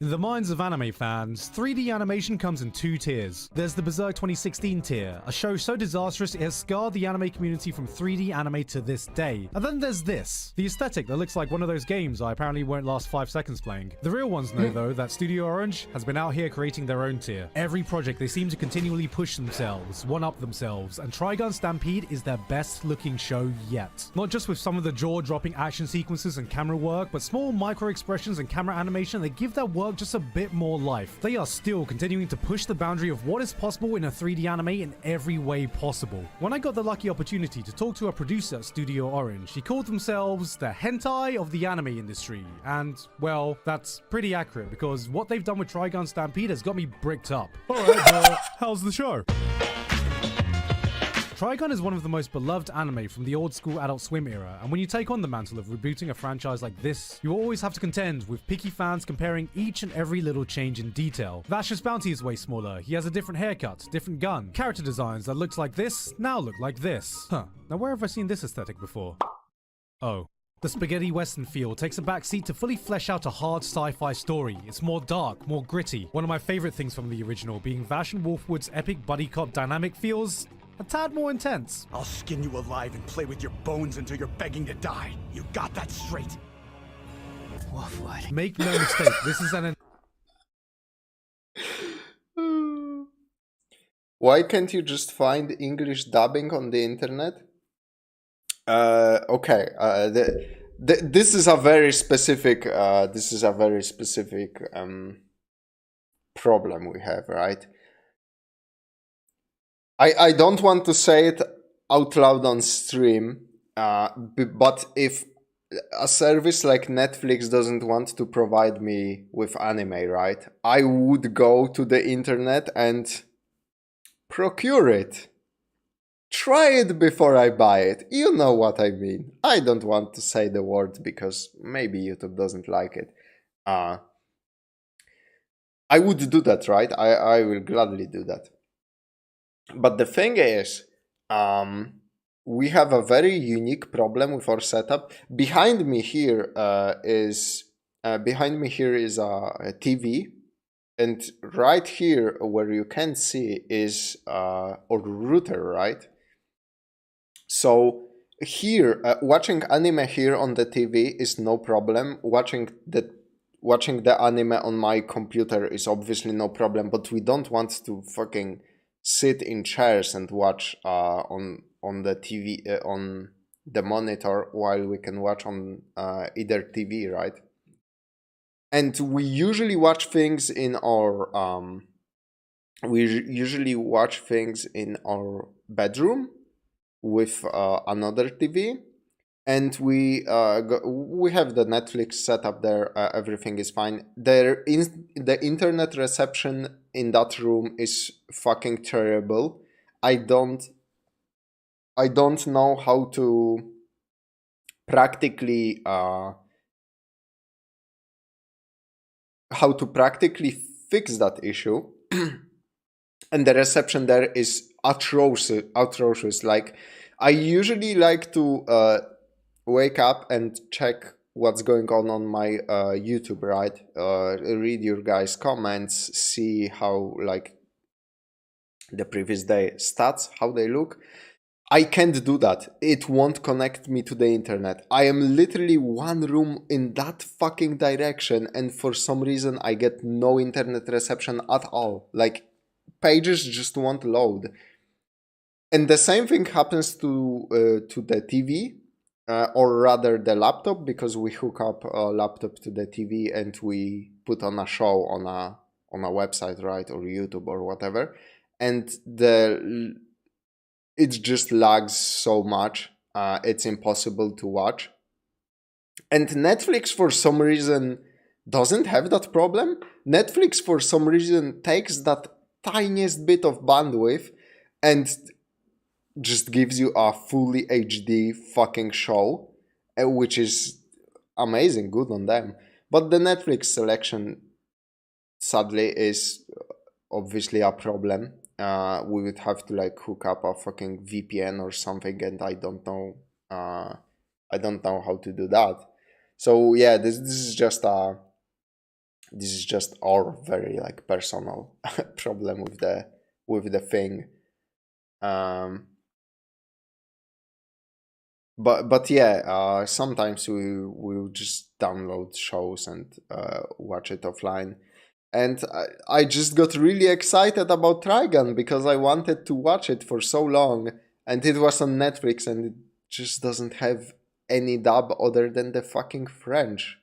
In the minds of anime fans, 3D animation comes in two tiers. There's the Berserk 2016 tier, a show so disastrous it has scarred the anime community from 3D anime to this day. And then there's this, the aesthetic that looks like one of those games I apparently won't last 5 seconds playing. The real ones know though that Studio Orange has been out here creating their own tier. Every project they seem to continually push themselves, one-up themselves, and Trigun Stampede is their best looking show yet. Not just with some of the jaw-dropping action sequences and camera work, but small micro expressions and camera animation that give their work just a bit more life. They are still continuing to push the boundary of what is possible in a 3D anime in every way possible. When I got the lucky opportunity to talk to a producer at Studio Orange, he called themselves the hentai of the anime industry. And, well, that's pretty accurate, because what they've done with Trigun Stampede has got me bricked up. Alright, how's the show? Trigun is one of the most beloved anime from the old school Adult Swim era, and when you take on the mantle of rebooting a franchise like this, you always have to contend with picky fans comparing each and every little change in detail. Vash's bounty is way smaller, he has a different haircut, different gun, character designs that looked like this, now look like this. Huh, now where have I seen this aesthetic before? Oh. The spaghetti western feel takes a backseat to fully flesh out a hard sci-fi story. It's more dark, more gritty. One of my favorite things from the original being Vash and Wolfwood's epic buddy cop dynamic feels a tad more intense. I'll skin you alive and play with your bones until you're begging to die. You got that straight? Wolfwood. Make no mistake, this is an... Why can't you just find English dubbing on the internet? Okay. This is a very specific. Problem we have, right? I don't want to say it out loud on stream, but if a service like Netflix doesn't want to provide me with anime, right, I would go to the internet and procure it. Try it before I buy it. You know what I mean. I don't want to say the word because maybe YouTube doesn't like it. I would do that, right? I will gladly do that. But the thing is, we have a very unique problem with our setup. Behind me here is a TV, and right here where you can see is our router, right? So here, watching anime here on the TV is no problem. Watching the anime on my computer is obviously no problem. But we don't want to fucking sit in chairs and watch on the TV on the monitor while we can watch on either TV, right? And we usually watch things in our bedroom with another TV, and we have the Netflix set up there. Everything is fine. The internet reception in that room is fucking terrible. I don't know how to practically fix that issue. And the reception there is atrocious. Like, I usually like to wake up and check what's going on my YouTube, right? Read your guys' comments, see how, like, the previous day stats, how they look. I can't do that. It won't connect me to the internet. I am literally one room in that fucking direction, and for some reason I get no internet reception at all. Like, pages just won't load. And the same thing happens to the TV, or rather the laptop, because we hook up a laptop to the TV and we put on a show on a website, right, or YouTube or whatever, and it just lags so much, it's impossible to watch. And Netflix, for some reason, doesn't have that problem. Netflix, for some reason, takes that tiniest bit of bandwidth and just gives you a fully HD fucking show, which is amazing, good on them. But the Netflix selection, sadly, is obviously a problem. We would have to like hook up a fucking VPN or something, and I don't know how to do that. So yeah, this is just our very like personal problem with the thing. But yeah, sometimes we'll just download shows and watch it offline. And I just got really excited about Trigun because I wanted to watch it for so long, and it was on Netflix, and it just doesn't have any dub other than the fucking French.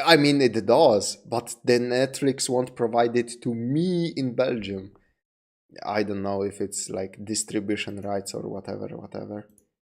I mean, it does, but the Netflix won't provide it to me in Belgium. I don't know if it's like distribution rights or whatever.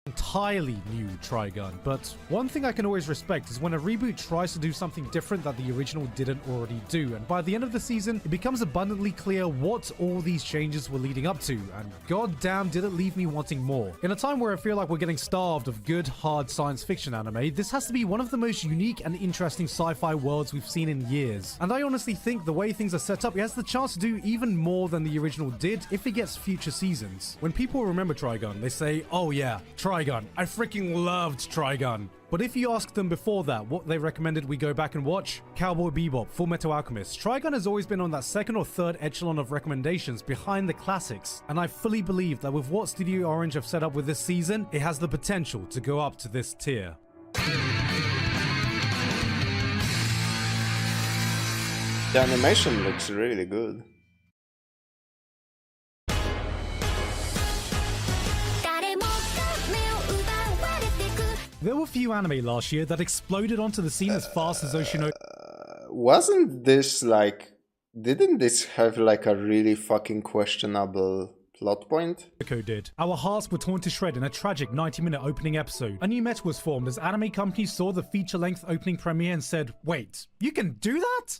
entirely new Trigun, but one thing I can always respect is when a reboot tries to do something different that the original didn't already do, and by the end of the season, it becomes abundantly clear what all these changes were leading up to, and goddamn did it leave me wanting more. In a time where I feel like we're getting starved of good, hard science fiction anime, this has to be one of the most unique and interesting sci-fi worlds we've seen in years, and I honestly think the way things are set up, it has the chance to do even more than the original did if it gets future seasons. When people remember Trigun, they say, oh yeah, Trigun. I freaking loved Trigun. But if you ask them before that what they recommended we go back and watch, Cowboy Bebop, Full Metal Alchemist, Trigun has always been on that second or third echelon of recommendations behind the classics. And I fully believe that with what Studio Orange have set up with this season, it has the potential to go up to this tier. The animation looks really good. There were few anime last year that exploded onto the scene as fast as Oshinoko. Wasn't this like... Didn't this have like a really fucking questionable plot point? Did. Our hearts were torn to shred in a tragic 90-minute opening episode. A new meta was formed as anime companies saw the feature-length opening premiere and said, wait, you can do that?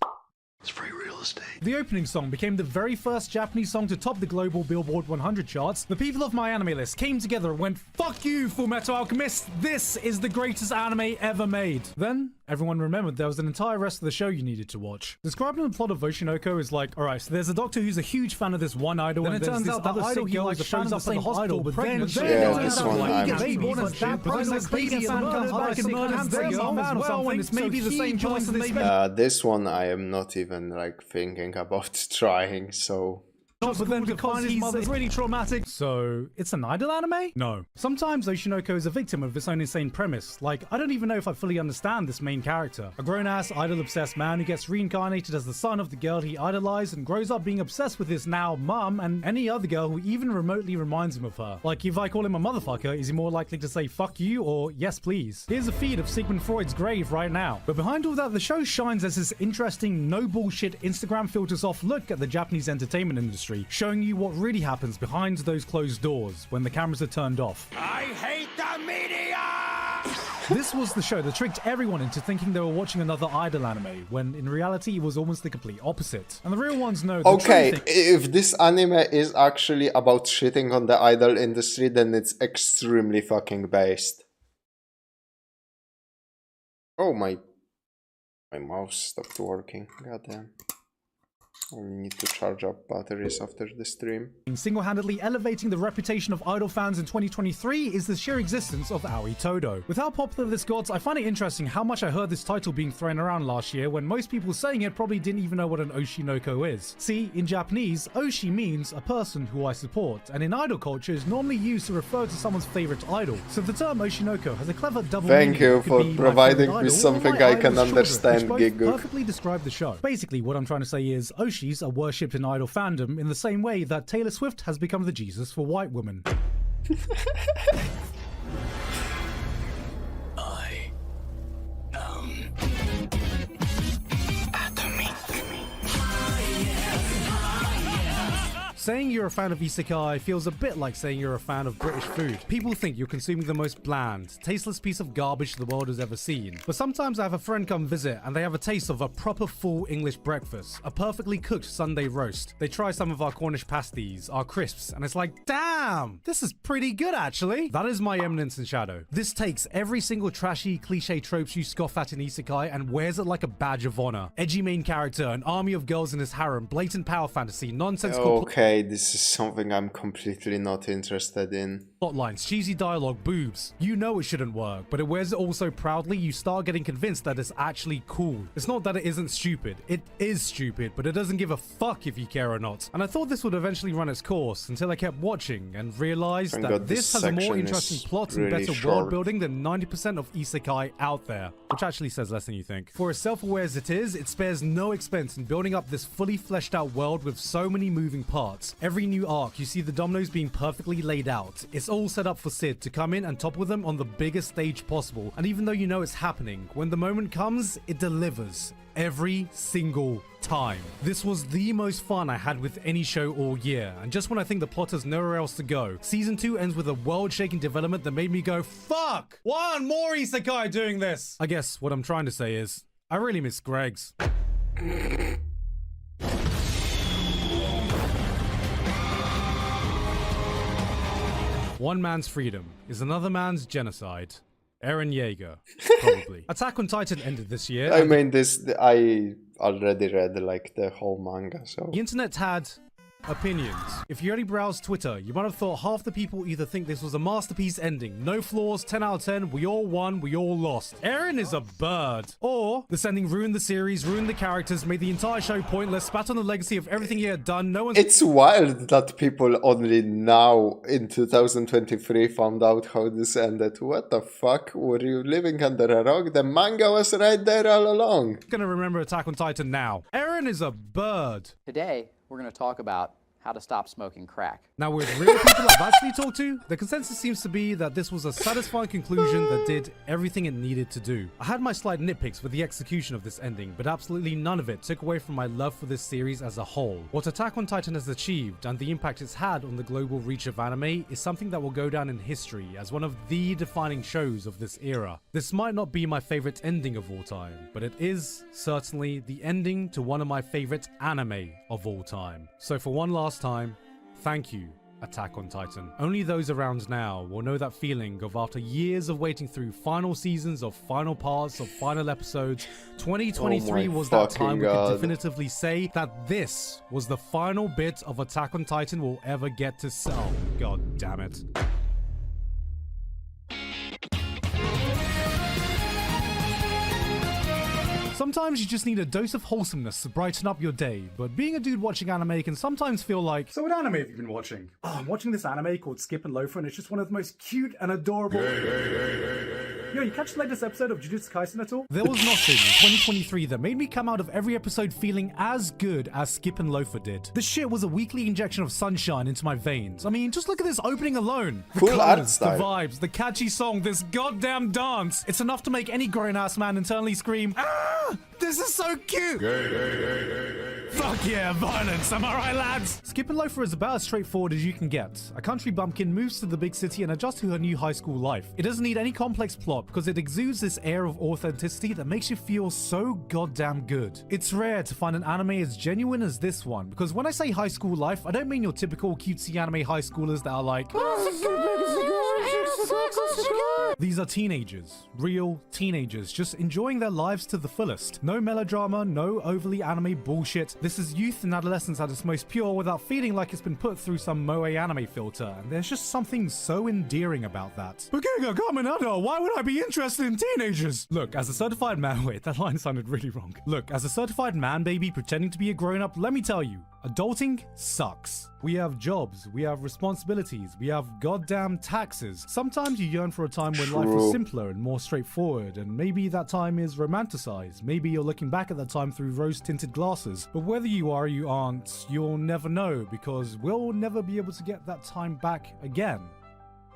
It's free real estate. The opening song became the very first Japanese song to top the global Billboard 100 charts. The people of my anime list came together and went, fuck you, Full Metal Alchemist, this is the greatest anime ever made. Then, everyone remembered there was an entire rest of the show you needed to watch. Describing the plot of Oshinoko is like, alright, so there's a doctor who's a huge fan of this one idol, then and it turns out that idol he likes shows up at the hospital, but then this one this one I am not even like thinking about trying, so... But then because he's really traumatic. So, it's an idol anime? No. Sometimes Oshinoko is a victim of its own insane premise. Like, I don't even know if I fully understand this main character. A grown-ass, idol-obsessed man who gets reincarnated as the son of the girl he idolized and grows up being obsessed with his now mum and any other girl who even remotely reminds him of her. Like, if I call him a motherfucker, is he more likely to say fuck you or yes please? Here's a feed of Sigmund Freud's grave right now. But behind all that, the show shines as this interesting, no bullshit, Instagram filters off look at the Japanese entertainment industry, showing you what really happens behind those closed doors when the cameras are turned off. I hate the media! This was the show that tricked everyone into thinking they were watching another idol anime, when in reality it was almost the complete opposite. And the real ones know the okay, if this anime is actually about shitting on the idol industry, then it's extremely fucking based. Oh, my mouse stopped working. Goddamn. I need to charge up batteries after the stream. Single-handedly elevating the reputation of idol fans in 2023 is the sheer existence of Aoi Todo. With how popular this got, I find it interesting how much I heard this title being thrown around last year when most people saying it probably didn't even know what an Oshinoko is. See, in Japanese, Oshi means a person who I support, and in idol culture is normally used to refer to someone's favorite idol. So the term Oshinoko has a clever double meaning. Thank you for providing me something I can understand, Gigguk. Perfectly describe the show. Basically, what I'm trying to say is Oshis are worshipped in idol fandom in the same way that Taylor Swift has become the Jesus for white women. I am atomic. Saying you're a fan of isekai feels a bit like saying you're a fan of British food. People think you're consuming the most bland, tasteless piece of garbage the world has ever seen. But sometimes I have a friend come visit and they have a taste of a proper full English breakfast, a perfectly cooked Sunday roast. They try some of our Cornish pasties, our crisps, and it's like, damn, this is pretty good actually. That is my Eminence in Shadow. This takes every single trashy cliche tropes you scoff at in isekai and wears it like a badge of honor. Edgy main character, an army of girls in his harem, blatant power fantasy, nonsensical this is something I'm completely not interested in. Plotlines, cheesy dialogue, boobs. You know it shouldn't work, but it wears it all so proudly you start getting convinced that it's actually cool. It's not that it isn't stupid. It is stupid, but it doesn't give a fuck if you care or not. And I thought this would eventually run its course until I kept watching and realized that this has a more interesting plot and better world building than 90% of isekai out there, which actually says less than you think. For as self-aware as it is, it spares no expense in building up this fully fleshed out world with so many moving parts. Every new arc, you see the dominoes being perfectly laid out. It's all set up for Sid to come in and topple them on the biggest stage possible. And even though you know it's happening, when the moment comes, it delivers. every single time. This was the most fun I had with any show all year, and just when I think the plot has nowhere else to go, season 2 ends with a world-shaking development that made me go, fuck! Why aren't more isekai doing this? I guess what I'm trying to say is, I really miss Greg's. One man's freedom is another man's genocide. Eren Yeager, probably. Attack on Titan ended this year. I mean, I already read like the whole manga, so. The internet had opinions. If you only browsed Twitter, you might have thought half the people either think this was a masterpiece ending, no flaws, 10 out of 10, we all won, we all lost. Eren is a bird. Or this ending ruined the series, ruined the characters, made the entire show pointless, spat on the legacy of everything he had done. No one's— It's wild that people only now in 2023 found out how this ended. What the fuck? Were you living under a rock? The manga was right there all along. Gonna remember Attack on Titan now. Eren is a bird. Today, we're going to talk about how to stop smoking crack. Now, with real people I've actually talked to, the consensus seems to be that this was a satisfying conclusion that did everything it needed to do. I had my slight nitpicks with the execution of this ending, but absolutely none of it took away from my love for this series as a whole. What Attack on Titan has achieved and the impact it's had on the global reach of anime is something that will go down in history as one of the defining shows of this era. This might not be my favorite ending of all time, but it is certainly the ending to one of my favorite anime of all time. So for one last time, thank you, Attack on Titan. Only those around now will know that feeling of after years of waiting through final seasons of final parts of final episodes, 2023 was that time we could definitively say that this was the final bit of Attack on Titan we'll ever get to sell. God damn it. Sometimes you just need a dose of wholesomeness to brighten up your day, but being a dude watching anime can sometimes feel like... So what anime have you been watching? Oh, I'm watching this anime called Skip and Loafer, and it's just one of the most cute and adorable... Yo, you catch the latest episode of Jujutsu Kaisen at all? There was nothing in 2023 that made me come out of every episode feeling as good as Skip and Loafer did. This shit was a weekly injection of sunshine into my veins. I mean, just look at this opening alone. The cool art colors, style. the vibes, the catchy song, this goddamn dance. It's enough to make any grown-ass man internally scream, "Ah! This is so cute!" Fuck yeah, violence, am I right, lads? Skip and Loafer is about as straightforward as you can get. A country bumpkin moves to the big city and adjusts to her new high school life. It doesn't need any complex plot because it exudes this air of authenticity that makes you feel so goddamn good. It's rare to find an anime as genuine as this one, because when I say high school life, I don't mean your typical cutesy anime high schoolers that are like, these are teenagers, real teenagers, just enjoying their lives to the fullest. No melodrama, no overly anime bullshit. This is youth and adolescence at its most pure without feeling like it's been put through some moe anime filter, and there's just something so endearing about that. But Gigguk, I'm an adult, why would I be interested in teenagers? Look, as a certified man, wait, that line sounded really wrong. Look, as a certified man baby pretending to be a grown-up, let me tell you, adulting sucks. We have jobs, we have responsibilities, we have goddamn taxes. Sometimes you yearn for a time when life was simpler and more straightforward, and maybe that time is romanticized. Maybe you're looking back at that time through rose-tinted glasses. But whether you are or you aren't, you'll never know, because we'll never be able to get that time back again.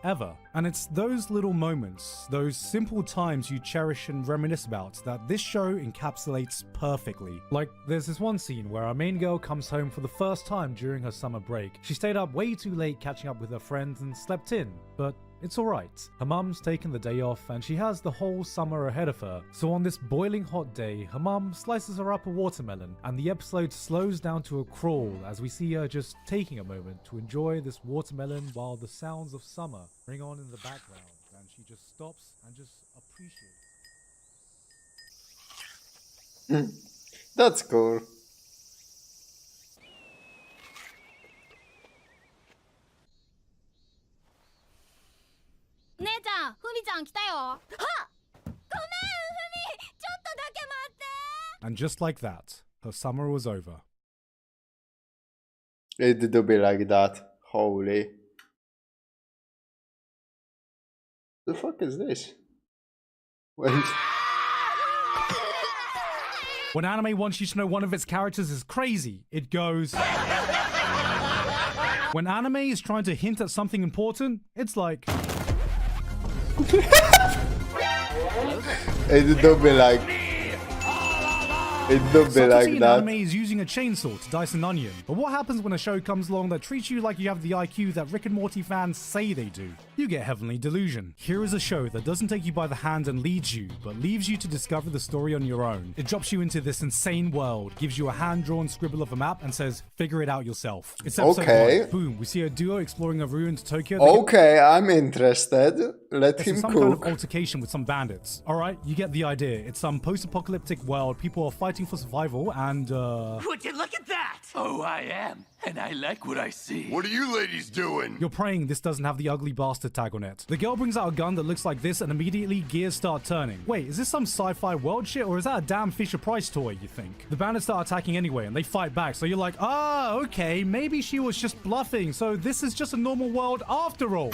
Ever. And it's those little moments, those simple times you cherish and reminisce about, that this show encapsulates perfectly. Like, there's this one scene where our main girl comes home for the first time during her summer break. She stayed up way too late catching up with her friends and slept in, but it's alright. Her mum's taken the day off and she has the whole summer ahead of her. So on this boiling hot day, her mum slices her up a watermelon and the episode slows down to a crawl as we see her just taking a moment to enjoy this watermelon while the sounds of summer ring on in the background, and she just stops and just appreciates. That's cool. And just like that, her summer was over. It do be like that. Holy. The fuck is this? Wait. When anime wants you to know one of its characters is crazy, it goes... When anime is trying to hint at something important, it's like... It do be like... It do be like Subtlety in that. anime is using a chainsaw to dice an onion. But what happens when a show comes along that treats you like you have the IQ that Rick and Morty fans say they do? You get Heavenly Delusion. Here is a show that doesn't take you by the hand and leads you, but leaves you to discover the story on your own. It drops you into this insane world, gives you a hand-drawn scribble of a map, and says, figure it out yourself. It's episode Okay. 1. Boom, we see a duo exploring a ruined Tokyo. Okay, I'm interested. Let It's him some kind of cook. altercation with some bandits. Alright, you get the idea. It's some post-apocalyptic world, people are fighting for survival, and Would you look at that? Oh, I am. And I like what I see. What are you ladies doing? you're praying this doesn't have the ugly bastard tag on it. The girl brings out a gun that looks like this and immediately gears start turning. Wait, is this some sci-fi world shit or is that a damn Fisher-Price toy, you think? The bandits start attacking anyway and they fight back, so you're like, ah, okay, maybe she was just bluffing, so this is just a normal world after all.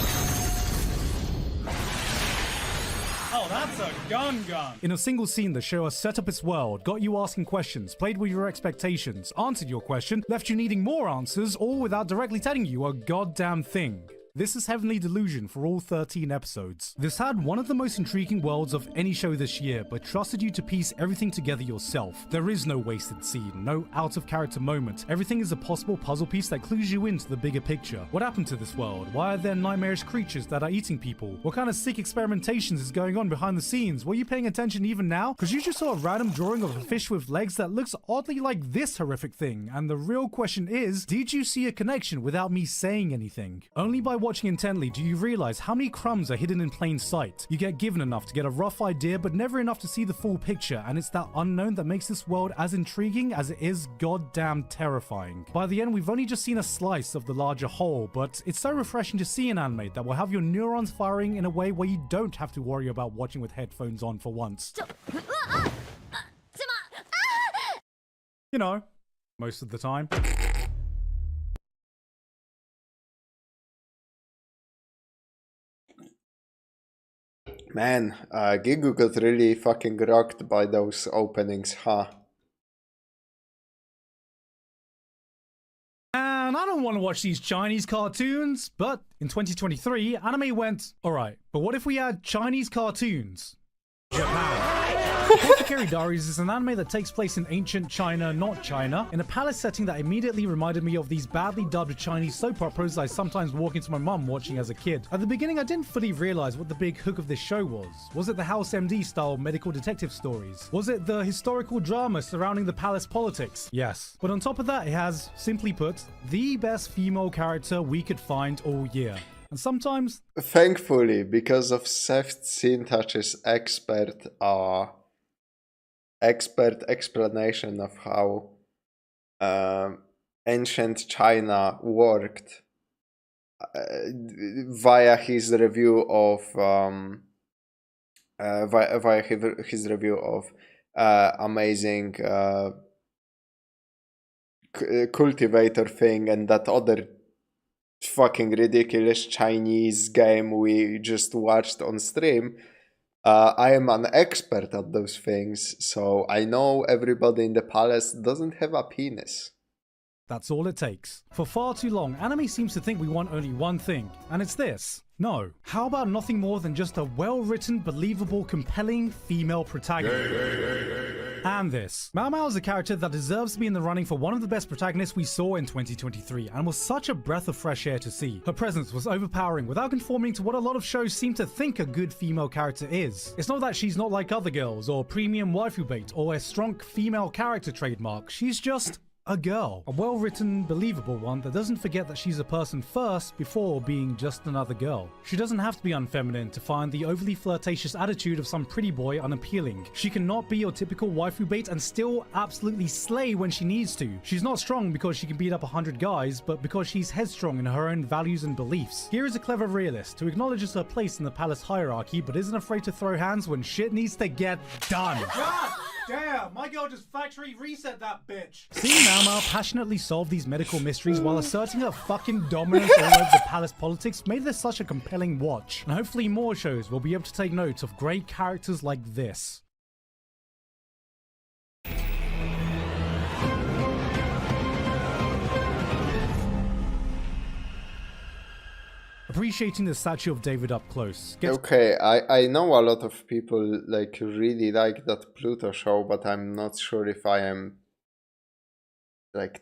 Oh, that's a gun. In a single scene, the show has set up its world, got you asking questions, played with your expectations, answered your question, left you needing more answers, all without directly telling you a goddamn thing. This is Heavenly Delusion for all 13 episodes. This had one of the most intriguing worlds of any show this year, but trusted you to piece everything together yourself. There is no wasted scene, no out-of-character moment. Everything is a possible puzzle piece that clues you into the bigger picture. What happened to this world? Why are there nightmarish creatures that are eating people? What kind of sick experimentations is going on behind the scenes? Were you paying attention even now? Because you just saw a random drawing of a fish with legs that looks oddly like this horrific thing, and the real question is, did you see a connection without me saying anything? Only by watching intently do you realize how many crumbs are hidden in plain sight. You get given enough to get a rough idea, but never enough to see the full picture, and it's that unknown that makes this world as intriguing as it is goddamn terrifying. By the end, we've only just seen a slice of the larger whole, but it's so refreshing to see an anime that will have your neurons firing in a way where you don't have to worry about watching with headphones on for once. You know, most of the time. Man, Gigguk got really fucking rocked by those openings, huh? And I don't want to watch these Chinese cartoons, but in 2023, anime went, alright, but what if we had Chinese cartoons? Japan. Hijacker Diaries is an anime that takes place in ancient China, not China, in a palace setting that immediately reminded me of these badly dubbed Chinese soap operas I sometimes walk into my mum watching as a kid. At the beginning, I didn't fully realize what the big hook of this show was. Was it the House MD style medical detective stories? Was it the historical drama surrounding the palace politics? Yes. But on top of that, it has, simply put, the best female character we could find all year. And sometimes... Thankfully, because of SsethTzeentach's expert explanation of how ancient China worked via his review of amazing cultivator thing and that other fucking ridiculous Chinese game we just watched on stream. I am an expert at those things, so I know everybody in the palace doesn't have a penis. That's all it takes. For far too long, anime seems to think we want only one thing, and it's this. No. How about nothing more than just a well-written, believable, compelling female protagonist? And this. Mao Mao is a character that deserves to be in the running for one of the best protagonists we saw in 2023, and was such a breath of fresh air to see. Her presence was overpowering without conforming to what a lot of shows seem to think a good female character is. It's not that she's not like other girls, or premium waifu bait, or a strong female character trademark. She's just... a girl. A well-written, believable one that doesn't forget that she's a person first before being just another girl. She doesn't have to be unfeminine to find the overly flirtatious attitude of some pretty boy unappealing. She cannot be your typical waifu bait and still absolutely slay when she needs to. She's not strong because she can beat up 100 guys, but because she's headstrong in her own values and beliefs. Here is a clever realist who acknowledges her place in the palace hierarchy but isn't afraid to throw hands when shit needs to get done. God damn, my girl just factory reset that bitch. Seeing Mao Mao passionately solve these medical mysteries while asserting her fucking dominance all over the palace politics made this such a compelling watch. And hopefully more shows will be able to take note of great characters like this. A appreciating the statue of David up close. Okay, I know a lot of people like really like that Pluto show, but I'm not sure if I am like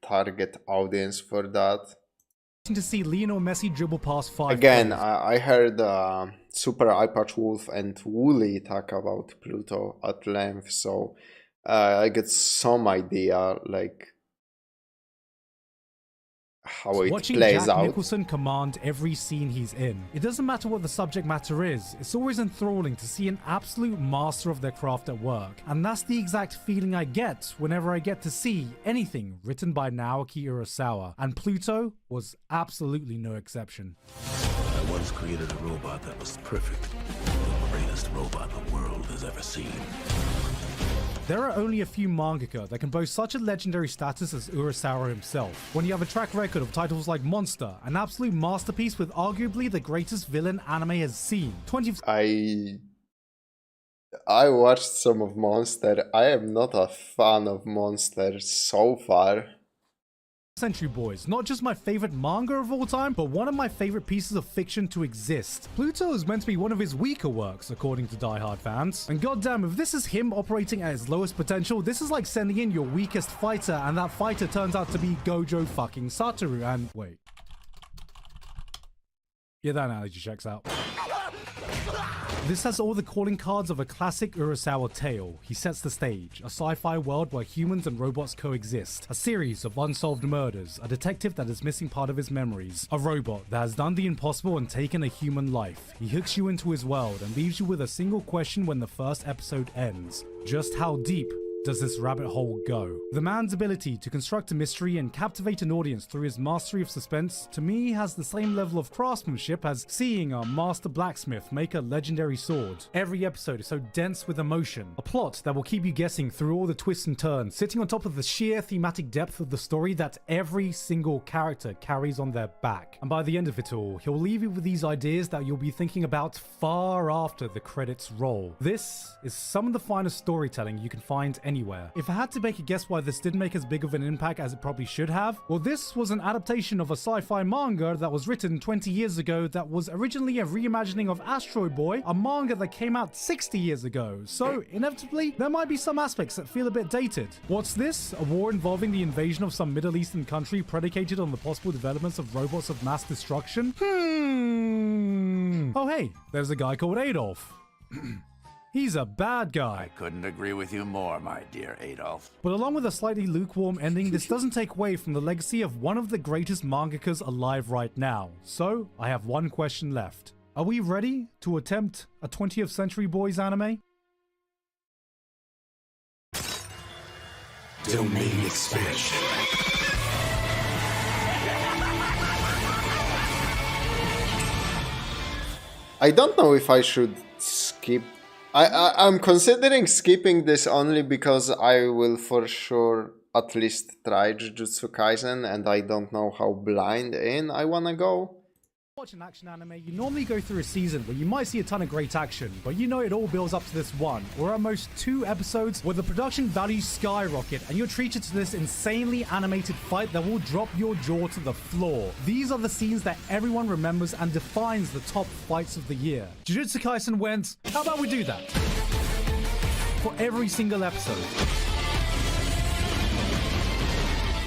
target audience for that. To see Lionel Messi dribble past 5 Again, players. I heard Super Eyepatch Wolf and Wooly talk about Pluto at length, so I get some idea like how it Watching plays Jack out. Nicholson command every scene he's in. It doesn't matter what the subject matter is, it's always enthralling to see an absolute master of their craft at work. And that's the exact feeling I get whenever I get to see anything written by Naoki Urasawa. And Pluto was absolutely no exception. I once created a robot that was perfect. The greatest robot the world has ever seen. There are only a few mangaka that can boast such a legendary status as Urasawa himself. When you have a track record of titles like Monster, an absolute masterpiece with arguably the greatest villain anime has seen. I watched some of Monster. I am not a fan of Monster so far. Century Boys, not just my favorite manga of all time, but one of my favorite pieces of fiction to exist. Pluto is meant to be one of his weaker works, according to diehard fans. And goddamn, if this is him operating at his lowest potential, this is like sending in your weakest fighter, and that fighter turns out to be Gojo fucking Satoru, and wait. Yeah, that analogy checks out. This has all the calling cards of a classic Urasawa tale. He sets the stage, a sci-fi world where humans and robots coexist, a series of unsolved murders, a detective that is missing part of his memories, a robot that has done the impossible and taken a human life. He hooks you into his world and leaves you with a single question when the first episode ends. Just how deep does this rabbit hole go? The man's ability to construct a mystery and captivate an audience through his mastery of suspense, to me, has the same level of craftsmanship as seeing a master blacksmith make a legendary sword. Every episode is so dense with emotion, a plot that will keep you guessing through all the twists and turns, sitting on top of the sheer thematic depth of the story that every single character carries on their back. And by the end of it all, he'll leave you with these ideas that you'll be thinking about far after the credits roll. This is some of the finest storytelling you can find anywhere. If I had to make a guess why this didn't make as big of an impact as it probably should have, well, this was an adaptation of a sci-fi manga that was written 20 years ago that was originally a reimagining of Astro Boy, a manga that came out 60 years ago. So, inevitably, there might be some aspects that feel a bit dated. What's this? A war involving the invasion of some Middle Eastern country predicated on the possible developments of robots of mass destruction? Oh hey, there's a guy called Adolf. He's a bad guy. I couldn't agree with you more, my dear Adolf. But along with a slightly lukewarm ending, this doesn't take away from the legacy of one of the greatest mangakas alive right now. So, I have one question left. Are we ready to attempt a 20th Century Boys anime? Domain expansion. I don't know if I should skip. I'm considering skipping this only because I will for sure at least try Jujutsu Kaisen, and I don't know how blind in I wanna go. Watch an action anime, you normally go through a season where you might see a ton of great action, but you know it all builds up to this one, or at most 2 episodes where the production values skyrocket and you're treated to this insanely animated fight that will drop your jaw to the floor. These are the scenes that everyone remembers and defines the top fights of the year. Jujutsu Kaisen went, how about we do that? For every single episode.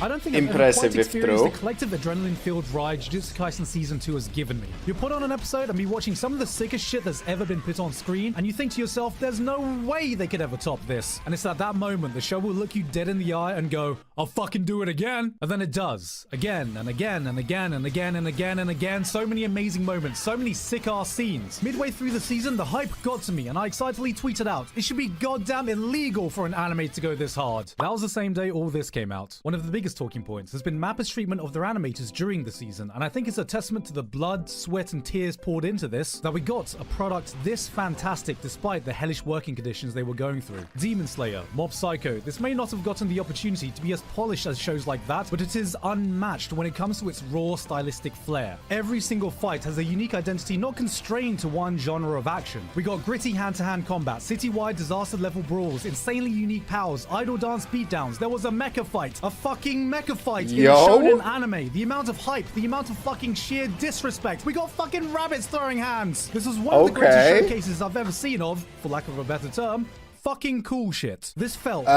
I don't think impressive I've ever quite experienced if the collective adrenaline-filled ride Jujutsu Kaisen Season 2 has given me. You put on an episode and be watching some of the sickest shit that's ever been put on screen, and you think to yourself, there's no way they could ever top this. And it's at that moment the show will look you dead in the eye and go, I'll fucking do it again. And then it does. Again and again and again and again and again and again. So many amazing moments, so many sick-ass scenes. Midway through the season, the hype got to me, and I excitedly tweeted out, it should be goddamn illegal for an anime to go this hard. That was the same day all this came out. One of the biggest talking points has been Mappa's treatment of their animators during the season, and I think it's a testament to the blood, sweat, and tears poured into this that we got a product this fantastic despite the hellish working conditions they were going through. Demon Slayer, Mob Psycho, this may not have gotten the opportunity to be as polished as shows like that, but it is unmatched when it comes to its raw stylistic flair. Every single fight has a unique identity not constrained to one genre of action. We got gritty hand-to-hand combat, citywide disaster level brawls, insanely unique powers, idol dance beatdowns, there was a mecha fight, a fucking fucking mecha fight in a Yo. shonen anime. The amount of hype, the amount of fucking sheer disrespect. We got fucking rabbits throwing hands. This was one of the greatest showcases I've ever seen of, for lack of a better term, fucking cool shit. This felt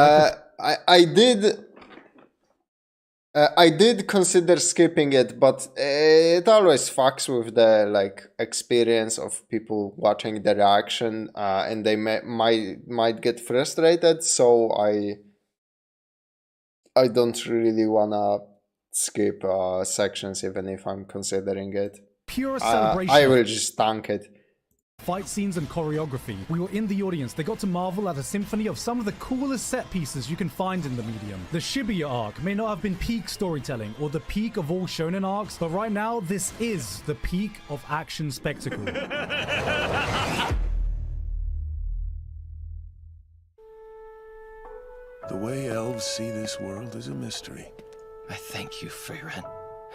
I did consider skipping it, but it always fucks with the like experience of people watching the reaction, and they might get frustrated. So I don't really wanna skip sections, even if I'm considering it. Pure celebration. I will just tank it. Fight scenes and choreography. We were in the audience. They got to marvel at a symphony of some of the coolest set pieces you can find in the medium. The Shibuya arc may not have been peak storytelling or the peak of all shonen arcs, but right now this is the peak of action spectacle. The way elves see this world is a mystery. I thank you, Freyren.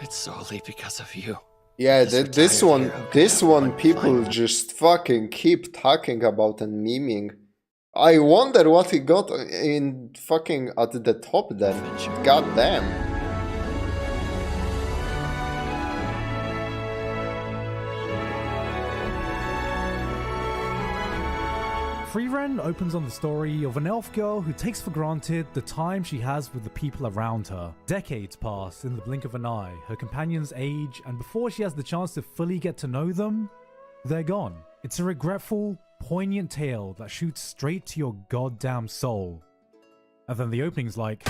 It's solely because of you. Yeah, this one people just fucking keep talking about and memeing. I wonder what he got in fucking at the top then. God damn. Freyren opens on the story of an elf girl who takes for granted the time she has with the people around her. Decades pass in the blink of an eye, her companions age, and before she has the chance to fully get to know them, they're gone. It's a regretful, poignant tale that shoots straight to your goddamn soul. And then the opening's like...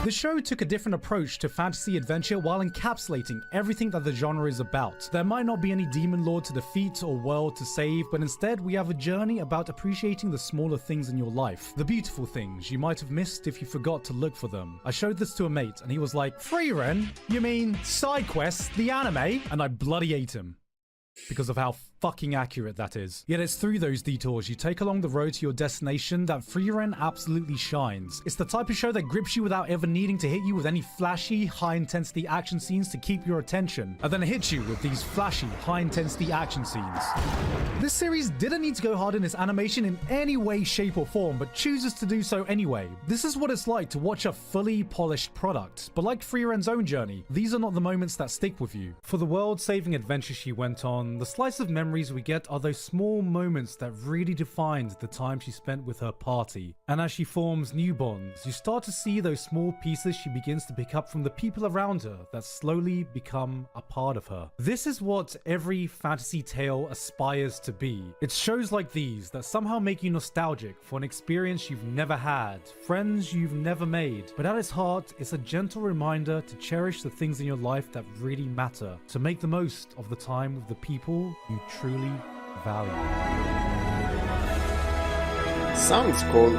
The show took a different approach to fantasy adventure while encapsulating everything that the genre is about. There might not be any demon lord to defeat or world to save, but instead we have a journey about appreciating the smaller things in your life. The beautiful things you might have missed if you forgot to look for them. I showed this to a mate and he was like, Freyren? You mean Side Quest, the anime? And I bloody ate him. Because of how fucking accurate that is. Yet it's through those detours you take along the road to your destination that Freyren absolutely shines. It's the type of show that grips you without ever needing to hit you with any flashy, high-intensity action scenes to keep your attention, and then hits you with these flashy, high-intensity action scenes. This series didn't need to go hard in its animation in any way, shape, or form, but chooses to do so anyway. This is what it's like to watch a fully polished product, but like Freyren's own journey, these are not the moments that stick with you. For the world-saving adventure she went on, the slice of memories we get are those small moments that really defined the time she spent with her party. And as she forms new bonds, you start to see those small pieces she begins to pick up from the people around her that slowly become a part of her. This is what every fantasy tale aspires to be. It's shows like these that somehow make you nostalgic for an experience you've never had, friends you've never made, but at its heart, it's a gentle reminder to cherish the things in your life that really matter, to make the most of the time with the people you truly value. Sounds cool.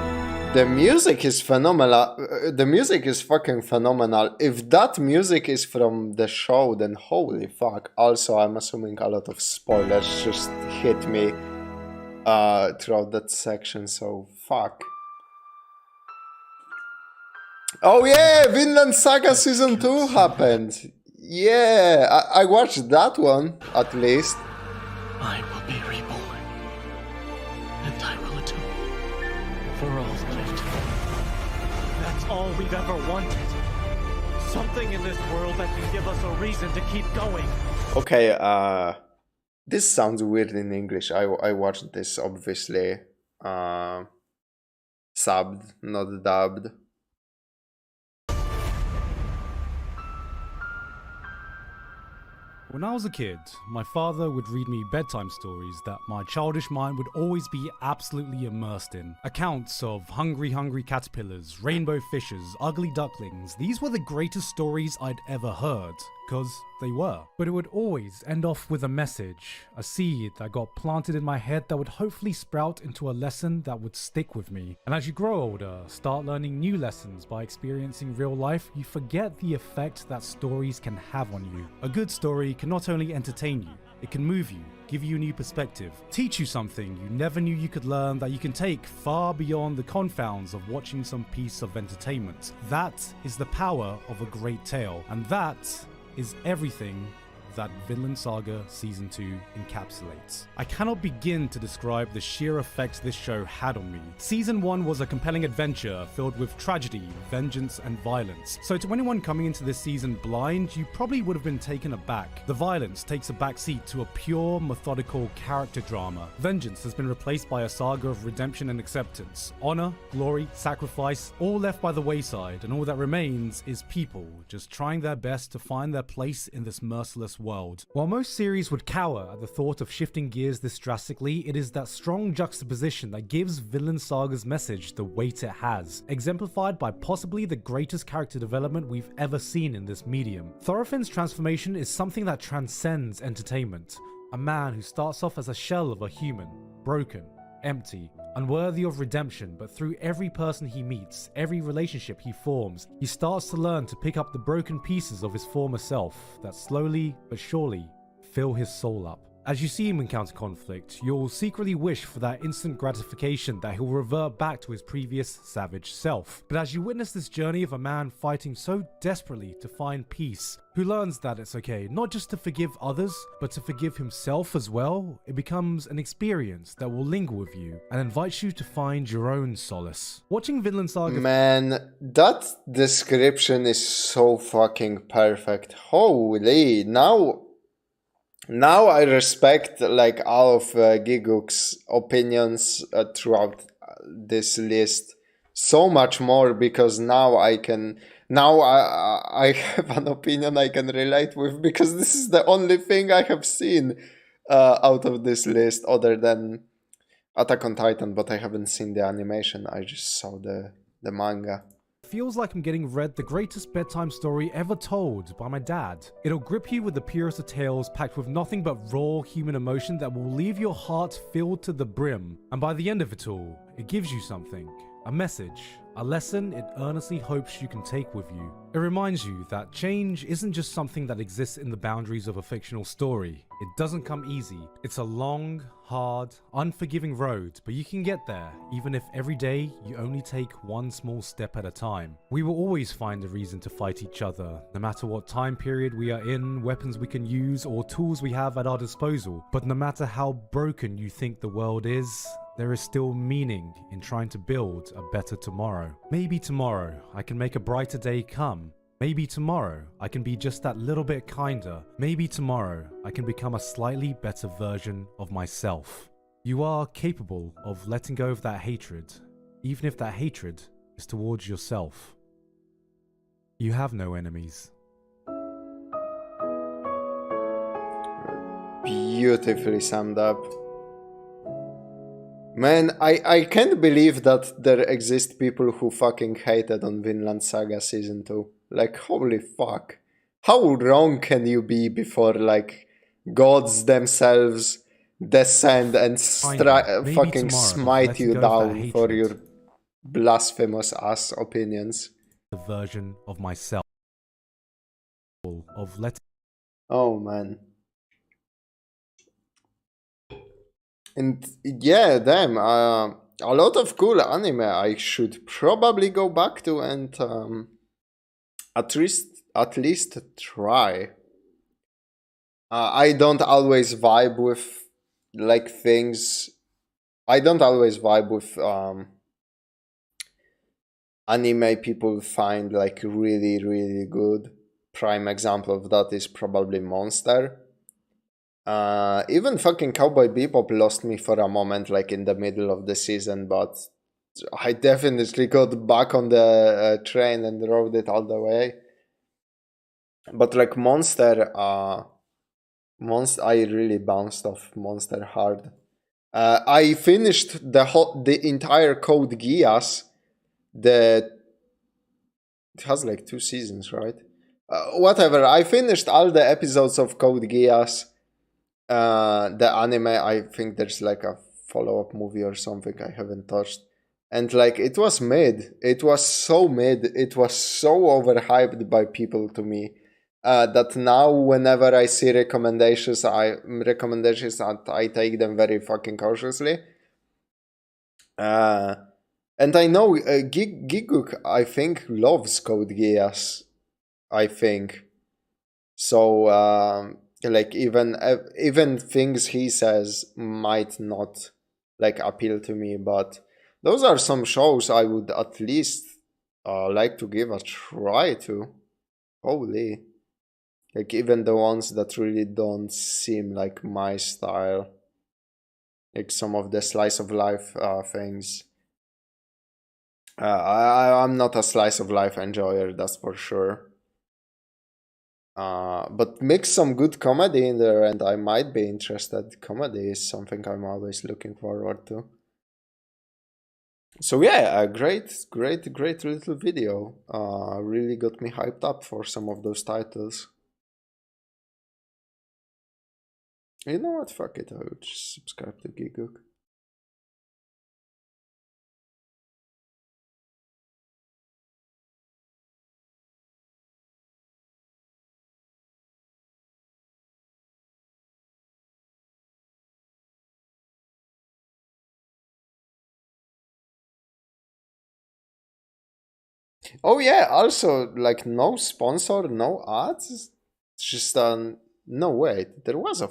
The music is phenomenal. The music is fucking phenomenal. If that music is from the show, then holy fuck. Also, I'm assuming a lot of spoilers just hit me throughout that section, so fuck. Oh yeah, Vinland Saga Season 2 happened. Yeah, I watched that one, at least. I will be reborn, and I will atone for all lived. That's all we've ever wanted. Something in this world that can give us a reason to keep going. Okay, this sounds weird in English. I watched this, obviously, subbed, not dubbed. When I was a kid, my father would read me bedtime stories that my childish mind would always be absolutely immersed in. Accounts of hungry caterpillars, rainbow fishes, ugly ducklings. These were the greatest stories I'd ever heard, because they were. But it would always end off with a message, a seed that got planted in my head that would hopefully sprout into a lesson that would stick with me. And as you grow older, start learning new lessons by experiencing real life, you forget the effect that stories can have on you. A good story can not only entertain you, it can move you, give you a new perspective, teach you something you never knew you could learn that you can take far beyond the confounds of watching some piece of entertainment. That is the power of a great tale, and that is everything that Vinland Saga Season 2 encapsulates. I cannot begin to describe the sheer effect this show had on me. Season 1 was a compelling adventure filled with tragedy, vengeance, and violence. So to anyone coming into this season blind, you probably would have been taken aback. The violence takes a backseat to a pure, methodical character drama. Vengeance has been replaced by a saga of redemption and acceptance. Honor, glory, sacrifice, all left by the wayside, and all that remains is people just trying their best to find their place in this merciless world. While most series would cower at the thought of shifting gears this drastically, it is that strong juxtaposition that gives Vinland Saga's message the weight it has, exemplified by possibly the greatest character development we've ever seen in this medium. Thorfinn's transformation is something that transcends entertainment. A man who starts off as a shell of a human, broken, empty, unworthy of redemption, but through every person he meets, every relationship he forms, he starts to learn to pick up the broken pieces of his former self that slowly but surely fill his soul up. As you see him encounter conflict, you'll secretly wish for that instant gratification that he'll revert back to his previous savage self. But as you witness this journey of a man fighting so desperately to find peace, who learns that it's okay not just to forgive others, but to forgive himself as well, it becomes an experience that will linger with you and invites you to find your own solace. Watching Vinland Saga... Man, that description is so fucking perfect. Holy, now I respect like all of Gigguk's opinions throughout this list so much more, because now I have an opinion I can relate with, because this is the only thing I have seen out of this list other than Attack on Titan, but I haven't seen the animation. I just saw the manga. Feels like I'm getting read the greatest bedtime story ever told by my dad. It'll grip you with the purest of tales, packed with nothing but raw human emotion that will leave your heart filled to the brim. And by the end of it all, it gives you something. A message. A lesson it earnestly hopes you can take with you. It reminds you that change isn't just something that exists in the boundaries of a fictional story. It doesn't come easy. It's a long, hard, unforgiving road, but you can get there, even if every day you only take one small step at a time. We will always find a reason to fight each other, no matter what time period we are in, weapons we can use, or tools we have at our disposal. But no matter how broken you think the world is, there is still meaning in trying to build a better tomorrow. Maybe tomorrow I can make a brighter day come. Maybe tomorrow I can be just that little bit kinder. Maybe tomorrow I can become a slightly better version of myself. You are capable of letting go of that hatred, even if that hatred is towards yourself. You have no enemies. Beautifully summed up. Man, I can't believe that there exist people who fucking hated on Vinland Saga Season 2. Like, holy fuck. How wrong can you be before, like, gods themselves descend and fucking smite you down for your blasphemous ass opinions? The version of myself. Of letting... Oh, man. And yeah, damn, a lot of cool anime I should probably go back to and at least try. I don't always vibe with like things. I don't always vibe with anime people find like really, really good. Prime example of that is probably Monster. Even fucking Cowboy Bebop lost me for a moment, like in the middle of the season, but I definitely got back on the train and rode it all the way. But like Monster, I really bounced off Monster hard. I finished the entire Code Geass. It has like 2 seasons, right? Whatever. I finished all the episodes of Code Geass. The anime, I think there's like a follow-up movie or something I haven't touched. And like, it was mid. It was so mid. It was so overhyped by people to me. That now whenever I see recommendations, I take them very fucking cautiously. And I know Gigguk, I think, loves Code Geass. I think. So, Like even things he says might not like appeal to me, but those are some shows I would at least like to give a try to. Holy. Like even the ones that really don't seem like my style. Like some of the slice of life things. I'm not a slice of life enjoyer, that's for sure. But mix some good comedy in there and I might be interested. Comedy is something I'm always looking forward to. So yeah, a great little video. Really got me hyped up for some of those titles. You know what? Fuck it. I would just subscribe to Gigguk. Oh yeah, also like no sponsor, no ads. It's just no wait, there was a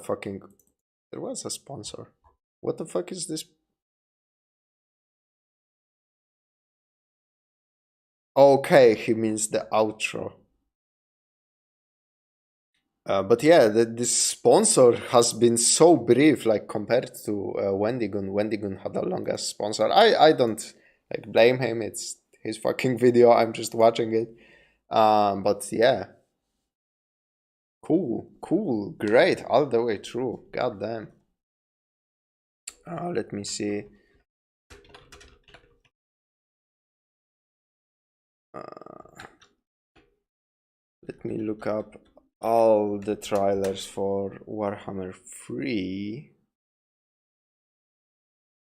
sponsor. What the fuck is this? Okay, he means the outro. But yeah, this sponsor has been so brief, like compared to Wendigoon. Wendigoon had a longer sponsor. I don't like blame him. It's his fucking video. I'm just watching it. But yeah, cool, great, all the way through. God damn. Let me see. Let me look up all the trailers for Warhammer 3.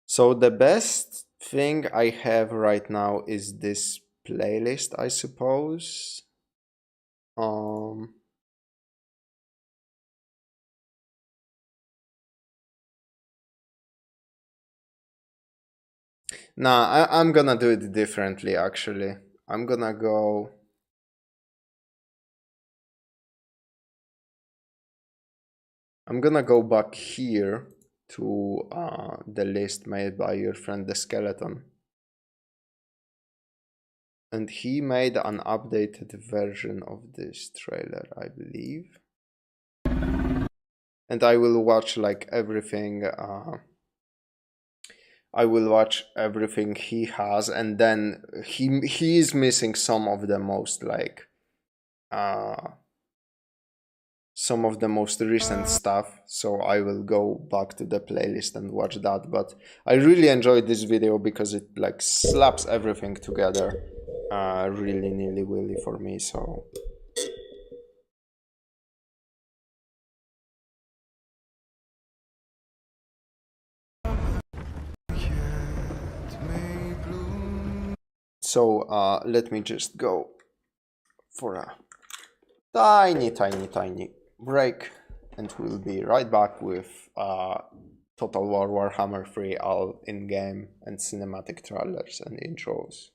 So the best thing I have right now is this playlist, I suppose. Nah, I'm gonna do it differently actually. I'm gonna go back here to the list made by your friend the Skeleton. And he made an updated version of this trailer, I believe. And I will watch like everything. I will watch everything he has, and then he is missing some of the most like some of the most recent stuff, so I will go back to the playlist and watch that. But I really enjoyed this video because it like slaps everything together really nilly willy for me. So let me just go for a tiny break, and we'll be right back with Total War Warhammer 3 all in-game and cinematic trailers and intros.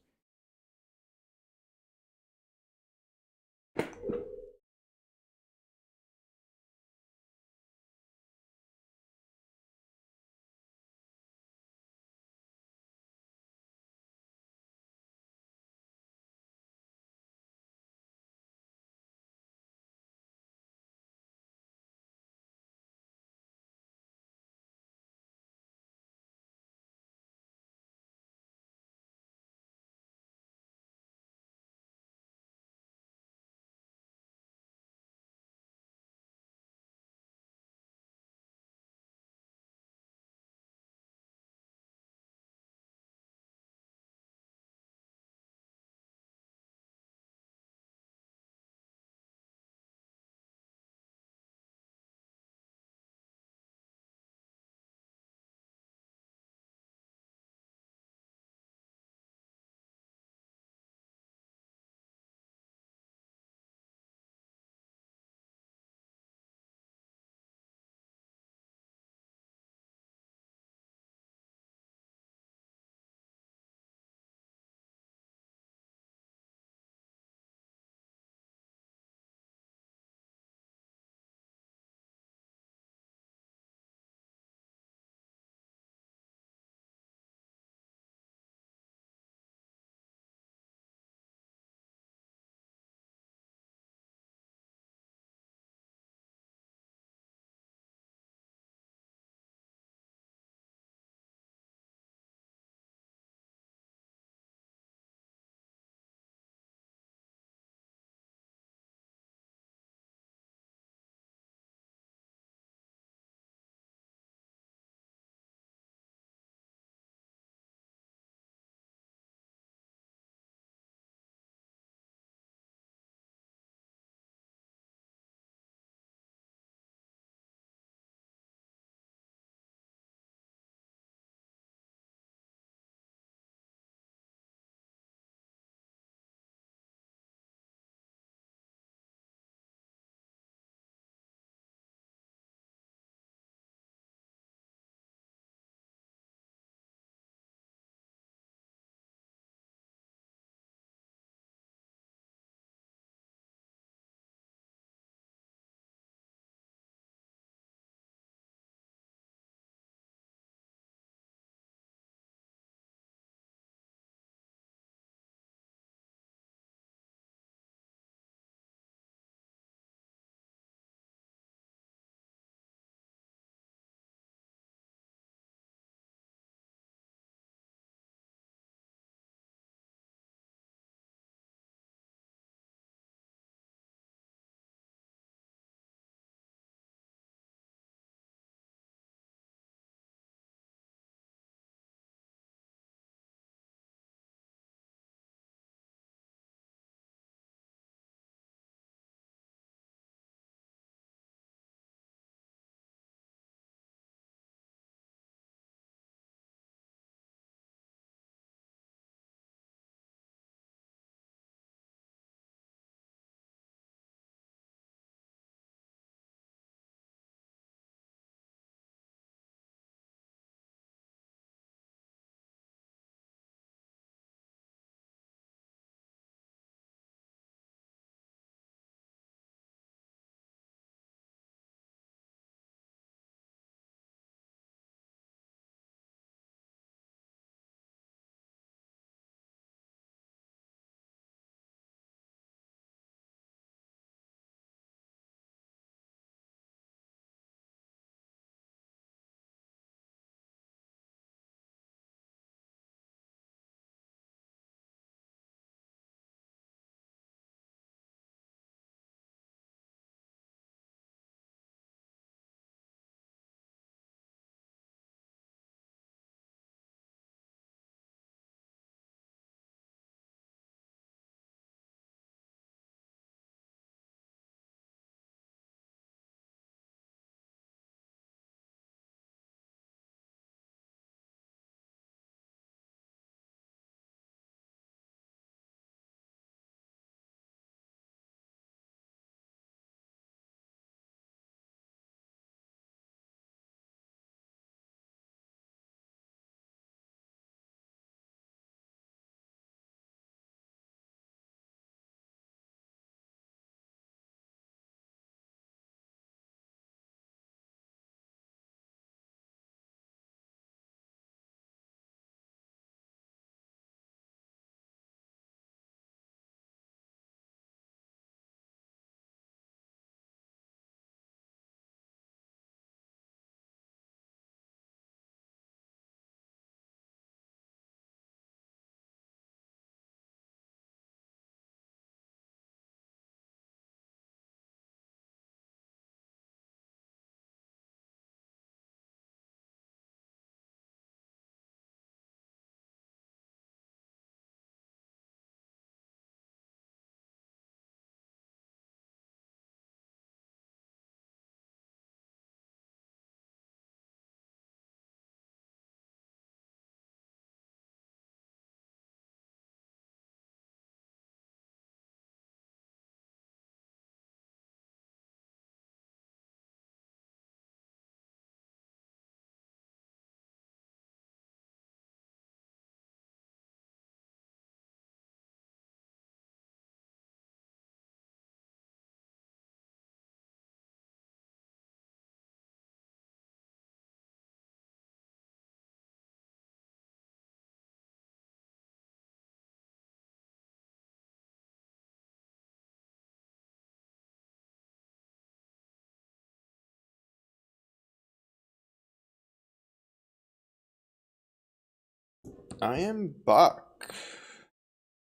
I am back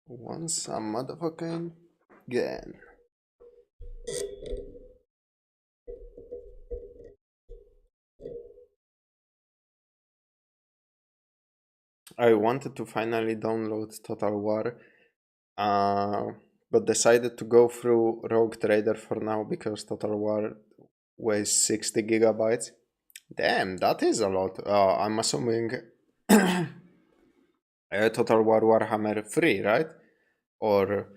once a motherfucking again. I wanted to finally download Total War, but decided to go through Rogue Trader for now because Total War weighs 60 gigabytes. Damn, that is a lot. I'm assuming Total War Warhammer 3, right? Or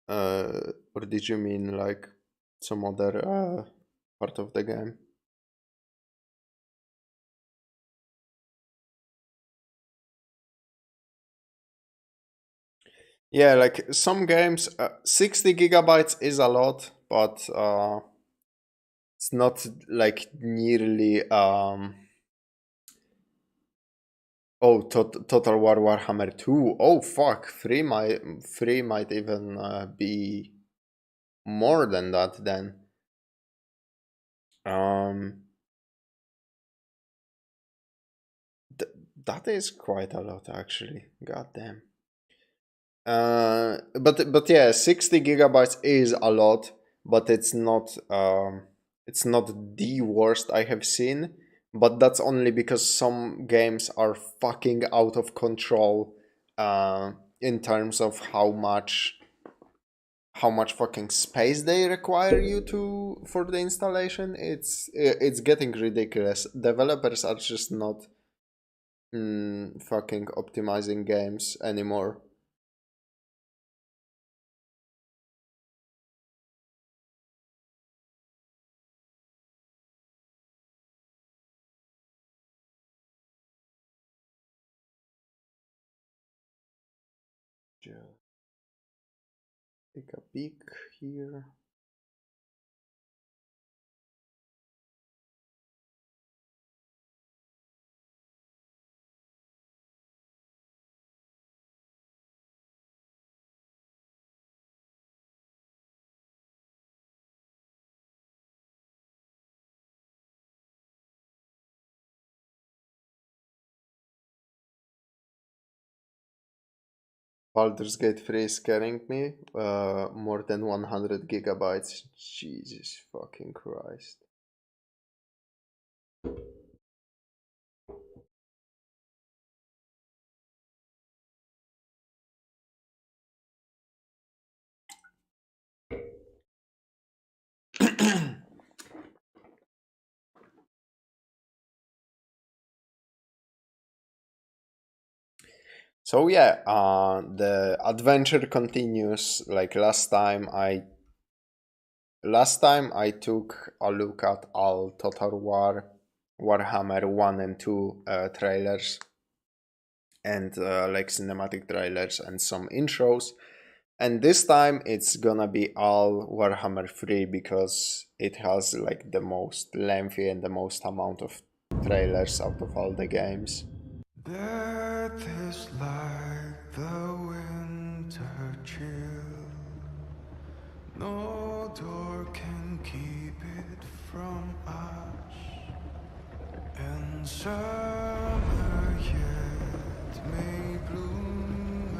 did you mean like some other part of the game? Yeah, like some games, 60 gigabytes is a lot, but it's not like nearly oh, Total War Warhammer 2. Oh fuck, 3 might even be more than that then. That is quite a lot actually. God damn. But yeah, 60 gigabytes is a lot, but it's not the worst I have seen. But that's only because some games are fucking out of control in terms of how much fucking space they require you for the installation. It's getting ridiculous. Developers are just not fucking optimizing games anymore. Take a peek here. Baldur's Gate 3 is scaring me. More than 100 gigabytes. Jesus fucking Christ. So yeah, the adventure continues. Like last time I took a look at all Total War Warhammer 1 and 2 trailers and like cinematic trailers and some intros. And this time it's gonna be all Warhammer 3 because it has like the most lengthy and the most amount of trailers out of all the games. Death is like the winter chill. No door can keep it from us. And summer yet may bloom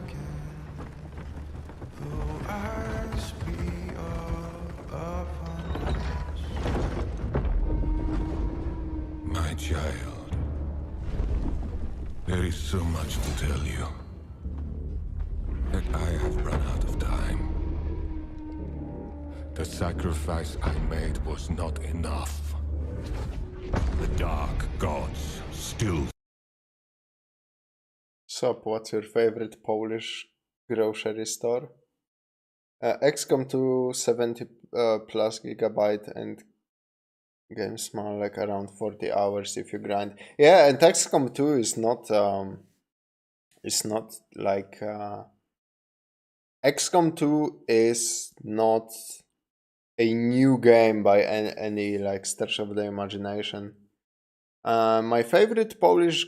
again, though ice be all upon us. My child, there is so much to tell you, that I have run out of time. The sacrifice I made was not enough. The dark gods still. Sup, what's your favorite Polish grocery store? XCOM 2 70 plus gigabyte and games small like around 40 hours if you grind. Yeah, and XCOM 2 is not like XCOM 2 is not a new game by any like stretch of the imagination. My favorite Polish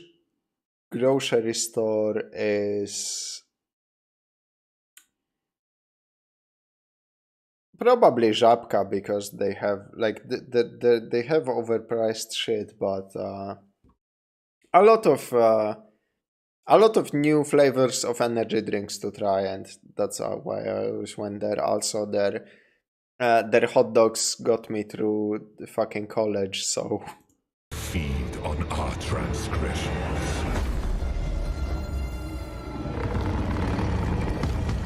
grocery store is probably Żabka because they have like they have overpriced shit, but a lot of a lot of new flavors of energy drinks to try, and that's why I always went there. Also, their hot dogs got me through the fucking college, so... Feed on our transgressions.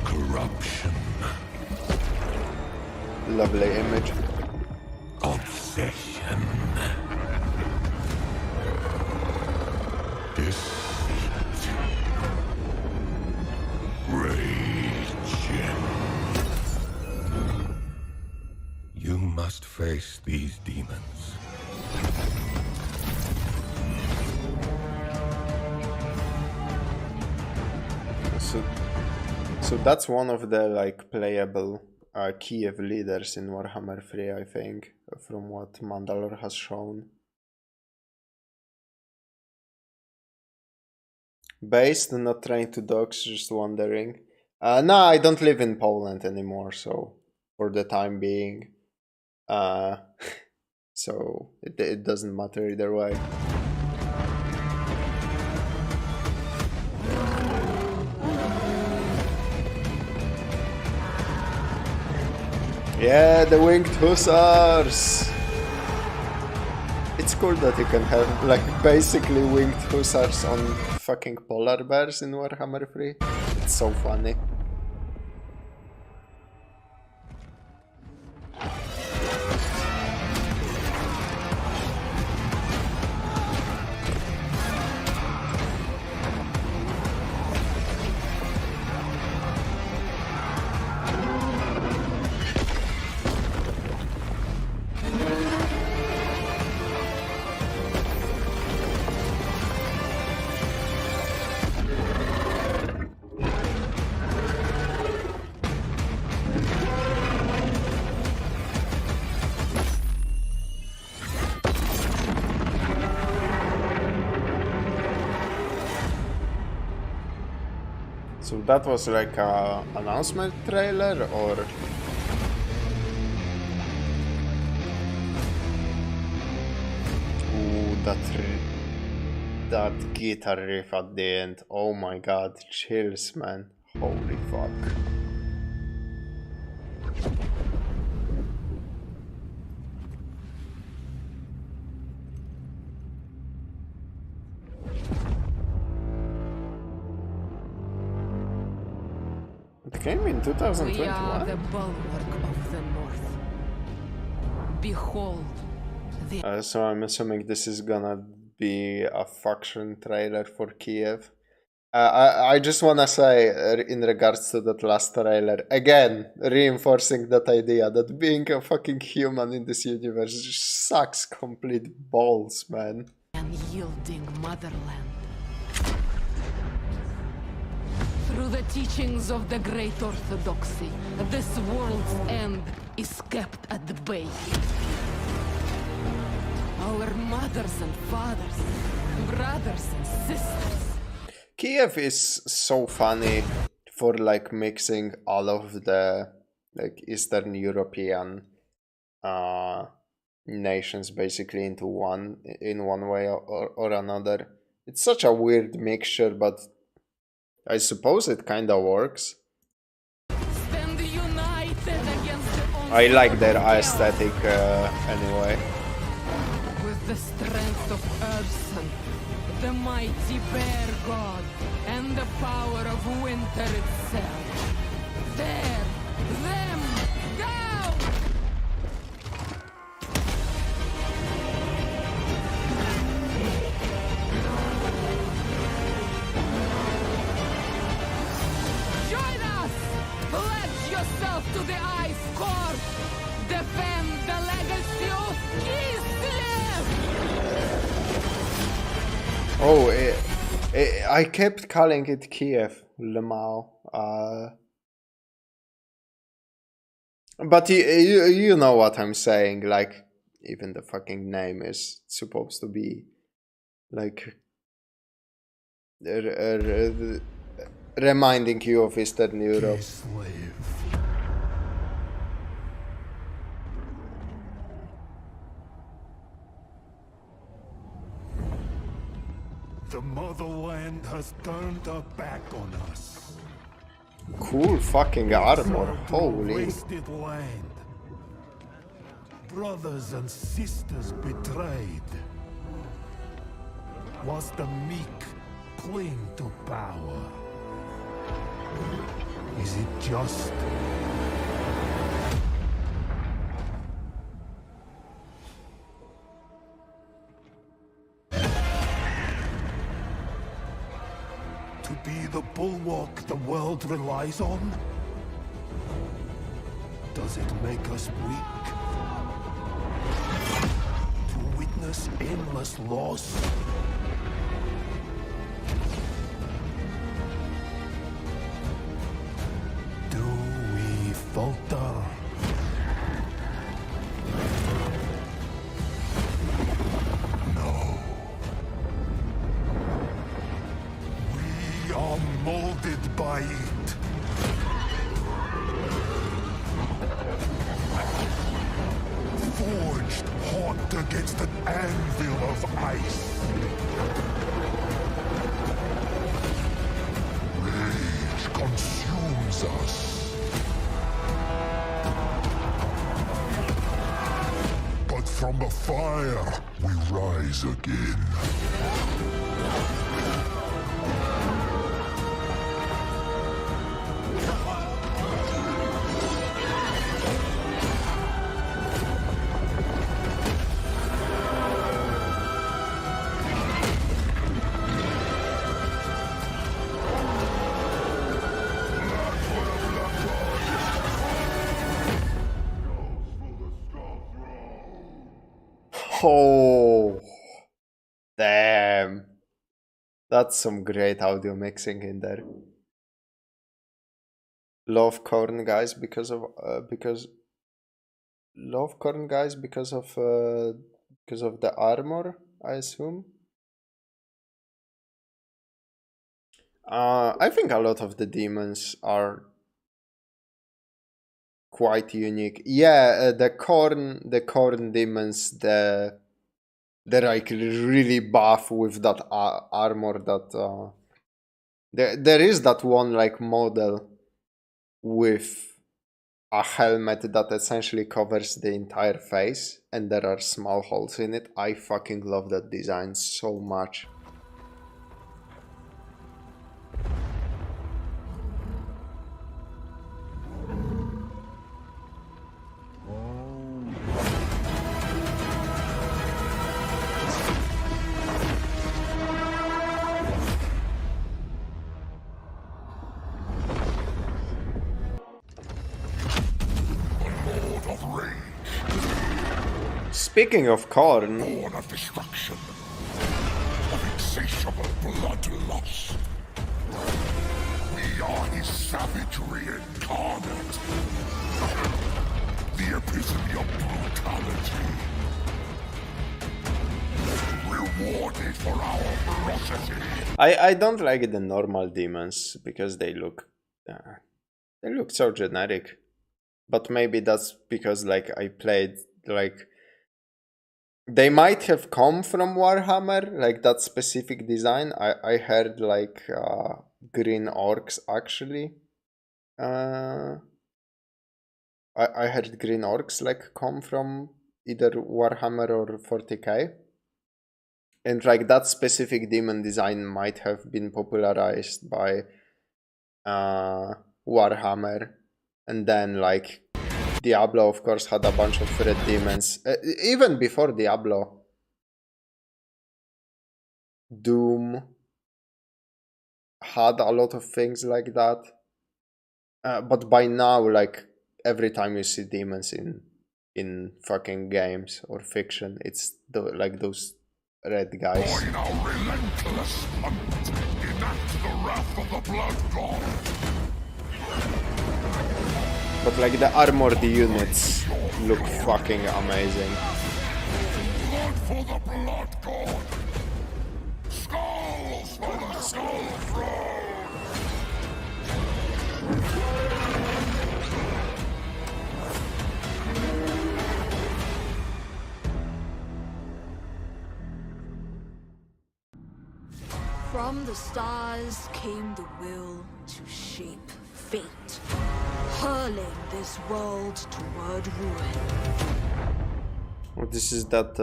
Corruption. Lovely image. Obsession. Deceit. Rage. You must face these demons. So that's one of the like playable Kiev leaders in Warhammer 3, I think, from what Mandalore has shown. Based, not trained to dogs, just wondering. No, I don't live in Poland anymore, so for the time being. So it doesn't matter either way. Yeah, the winged hussars! It's cool that you can have, like, basically winged hussars on fucking polar bears in Warhammer 3. It's so funny. So that was like a announcement trailer, or... Ooh, that guitar riff at the end. Oh my god, chills, man. Holy fuck. It came in 2021. We are the bulwark of the North. Behold the... So I'm assuming this is gonna be a faction trailer for Kiev. I just wanna say, in regards to that last trailer, again, reinforcing that idea that being a fucking human in this universe just sucks complete balls, man. Unyielding motherland. Through the teachings of the Great Orthodoxy, this world's end is kept at the bay. Our mothers and fathers, brothers and sisters. Kiev is so funny for like mixing all of the like Eastern European nations basically into one in one way or another. It's such a weird mixture, but I suppose it kinda works. Stand united against the I like their aesthetic anyway. with the strength of Urson, the mighty bear god, and the power of winter itself. There, them, go! Join us! Pledge yourself to the Ice Court! Defend the legacy of Kislev! Oh, I kept calling it Kiev, Lemao. But you know what I'm saying, like, even the fucking name is supposed to be, like, reminding you of Eastern Europe. The motherland has turned her back on us. Cool fucking armor. Holy. Wasted land. Brothers and sisters betrayed. Was the meek cling to power? Is it just? To be the bulwark the world relies on? Does it make us weak? To witness endless loss? Do we falter? No. We are molded by it. Forged hot against an anvil of ice. Rage consumes us. But from the fire, we rise again. Oh, damn. That's some great audio mixing in there. Love corn guys because of the armor, I assume. I think a lot of the demons are quite unique. Yeah, the corn demons, they're like really buff with that armor. That there is that one like model with a helmet that essentially covers the entire face, and there are small holes in it. I fucking love that design so much. Speaking of corn, Born of destruction, of insatiable bloodlust. We are his savagery incarnate. The epitome of brutality. Rewarded for our ferocity. I don't like the normal demons because they look so generic. But maybe that's because like I played like. They might have come from Warhammer, like that specific design. I heard like green orcs actually. I heard green orcs like come from either Warhammer or 40k. And like that specific demon design might have been popularized by Warhammer. And then like Diablo, of course, had a bunch of red demons. Even before Diablo, Doom had a lot of things like that. But by now, like, every time you see demons in fucking games or fiction, it's like those red guys. Join our relentless hunt. Enact the wrath of the blood god. But like the armored units look fucking amazing. Blood for the blood god. Skulls for the skull throne. From the stars came the will to shape fate, hurling this world toward ruin. Oh, this is that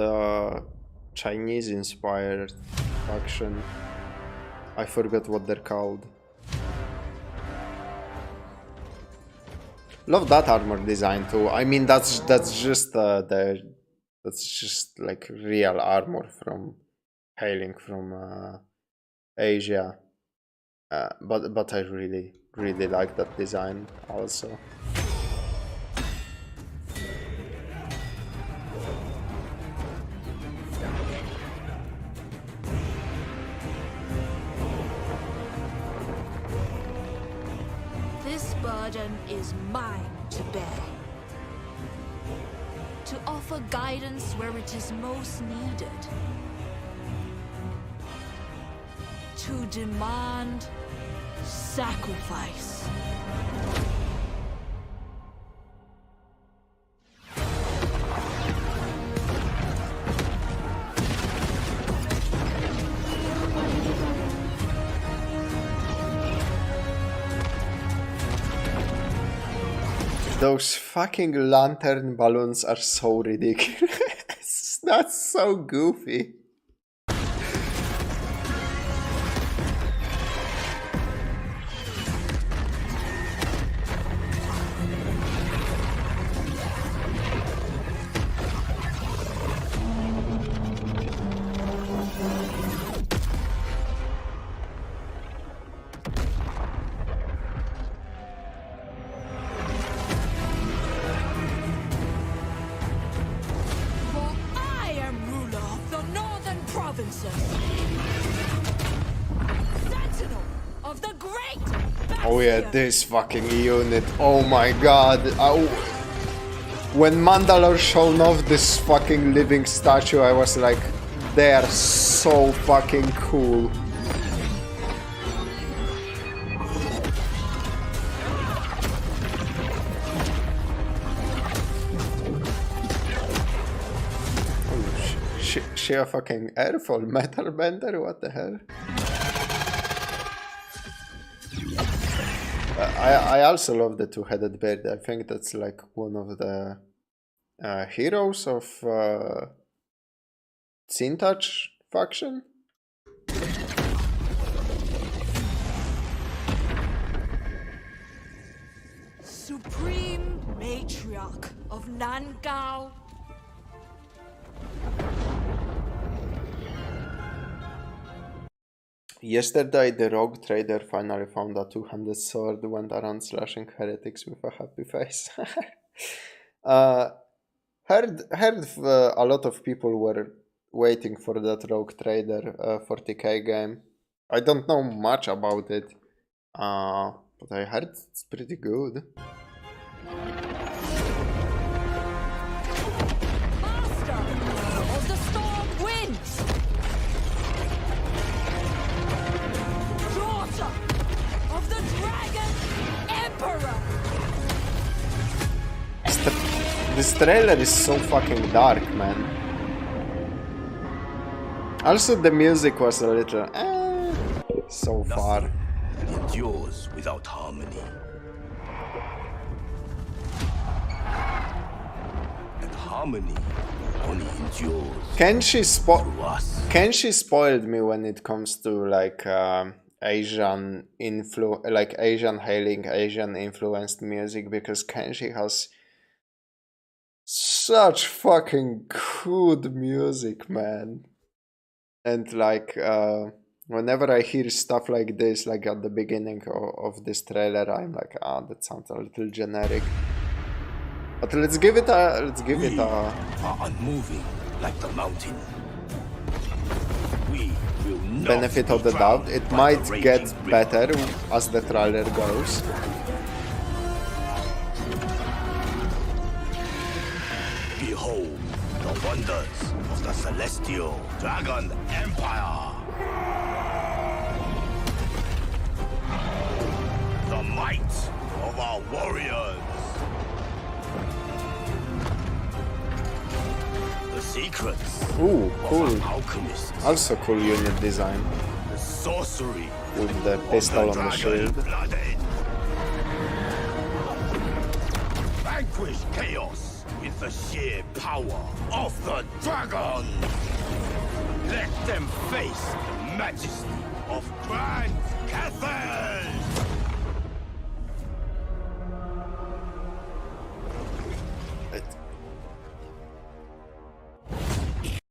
Chinese-inspired faction. I forgot what they're called. Love that armor design too. I mean, that's just like real armor from hailing from Asia. But I really like that design also. This burden is mine to bear. To offer guidance where it is most needed. To demand sacrifice. Those fucking lantern balloons are so ridiculous. That's so goofy. Oh yeah, this fucking unit, oh my god. When Mandalore shown off this fucking living statue, I was like, they are so fucking cool. Oh, she a fucking airfall metal bender, what the hell? I also love the two-headed bird. I think that's like one of the heroes of SsethTzeentach faction. Supreme Matriarch of Nangao. Yesterday, the rogue trader finally found a two-handed sword, went around slashing heretics with a happy face. Heard a lot of people were waiting for that rogue trader 40k game. I don't know much about it, but I heard it's pretty good. Master of the storm winds. Daughter of the dragon emperor. This trailer is so fucking dark, man. Also, the music was a little so far. Endures without harmony. And harmony only endures. Can she spoiled me when it comes to like Asian hailing, Asian influenced music, because Kenshi has such fucking good music, man. And like whenever I hear stuff like this, like at the beginning of this trailer, I'm like, that sounds a little generic. But let's give it a are unmoving like the mountain. We will not benefit of the doubt. It might get better as the trailer goes. Behold the wonders of the celestial dragon empire. The might of our warriors. The secrets Ooh, cool. of our alchemists. Also cool unit design. The sorcery with the pistol on the shield. Vanquish chaos with the sheer power of the dragon. Let them face the majesty of Grand Cathay.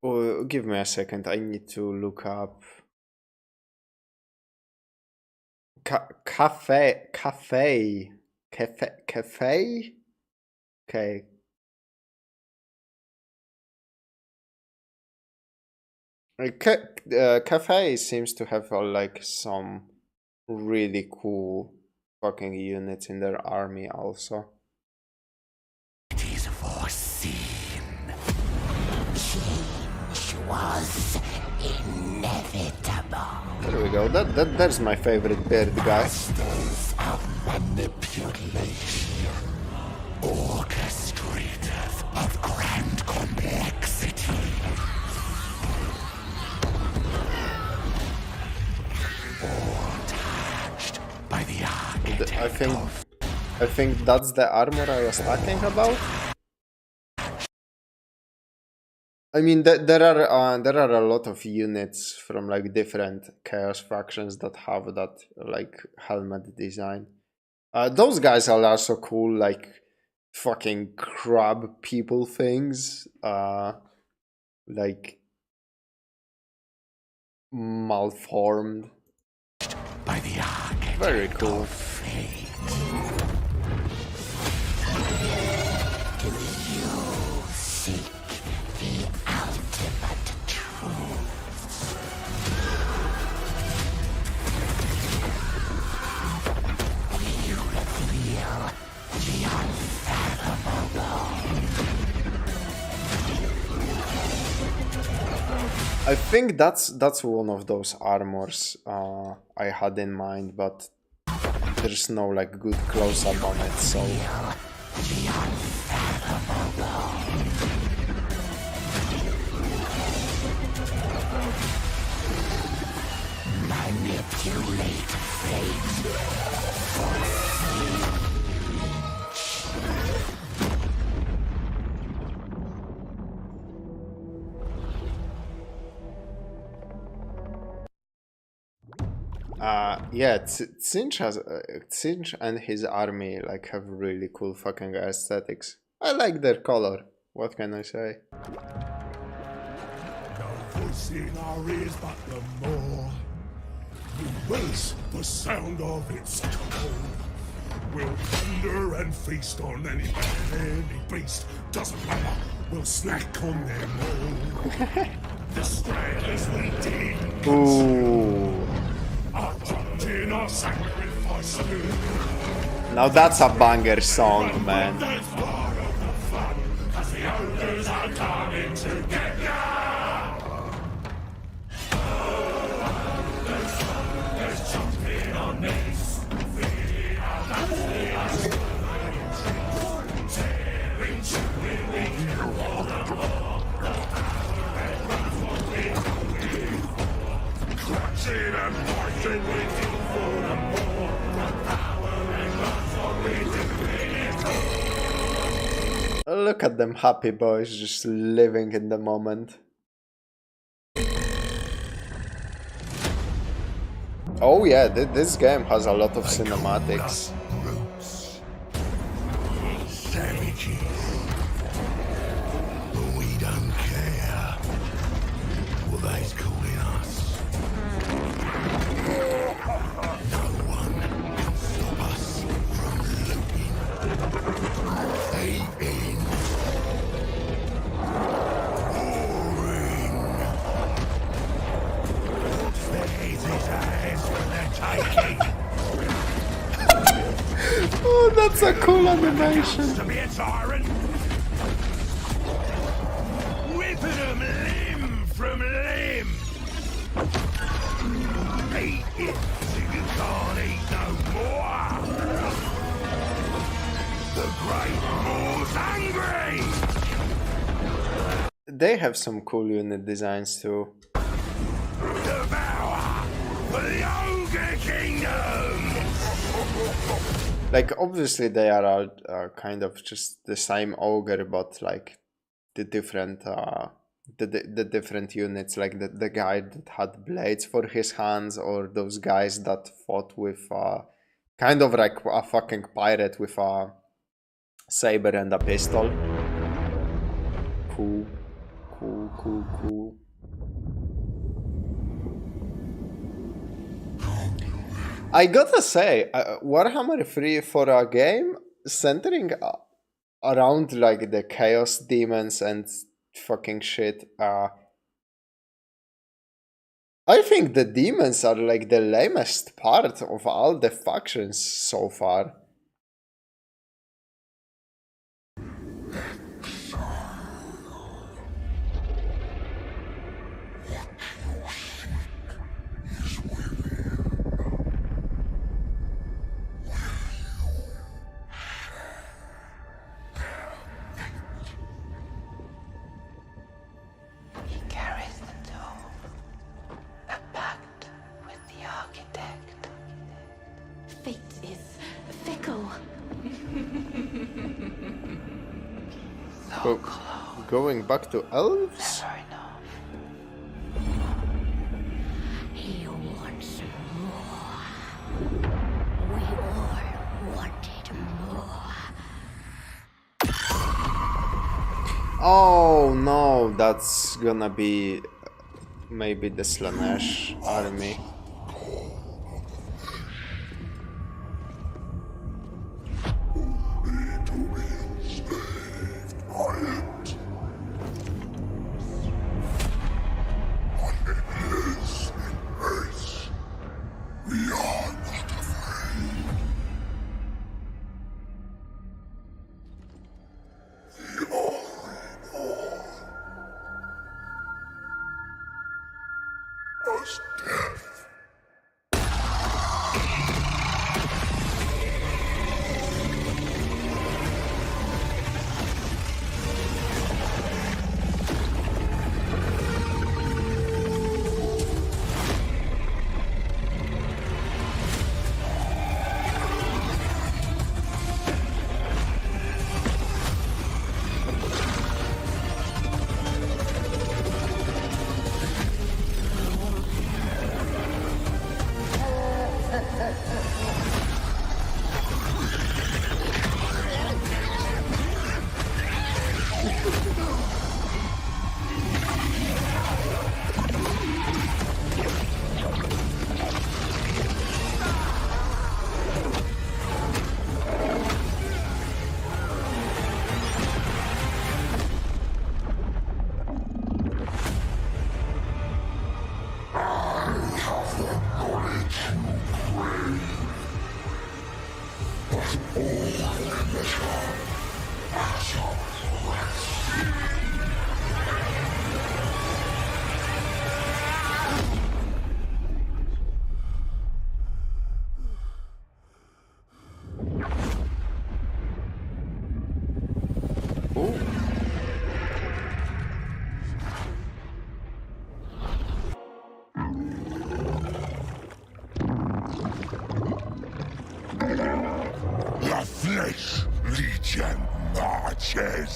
Oh, give me a second. I need to look up. Cafe. Okay. Cafe seems to have like some really cool fucking units in their army also. It is foreseen. Change was inevitable. There we go. That's my favorite beard guy. Masters of manipulation, orchestrators of grand complexity. Touched by the architect. I think that's the armor I was talking about. I mean, there are a lot of units from like different chaos factions that have that like helmet design. Those guys are also cool, like fucking crab people things, like malformed. By the architect. Very cool. Do you seek the ultimate truth? Will you reveal the unfathomable? I think that's one of those armors I had in mind, but there's no like good close-up on it, so. Manipulate fate. Yeah, Tzeentach and his army like have really cool fucking aesthetics. I like their color. What can I say? No voice in our ears but the more we race the sound of its call. We'll thunder and feast on any beast. Doesn't matter, we'll snack on them all. The stragglers we did. Ooh. Our sacrifice. Now that's a banger song, man. As the ogres are coming to get ya. There's jumping on this. Tearing, chewing, clutching and marching with you for the more. Look at them happy boys just living in the moment. Oh yeah, this game has a lot of cinematics. Savages. But we don't care what they's calling us. No one can stop us from looting, hating, warring. Theirs is ours for the taking. Oh, that's a cool animation. To be a tyrant, ripping them limb from limb. Eat it till you can't eat no more. The great Moor's angry. They have some cool unit designs too. Devour the Ogre Kingdom! Like, obviously they are all kind of just the same ogre, but like the different the different units, like the guy that had blades for his hands, or those guys that fought with kind of like a fucking pirate with a saber and a pistol. Cool. I gotta say, Warhammer 3 for a game centering around like the chaos demons and fucking shit, I think the demons are like the lamest part of all the factions so far. Going back to elves? He wants more. We all wanted more. Oh no, that's gonna be maybe the Slanesh army. The Flesh Legion marches.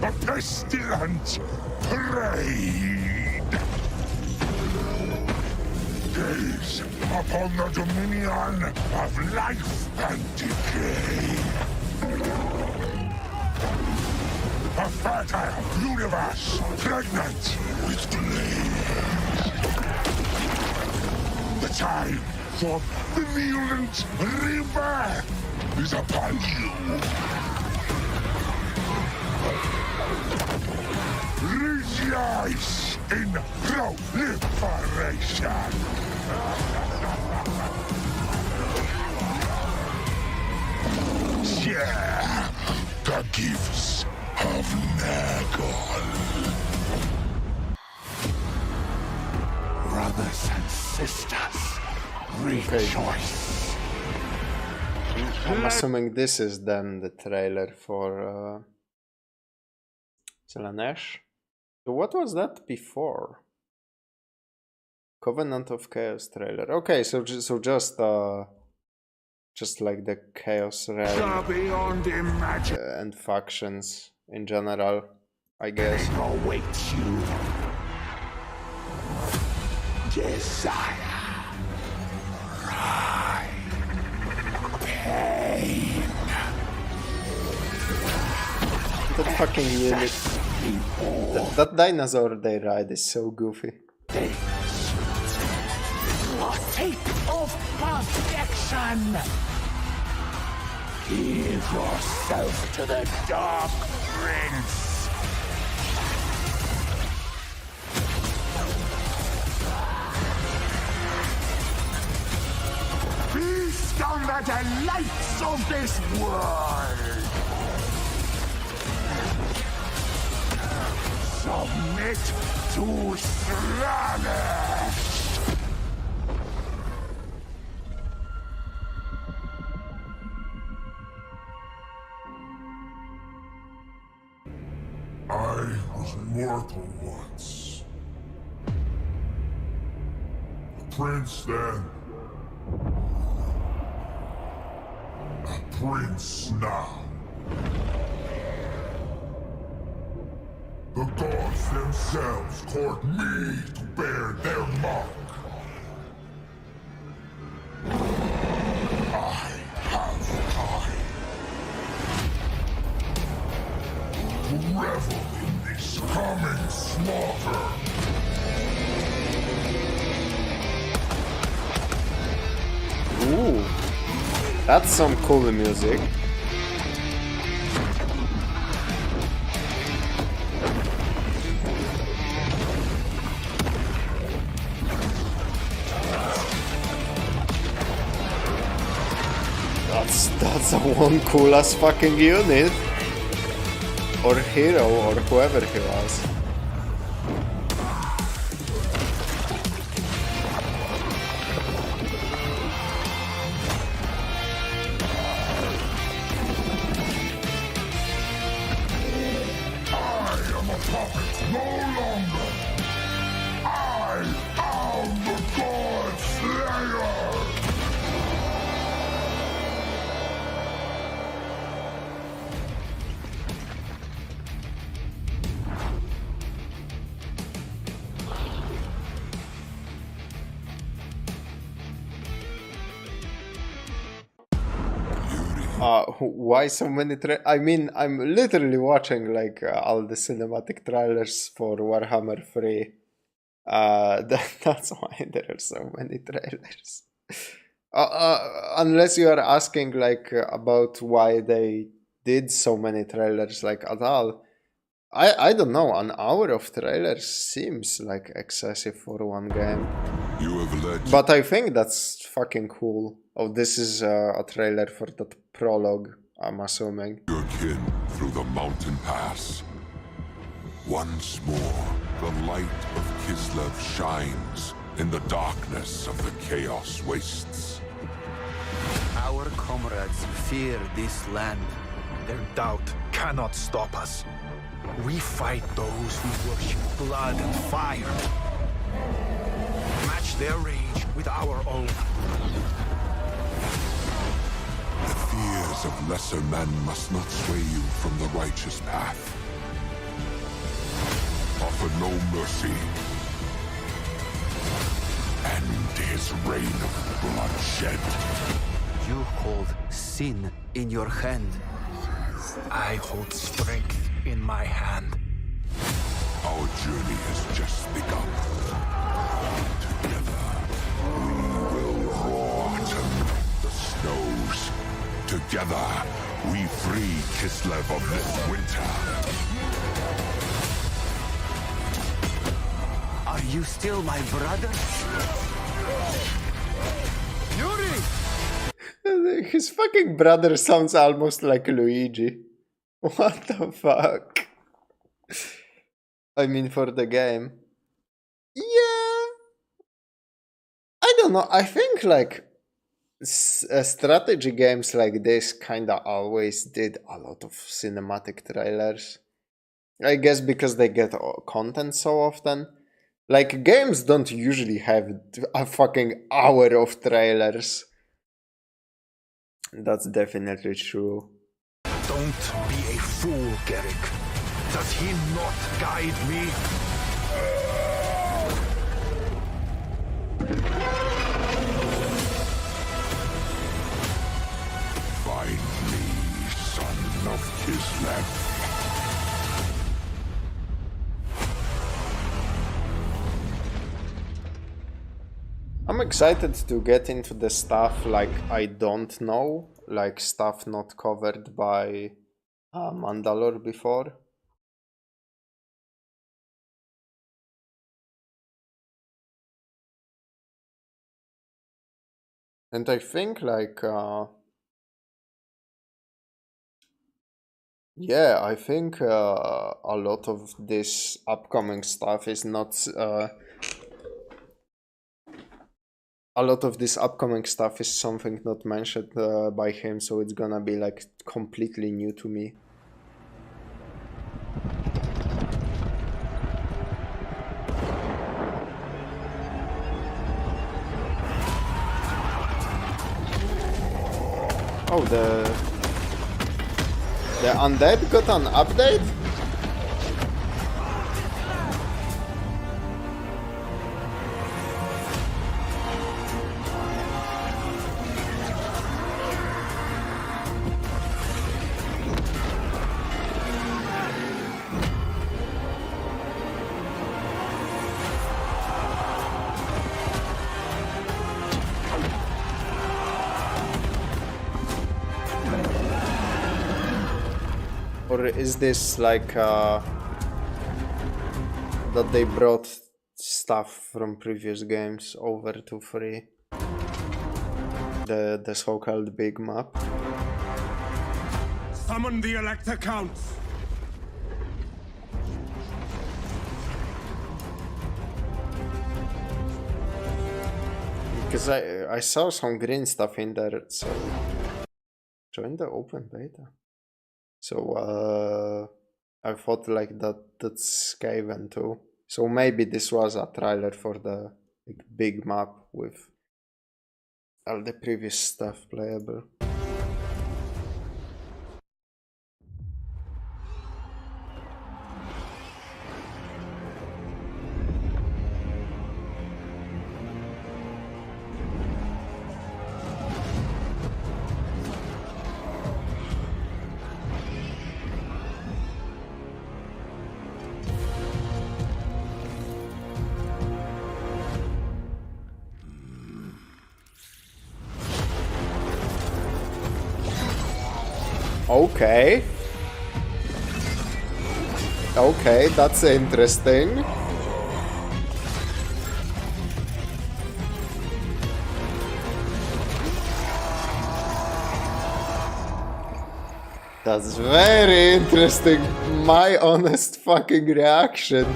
A pestilent parade. Gaze upon the dominion of life and decay. A fertile universe pregnant with flames. The time for virulent rebirth is upon you. Rejoice in proliferation. Share the gifts of Nagol. Brothers and sisters, rejoice. I'm assuming this is then the trailer for Slanesh. So what was that before? Covenant of Chaos trailer. Okay, so just like the Chaos realm and factions in general, I guess. Awaits you. Desire. Pain. That fucking unit. That dinosaur they ride is so goofy. A tape of perfection. Give yourself to the Dark Prince. Feast on the delights of this world. Submit to Slaanesh. I was mortal once. A prince then. A prince now. The gods themselves court me to bear their mark. I have time to revel in this coming slaughter. Ooh, that's some cool music. That's a one cool ass fucking unit. Or hero, or whoever he was. Why so many I mean, I'm literally watching like all the cinematic trailers for Warhammer 3. That's why there are so many trailers. Unless you are asking like about why they did so many trailers like at all. I don't know, an hour of trailers seems like excessive for one game. You have led. But I think that's fucking cool. Oh, this is a trailer for that prologue, I'm assuming. Your kin through the mountain pass. Once more, the light of Kislev shines in the darkness of the Chaos Wastes. Our comrades fear this land. Their doubt cannot stop us. We fight those who worship blood and fire. Match their rage with our own. The fears of lesser men must not sway you from the righteous path. Offer no mercy. End his reign of bloodshed. You hold sin in your hand. I hold strength in my hand. Our journey has just begun. Together, we will rotten the snows. Together, we free Kislev of this winter. Are you still my brother? Yuri! His fucking brother sounds almost like Luigi. What the fuck? I mean, for the game. Yeah. I don't know. I think like strategy games like this kinda always did a lot of cinematic trailers. I guess because they get content so often. Like, games don't usually have a fucking hour of trailers. That's definitely true. Don't be a fool, Gigguk. Does he not guide me? Find me, son of Kislev. I'm excited to get into the stuff like I don't know, like stuff not covered by Mandalore before. And I think like yeah, I think a lot of this upcoming stuff is not a lot of this upcoming stuff is something not mentioned by him, so it's gonna be like completely new to me. Oh, the undead got an update? Or is this like that they brought stuff from previous games over to free? The so-called big map? Summon the Elector Counts! Because I saw some green stuff in there, so join the open beta. So I thought like that's Skaven too. So maybe this was a trailer for the like, big map with all the previous stuff playable. Okay. Okay, that's interesting. That's very interesting. My honest fucking reaction.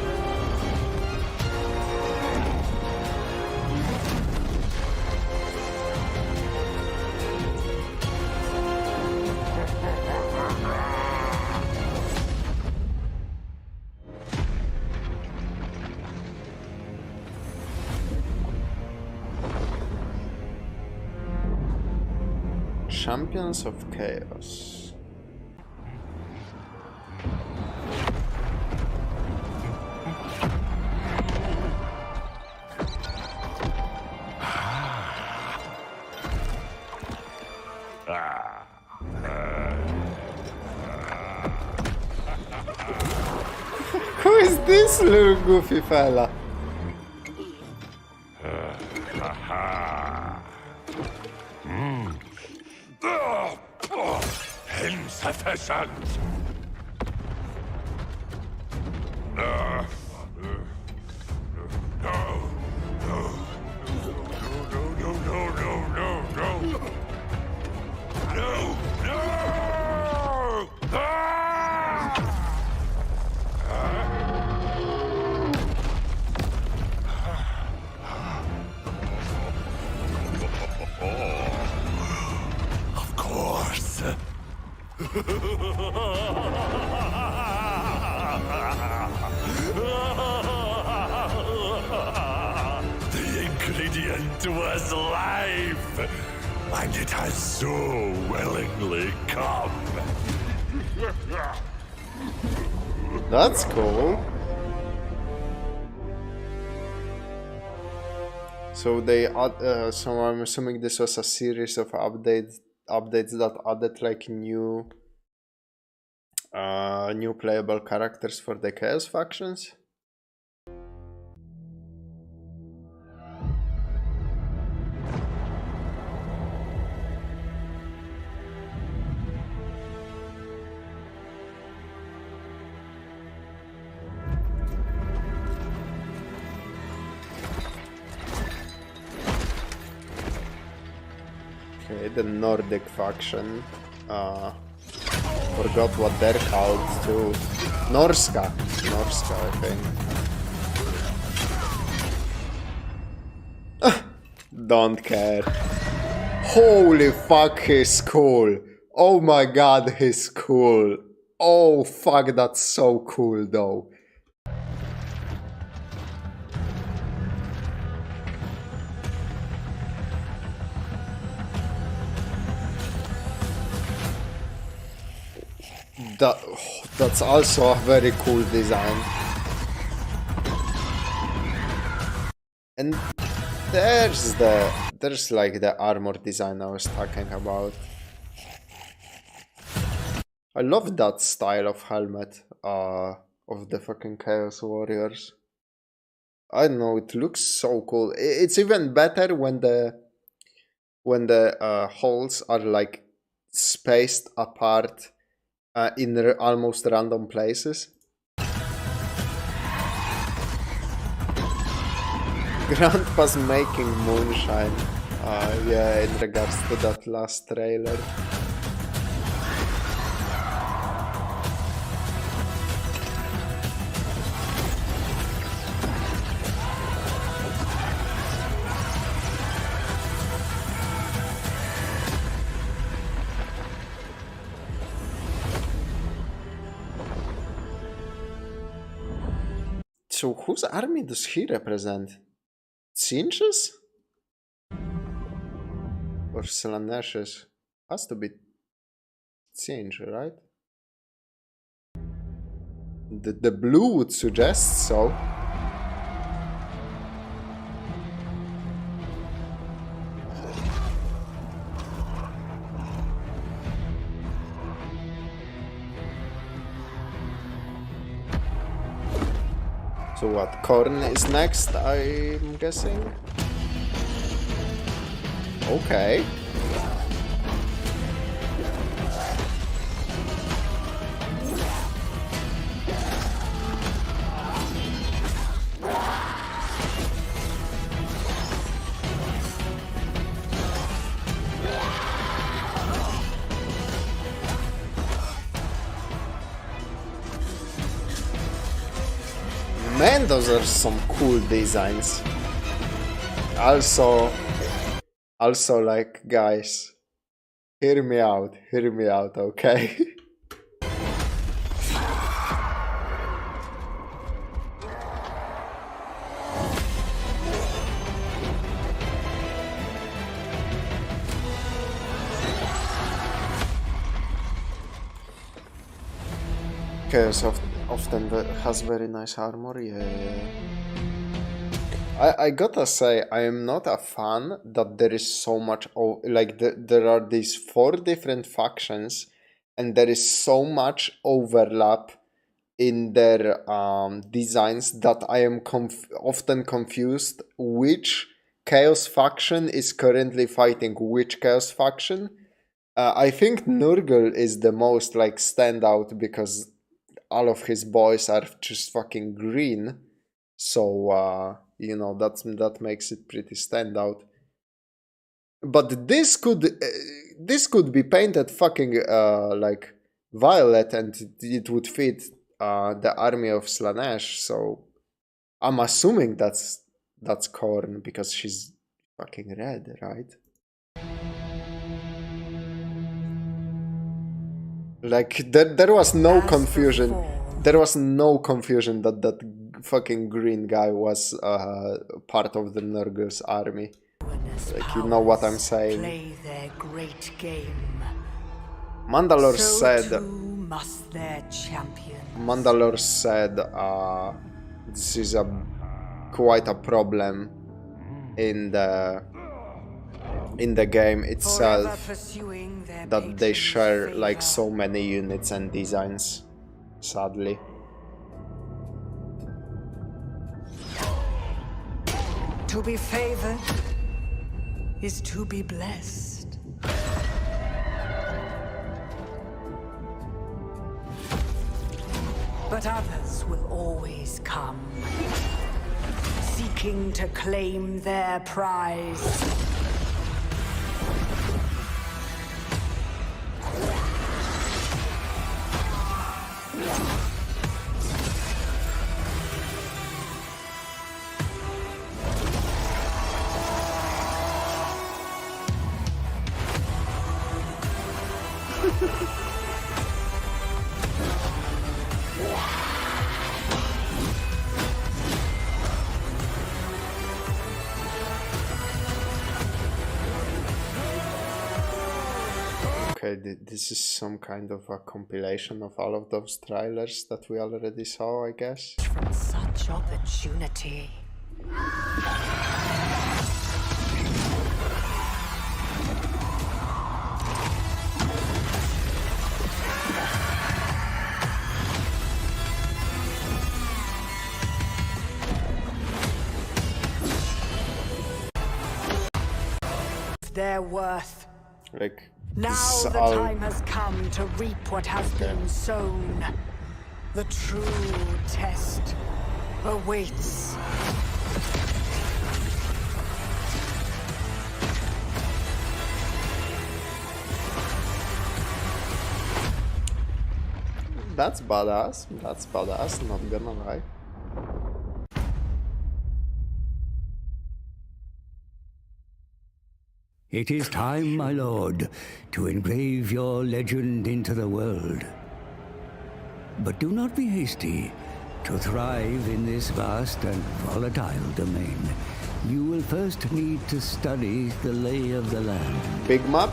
Champions of Chaos. Who is this little goofy fella? Insufficient! Of course. to us life, and it has so willingly come. That's cool. So they so I'm assuming this was a series of updates that added like new playable characters for the Chaos factions. Okay, the Nordic faction. Forgot what they're called too. Norska, I think. Don't care. Holy fuck, he's cool. Oh my god, he's cool. Oh fuck, that's so cool though. That's also a very cool design. And there's like the armor design I was talking about. I love that style of helmet of the fucking Chaos Warriors. I don't know, it looks so cool. It's even better when the holes are like spaced apart in almost random places. Grandpa's making moonshine. Yeah, in regards to that last trailer. So whose army does he represent? Tzeentach's? Or Slanesh's? Has to be Tzeentach, right? The blue would suggest so. So what, Korn is next, I'm guessing? Okay. Man, those are some cool designs. Also like, guys, hear me out, okay? Chaos often has very nice armor, yeah. I gotta say, I am not a fan that there is so much, like there are these 4 different factions and there is so much overlap in their designs that I am often confused which Chaos faction is currently fighting which Chaos faction. I think Nurgle is the most like standout because all of his boys are just fucking green, so you know, that makes it pretty standout. But this could be painted fucking like violet and it would fit the army of Slanesh, so I'm assuming that's Korn because she's fucking red, right? Like, there was no confusion. There was no confusion that fucking green guy was part of the Nurgle's army. Like, you know what I'm saying. Play their great game. Mandalore So said. too must their champion. Mandalore said this is quite a problem in the game itself, that they share like so many units and designs, sadly. To be favored is to be blessed. But others will always come, seeking to claim their prize. Okay, this is some kind of a compilation of all of those trailers that we already saw, I guess. From such opportunity. Their worth. Like, now the time has come to reap what has been sown. The true test awaits. That's badass. That's badass, not gonna lie. It is time, my lord, to engrave your legend into the world. But do not be hasty. To thrive in this vast and volatile domain, you will first need to study the lay of the land. Big map?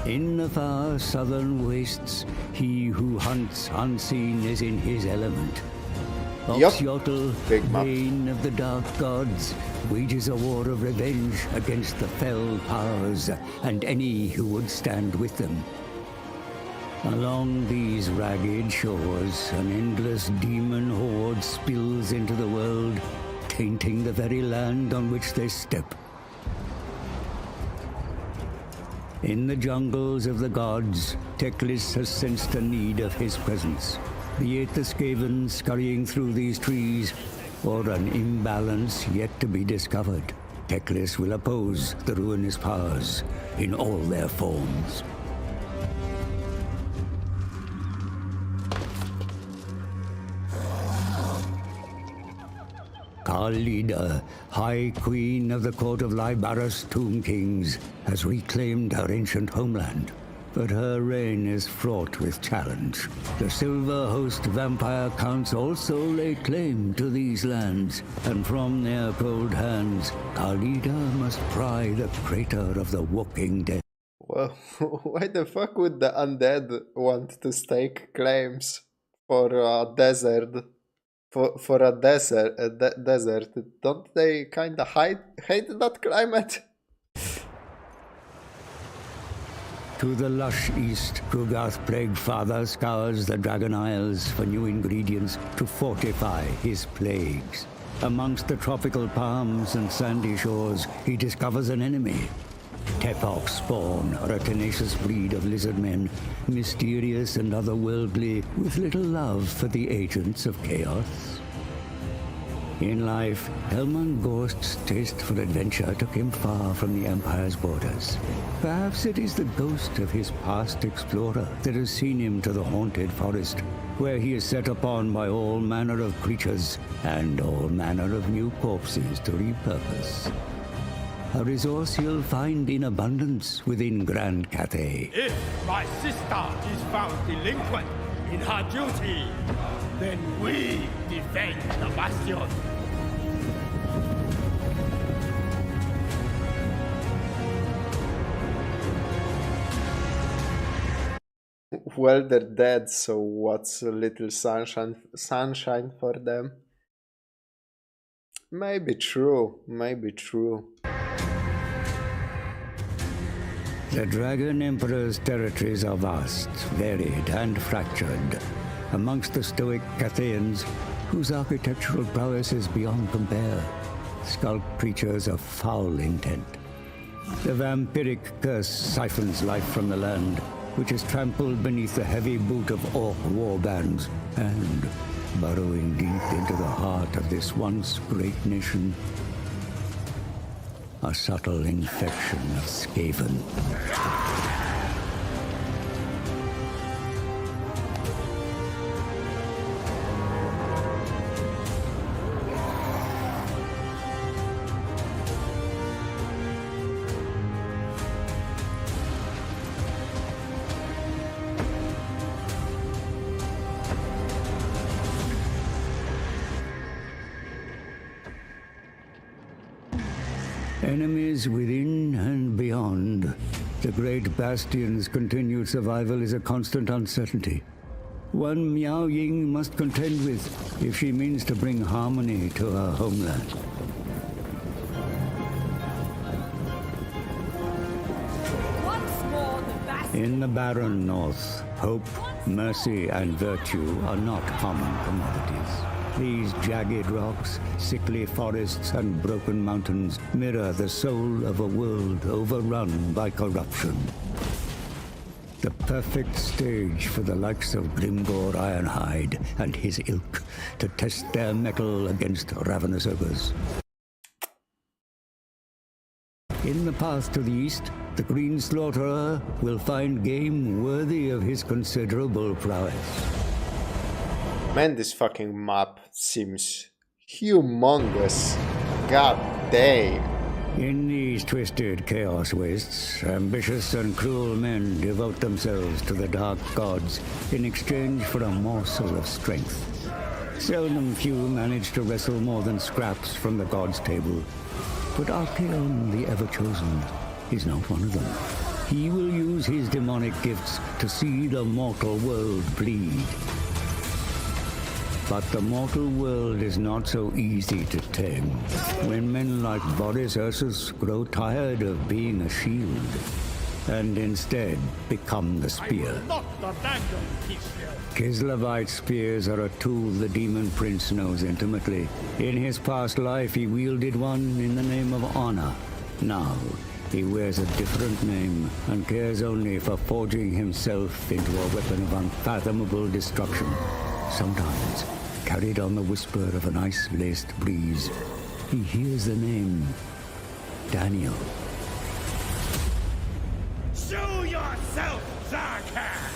In the far southern wastes, he who hunts unseen is in his element. Oxyotl, reign of the dark gods, wages a war of revenge against the fell powers and any who would stand with them. Along these ragged shores, an endless demon horde spills into the world, tainting the very land on which they step. In the jungles of the gods, Teclis has sensed a need of his presence. Be it the Skaven scurrying through these trees, or an imbalance yet to be discovered, Teclis will oppose the ruinous powers in all their forms. Khalida, High Queen of the Court of Lybaris Tomb Kings, has reclaimed her ancient homeland. But her reign is fraught with challenge. The Silver Host vampire counts also lay claim to these lands, and from their cold hands, Khalida must pry the crater of the walking dead. Well, why the fuck would the undead want to stake claims for a desert? For a desert, don't they kinda hate that climate? To the lush east, Krugarth Plaguefather scours the Dragon Isles for new ingredients to fortify his plagues. Amongst the tropical palms and sandy shores, he discovers an enemy. Tefok Spawn are a tenacious breed of lizard men, mysterious and otherworldly, with little love for the agents of chaos. In life, Helman Ghost's taste for adventure took him far from the Empire's borders. Perhaps it is the ghost of his past explorer that has seen him to the haunted forest, where he is set upon by all manner of creatures and all manner of new corpses to repurpose. A resource you'll find in abundance within Grand Cathay. If my sister is found delinquent in her duty, then we defend the bastion. Well, they're dead, so what's a little sunshine for them? Maybe true, maybe true. The Dragon Emperor's territories are vast, varied, and fractured. Amongst the stoic Cathaeans, whose architectural prowess is beyond compare, skulk creatures of foul intent. The vampiric curse siphons life from the land, which is trampled beneath the heavy boot of orc warbands, and, burrowing deep into the heart of this once great nation, a subtle infection of Skaven. Enemies within and beyond, the great bastion's continued survival is a constant uncertainty. One Miao Ying must contend with if she means to bring harmony to her homeland. In the barren north, hope, mercy, and virtue are not common commodities. These jagged rocks, sickly forests, and broken mountains mirror the soul of a world overrun by corruption. The perfect stage for the likes of Grimgor Ironhide and his ilk to test their mettle against ravenous ogres. In the path to the east, the Green Slaughterer will find game worthy of his considerable prowess. Man, this fucking map seems humongous. God damn. In these twisted chaos wastes, ambitious and cruel men devote themselves to the dark gods in exchange for a morsel of strength. Seldom few manage to wrestle more than scraps from the gods' table. But Archaon, the Ever-Chosen, is not one of them. He will use his demonic gifts to see the mortal world bleed. But the mortal world is not so easy to tame. When men like Boris Ursus grow tired of being a shield, and instead become the spear. Kislevite spears are a tool the Demon Prince knows intimately. In his past life, he wielded one in the name of honor. Now, he wears a different name and cares only for forging himself into a weapon of unfathomable destruction. Sometimes, carried on the whisper of an ice-laced breeze, he hears the name Daniel. Show yourself, Zarkhan!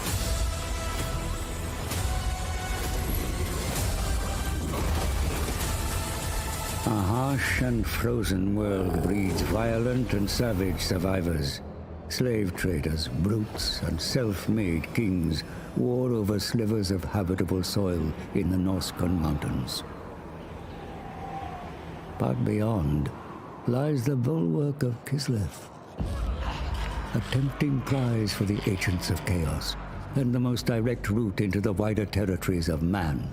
A harsh and frozen world breeds violent and savage survivors. Slave traders, brutes, and self-made kings war over slivers of habitable soil in the Norscan mountains. But beyond lies the bulwark of Kislev, a tempting prize for the agents of chaos, and the most direct route into the wider territories of man.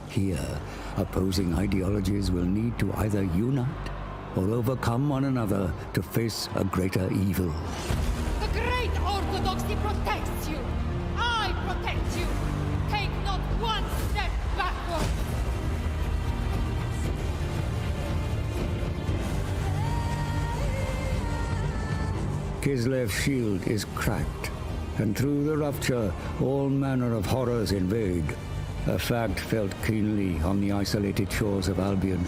Here, opposing ideologies will need to either unite or overcome one another to face a greater evil. The great orthodoxy protects you. I protect you. Take not one step backward. Kislev's shield is cracked, and through the rupture, all manner of horrors invade. A fact felt keenly on the isolated shores of Albion,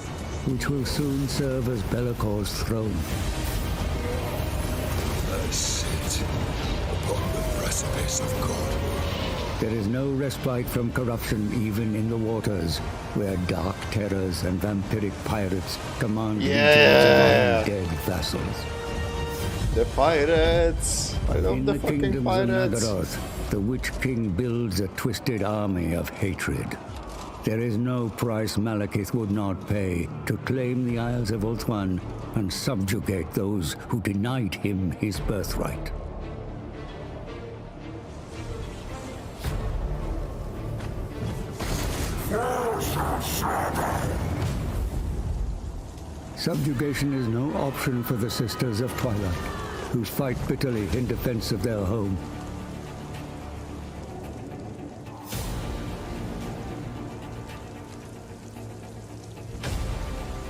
which will soon serve as Be'lakor's throne. I sit upon the precipice of God. There is no respite from corruption even in the waters, where dark terrors and vampiric pirates command legions of undead vassals. The pirates! I love the fucking pirates! Of Nagaroth, the Witch King builds a twisted army of hatred. There is no price Malekith would not pay to claim the Isles of Ulthuan and subjugate those who denied him his birthright. Subjugation is no option for the Sisters of Twilight, who fight bitterly in defense of their home.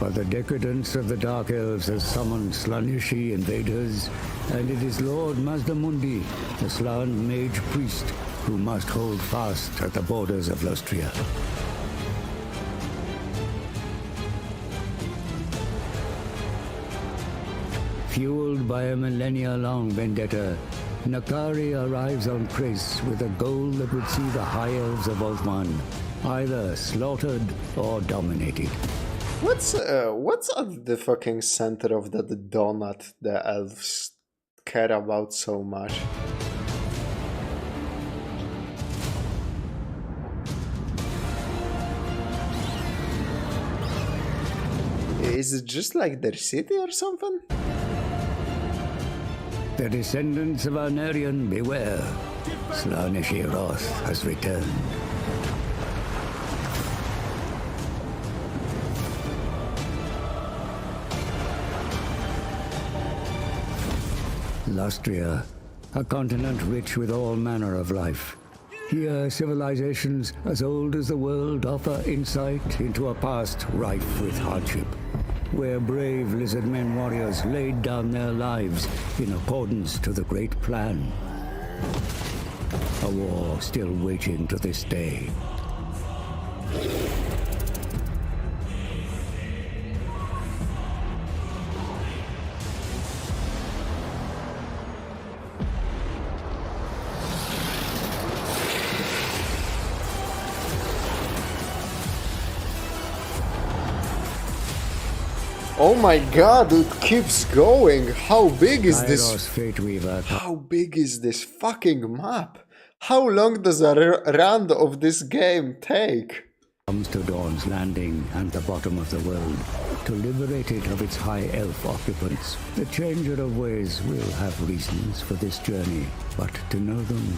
But the decadence of the Dark Elves has summoned Slaaneshi invaders, and it is Lord Mazdamundi, the Slan mage priest, who must hold fast at the borders of Lostria. Fueled by a millennia-long vendetta, Nakari arrives on Chris with a goal that would see the High Elves of Othman either slaughtered or dominated. What's at the fucking center of that donut the elves care about so much? Is it just like their city or something? The descendants of Arnerian, beware. Slaaneshi Wrath has returned. Lostria, a continent rich with all manner of life. Here, civilizations as old as the world offer insight into a past rife with hardship, where brave lizard men warriors laid down their lives in accordance to the great plan. A war still waging to this day. Oh my god, it keeps going! How big is this? Fateweaver. How big is this fucking map? How long does a run of this game take? Comes to Dawn's Landing and the bottom of the world to liberate it of its high elf occupants. The Changer of Ways will have reasons for this journey, but to know them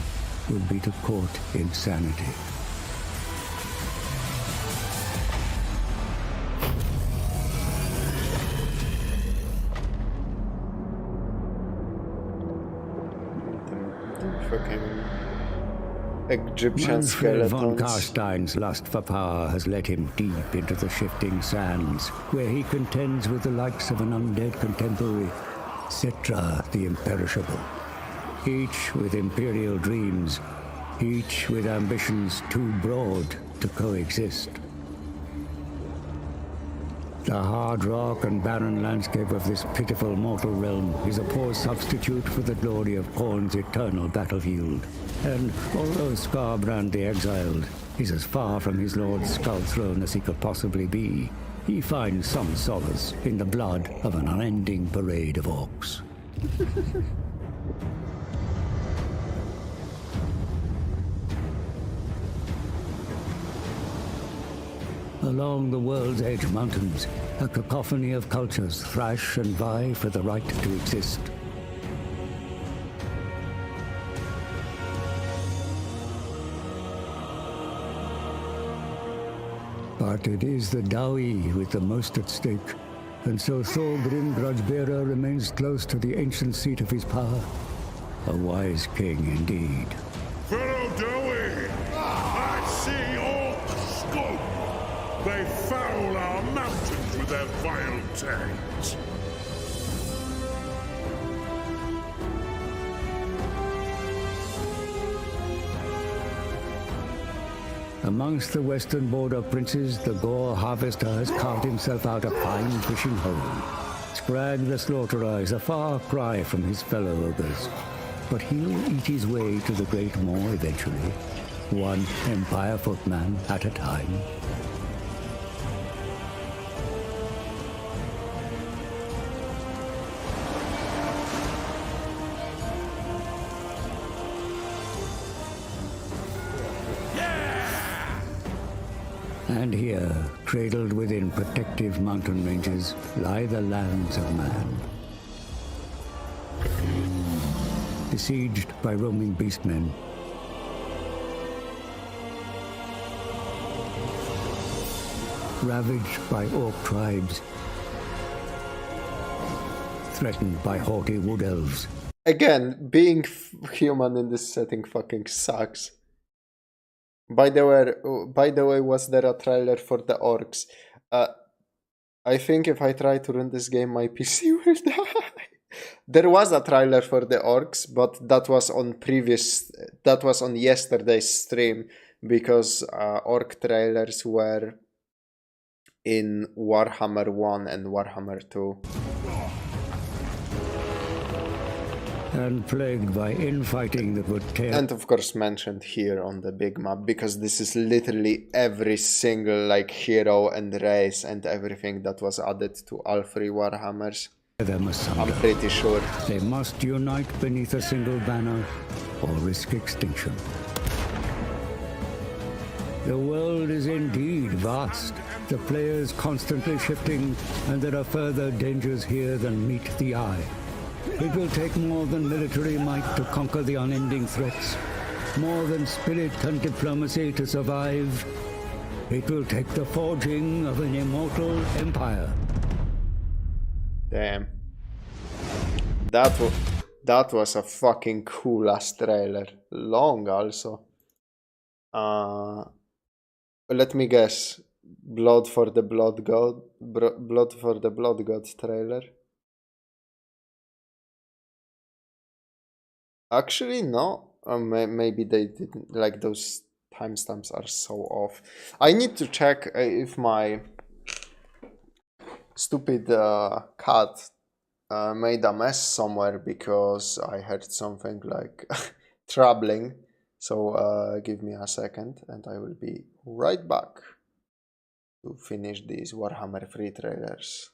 would be to court insanity. Egyptian Manfred von skeletons. Karstein's lust for power has led him deep into the shifting sands, where he contends with the likes of an undead contemporary, Cetra the Imperishable. Each with imperial dreams, each with ambitions too broad to coexist. The hard rock and barren landscape of this pitiful mortal realm is a poor substitute for the glory of Khorne's eternal battlefield. And although Skarbrand the Exiled is as far from his lord's skull throne as he could possibly be, he finds some solace in the blood of an unending parade of orcs. Along the World's Edge Mountains, a cacophony of cultures thrash and vie for the right to exist. But it is the Dawi with the most at stake, and so Thorgrim Grudgebearer remains close to the ancient seat of his power. A wise king indeed. Fellow Dawi, I see orc scope. They foul our mountains with their vile taint. Amongst the western border princes, the Gore Harvester has carved himself out a fine fishing hole. Scrag the Slaughterer is a far cry from his fellow ogres, but he'll eat his way to the Great Moor eventually, one Empire footman at a time. And here, cradled within protective mountain ranges, lie the lands of man. Besieged by roaming beastmen, ravaged by orc tribes, threatened by haughty wood elves. Again, being human in this setting fucking sucks. By the way, was there a trailer for the orcs? I think if I try to run this game, my PC will die. There was a trailer for the orcs, but that was on yesterday's stream, because orc trailers were in Warhammer 1 and Warhammer 2. And plagued by infighting that would tear... And of course mentioned here on the big map, because this is literally every single like hero and race and everything that was added to all 3 Warhammers. I'm pretty sure. They must unite beneath a single banner or risk extinction. The world is indeed vast, the players constantly shifting, and there are further dangers here than meet the eye. It will take more than military might to conquer the unending threats, more than spirit and diplomacy to survive. It will take the forging of an immortal empire. Damn. That was a fucking cool ass trailer. Long also. Let me guess. Blood for the Blood God. Blood for the Blood God trailer. Actually, no. Maybe they didn't. Like, those timestamps are so off. I need to check if my stupid cat made a mess somewhere, because I heard something like troubling. So give me a second and I will be right back to finish these Warhammer 3 trailers.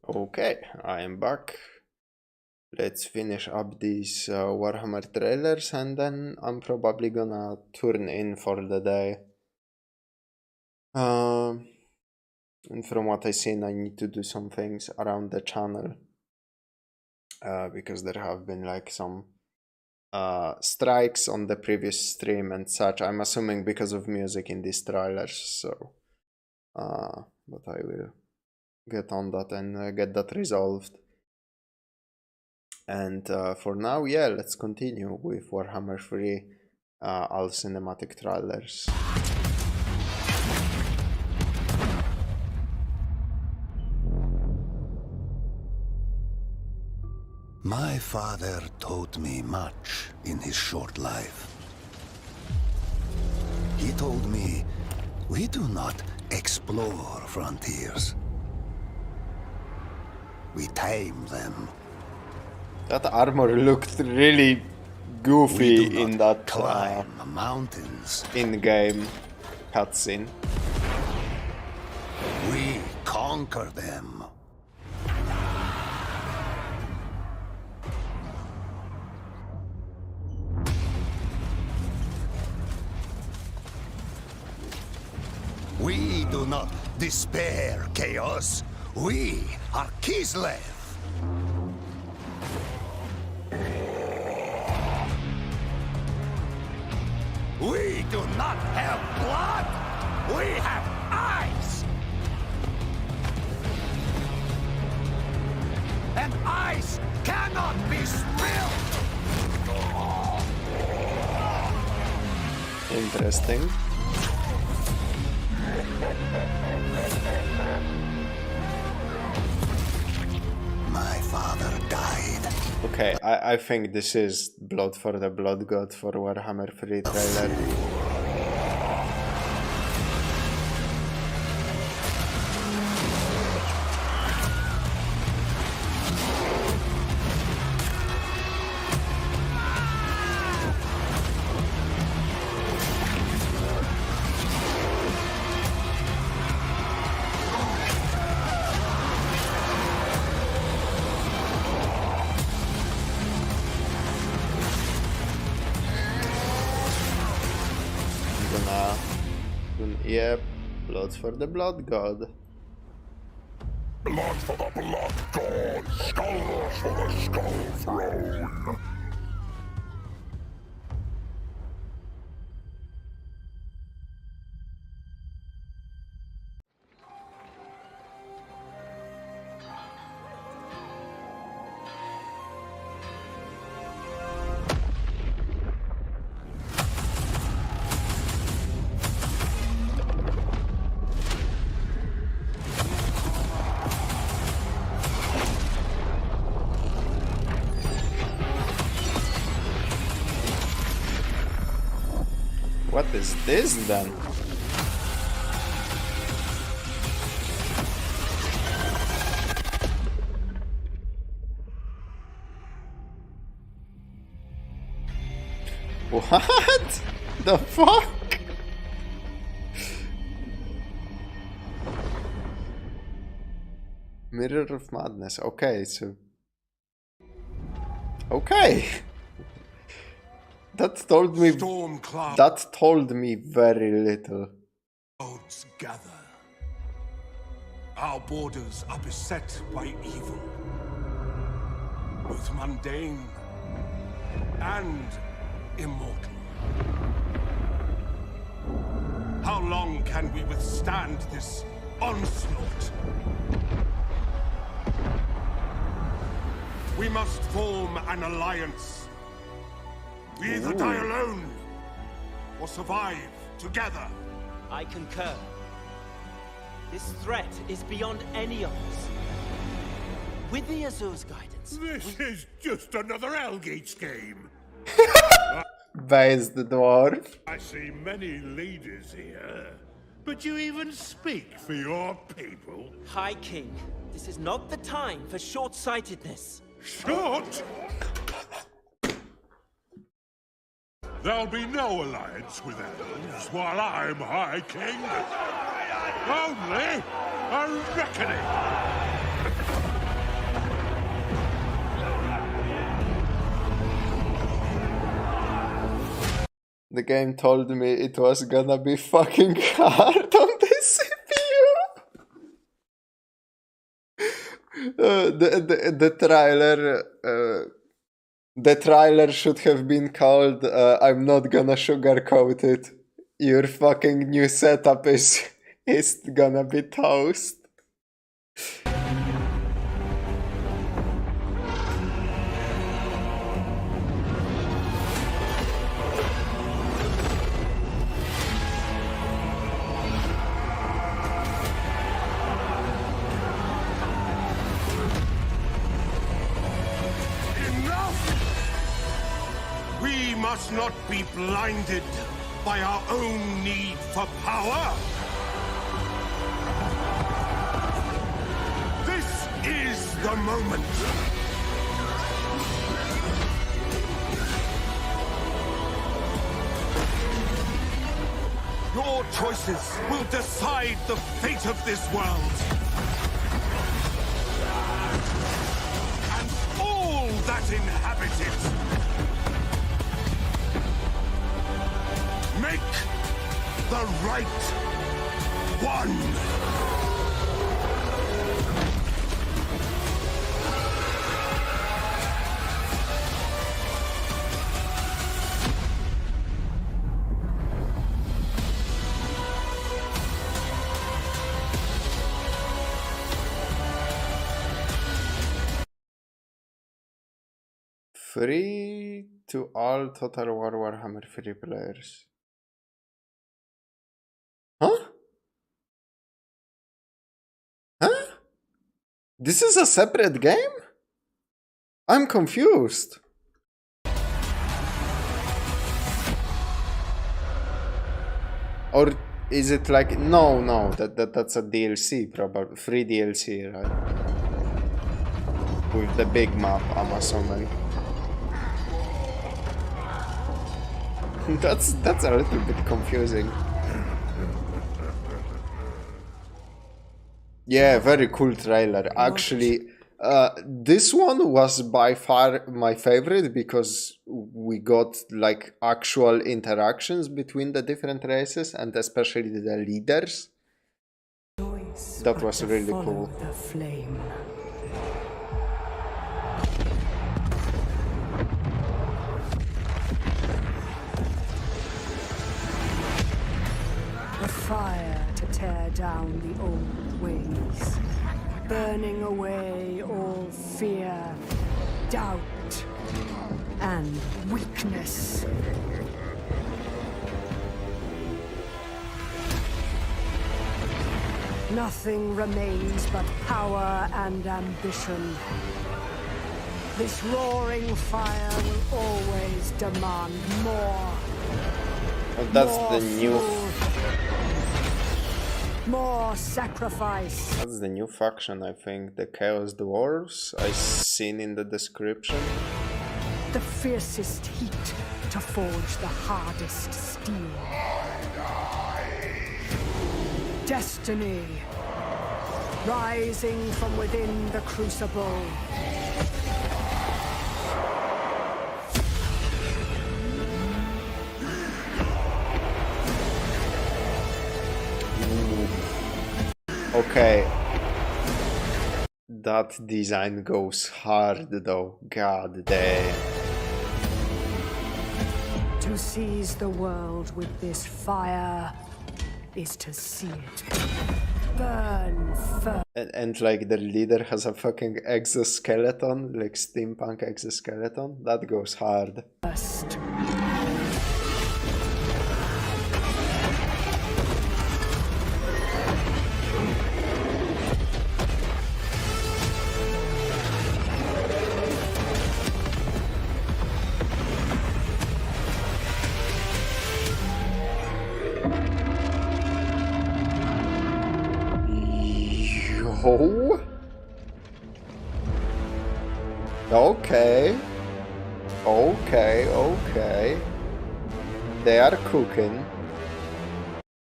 Okay, I am back. Let's finish up these Warhammer trailers and then I'm probably gonna turn in for the day. And from what I've seen, I need to do some things around the channel. Because there have been like some strikes on the previous stream and such. I'm assuming because of music in these trailers, so but I will get on that and get that resolved. And for now, yeah, let's continue with Warhammer 3 all cinematic trailers. My father taught me much in his short life. He told me, we do not explore frontiers. We tame them. That armor looked really goofy in that climb mountains. In-game cutscene. We conquer them. We do not despair, Chaos. We are Kislev. We do not have blood. We have eyes. And ice cannot be spilled. Interesting. My father died. Okay, I think this is Blood for the Blood God for Warhammer 3 trailer. Yep, blood for the Blood God. Blood for the Blood God, skulls for the Skull Throne. What is this then? What the fuck? Mirror of Madness. Okay, so okay. That told me very little. Clouds gather. Our borders are beset by evil, both mundane and immortal. How long can we withstand this onslaught? We must form an alliance. We either die alone or survive together. I concur. This threat is beyond any of us. With the Azur's guidance... This is just another Elgate's game. Base the dwarf. I see many leaders here, but you even speak for your people. High King, this is not the time for short-sightedness. Short? There'll be no alliance with elves while I'm High King. Only a reckoning. The game told me it was gonna be fucking hard on the CPU. The trailer should have been called I'm not gonna sugarcoat it. Your fucking new setup is gonna be toast. We must not be blinded by our own need for power. This is the moment. Your choices will decide the fate of this world. And all that inhabit it. Make the right one. Free to all Total War Warhammer 3 players. Huh? Huh? This is a separate game? I'm confused. Or is it like no, that's a DLC, probably free DLC, right? With the big map, I'm assuming. That's a little bit confusing. Yeah, very cool trailer. Actually, this one was by far my favorite because we got like actual interactions between the different races and especially the leaders. That was really cool. The flame. The fire to tear down the old ways, burning away all fear, doubt, and weakness. Nothing remains but power and ambition. This roaring fire will always demand more. Oh, that's more the new. More sacrifice. That's the new faction, I think. The Chaos Dwarves. I seen in the description. The fiercest heat to forge the hardest steel. Destiny, rising from within the crucible. Okay. That design goes hard though. God damn. To seize the world with this fire is to see it burn first. And like the leader has a fucking exoskeleton, like steampunk exoskeleton. That goes hard. Oh. Okay. Okay. They are cooking.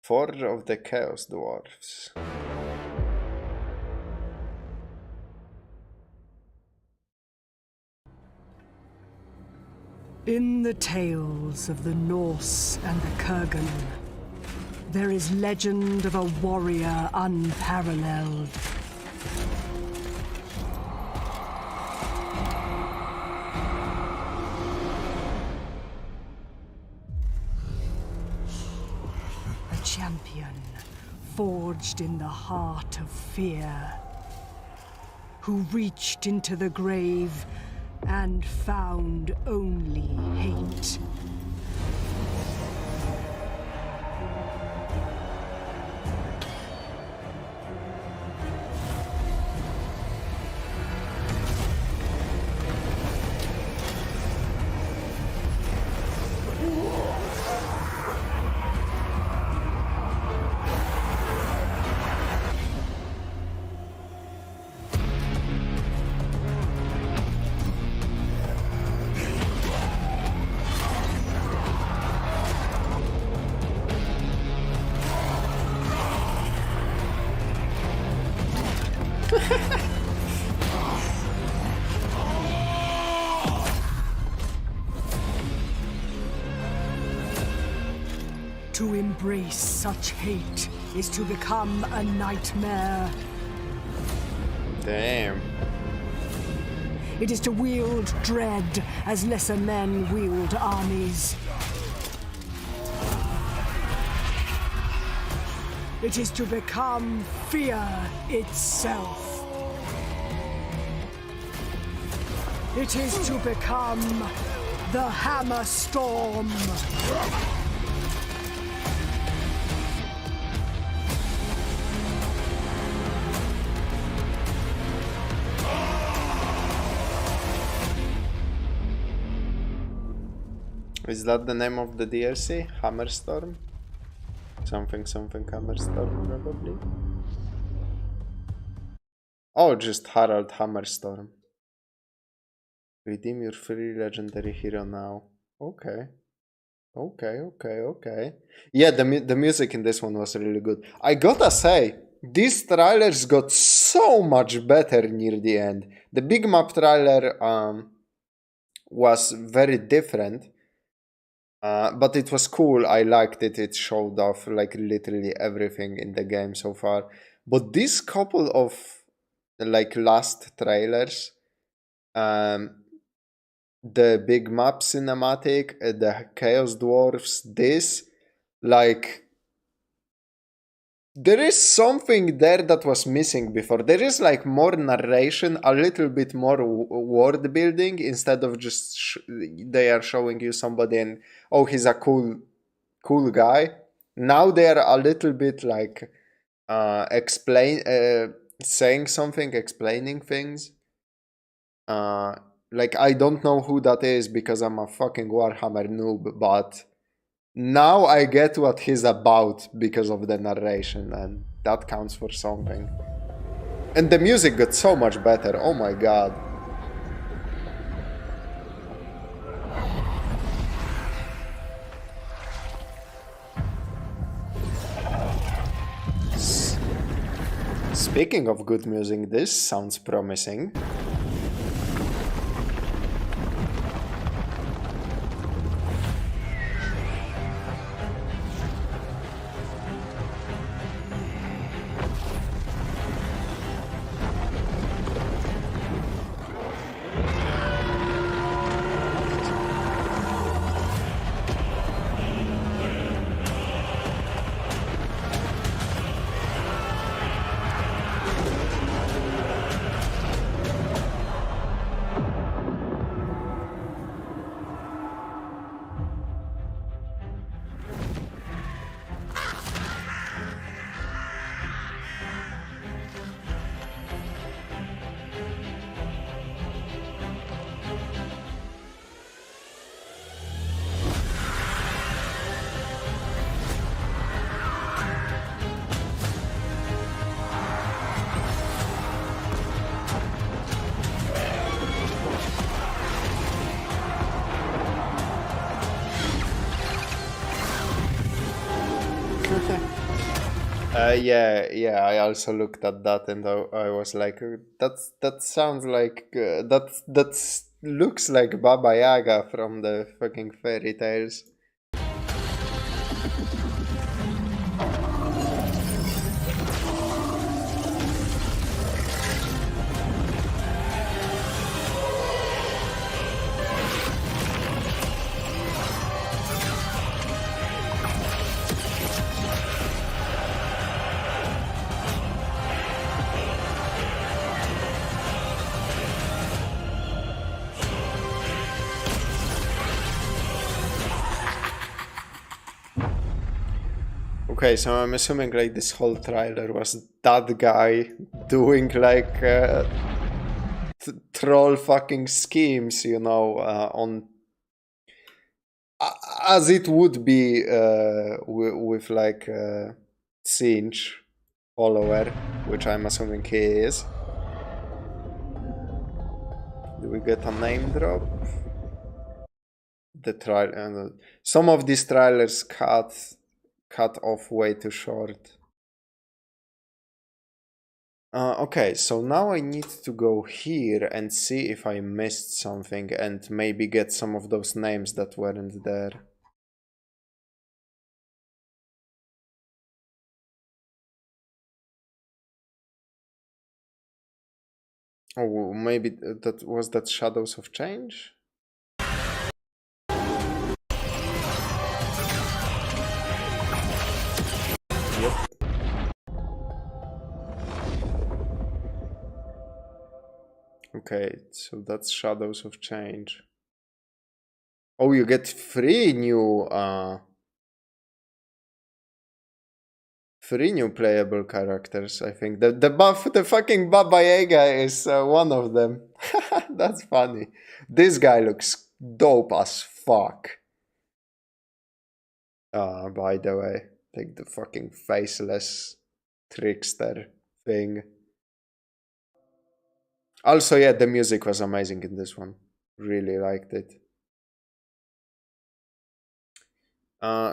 4 of the Chaos Dwarfs. In the tales of the Norse and the Kurgan, there is legend of a warrior unparalleled. A champion forged in the heart of fear, who reached into the grave and found only hate. To embrace such hate is to become a nightmare. Damn. It is to wield dread as lesser men wield armies. It is to become fear itself. It is to become the Hammer Storm. Is that the name of the DLC? Hammerstorm? Something Hammerstorm, probably. Oh, just Harald Hammerstorm. Redeem your free legendary hero now. Okay. Okay. Yeah, the music in this one was really good. I gotta say, these trailers got so much better near the end. The big map trailer was very different. But it was cool. I liked it. It showed off like literally everything in the game so far. But this couple of like last trailers, the big map cinematic, the Chaos Dwarfs, this, like, there is something there that was missing before. There is like more narration, a little bit more world building instead of just they are showing you somebody and oh, he's a cool guy. Now they are a little bit like saying something, explaining things. Like I don't know who that is because I'm a fucking Warhammer noob, but now I get what he's about because of the narration, and that counts for something. And the music got so much better, oh my god. Speaking of good music, this sounds promising. Yeah, I also looked at that and I was like, that sounds like that looks like Baba Yaga from the fucking fairy tales. Okay, so I'm assuming like this whole trailer was that guy doing like troll fucking schemes, you know, on as it would be with like Tzeentach follower, which I'm assuming he is. Do we get a name drop? The trailer. Some of these trailers cut off way too short. Okay, so now I need to go here and see if I missed something and maybe get some of those names that weren't there. Oh, maybe that was that Shadows of Change? Yep. Okay, so that's Shadows of Change. Oh, you get three new playable characters, I think. The fucking Baba Yaga is one of them. That's funny. This guy looks dope as fuck. By the way, like the fucking faceless trickster thing. Also, yeah, the music was amazing in this one. Really liked it.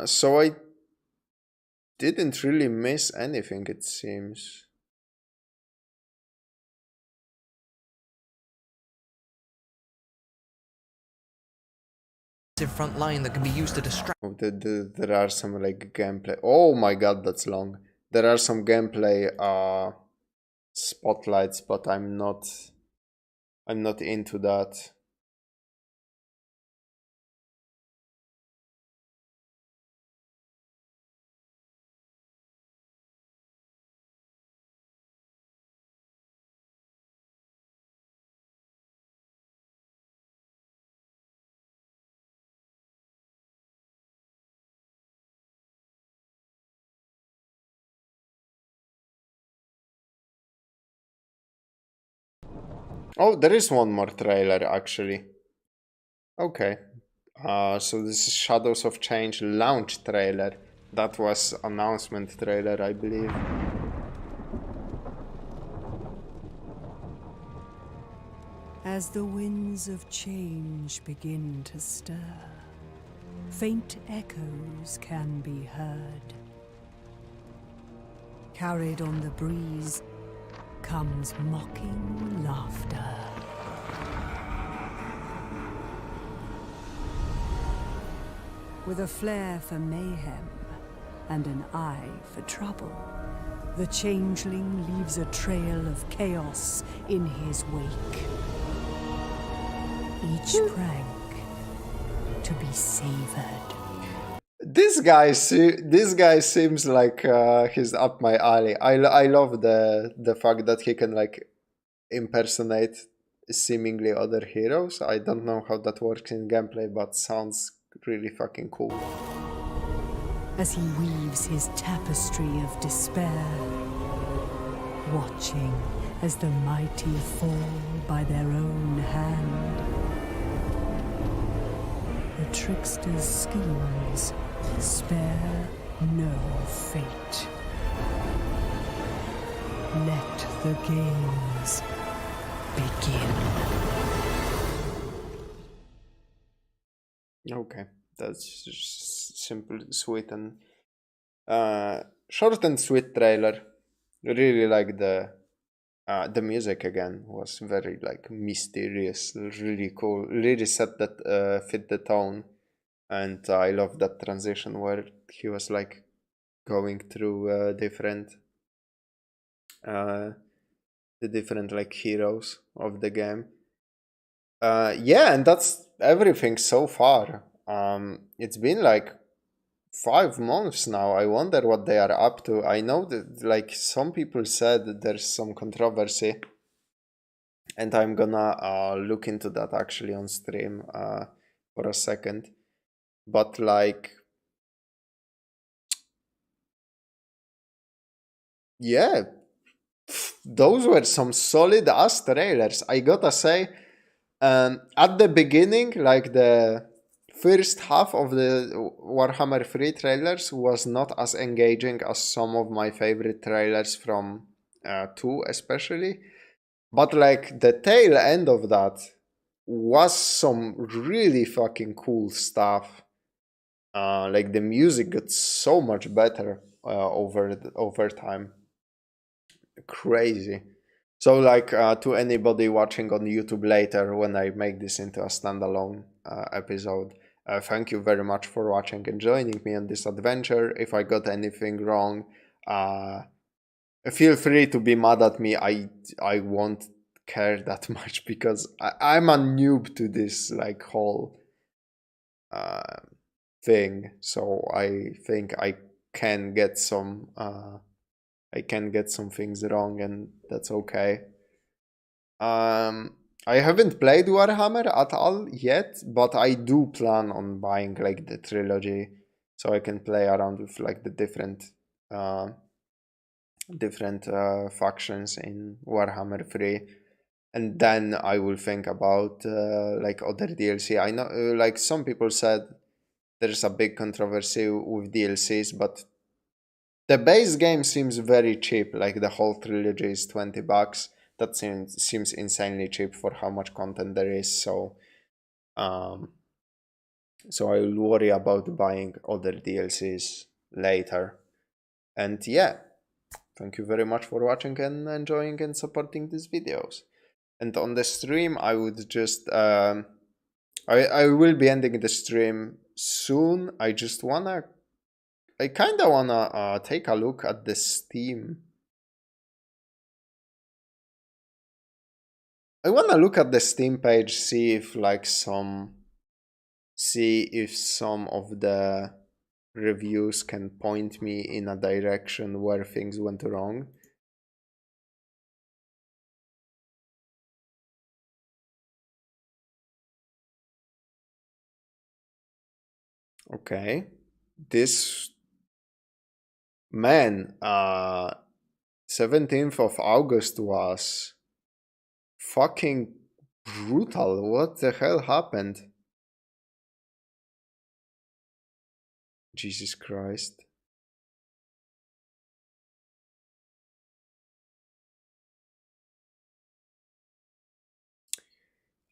So I didn't really miss anything, it seems. Front line that can be used to distract. Oh, there are some like gameplay. Oh my god, that's long. There are some gameplay spotlights, but I'm not into that. Oh, there is one more trailer actually. Okay. So this is Shadows of Change launch trailer. That was announcement trailer, I believe. As the winds of change begin to stir, faint echoes can be heard. Carried on the breeze comes mocking laughter. With a flair for mayhem and an eye for trouble, the changeling leaves a trail of chaos in his wake. Each prank to be savored. This guy seems like he's up my alley. I love the fact that he can like impersonate seemingly other heroes. I don't know how that works in gameplay, but sounds really fucking cool. As he weaves his tapestry of despair, watching as the mighty fall by their own hand. The trickster's schemes spare no fate. Let the games begin. Okay, that's just simple, sweet, and short and sweet trailer. Really like the music again was very like mysterious, really cool, really set that fit the tone, and I love that transition where he was like going through the different like heroes of the game. Yeah, and that's everything so far. It's been like 5 months now. I wonder what they are up to. I know that like some people said that there's some controversy, and I'm gonna look into that actually on stream for a second. But like, yeah, those were some solid ass trailers, I gotta say. At the beginning, like the first half of the Warhammer 3 trailers was not as engaging as some of my favorite trailers from 2 especially. But like the tail end of that was some really fucking cool stuff. Like the music got so much better over time. Crazy. So like to anybody watching on YouTube later when I make this into a standalone episode, thank you very much for watching and joining me on this adventure. If I got anything wrong, feel free to be mad at me. I won't care that much because I'm a noob to this like whole thing. So I think I can get some things wrong, and that's okay. I haven't played Warhammer at all yet, but I do plan on buying like the trilogy so I can play around with like the different factions in Warhammer 3, and then I will think about like other DLC. I know like some people said there's a big controversy with DLCs, but the base game seems very cheap. Like the whole trilogy is $20. That seems insanely cheap for how much content there is. So so I will worry about buying other DLCs later. And yeah, thank you very much for watching and enjoying and supporting these videos. And on the stream, I would just I will be ending the stream soon. I kind of wanna take a look at the Steam. I wanna look at the Steam page, see if some of the reviews can point me in a direction where things went wrong. Okay, this man, 17th of August was fucking brutal. What the hell happened? Jesus Christ.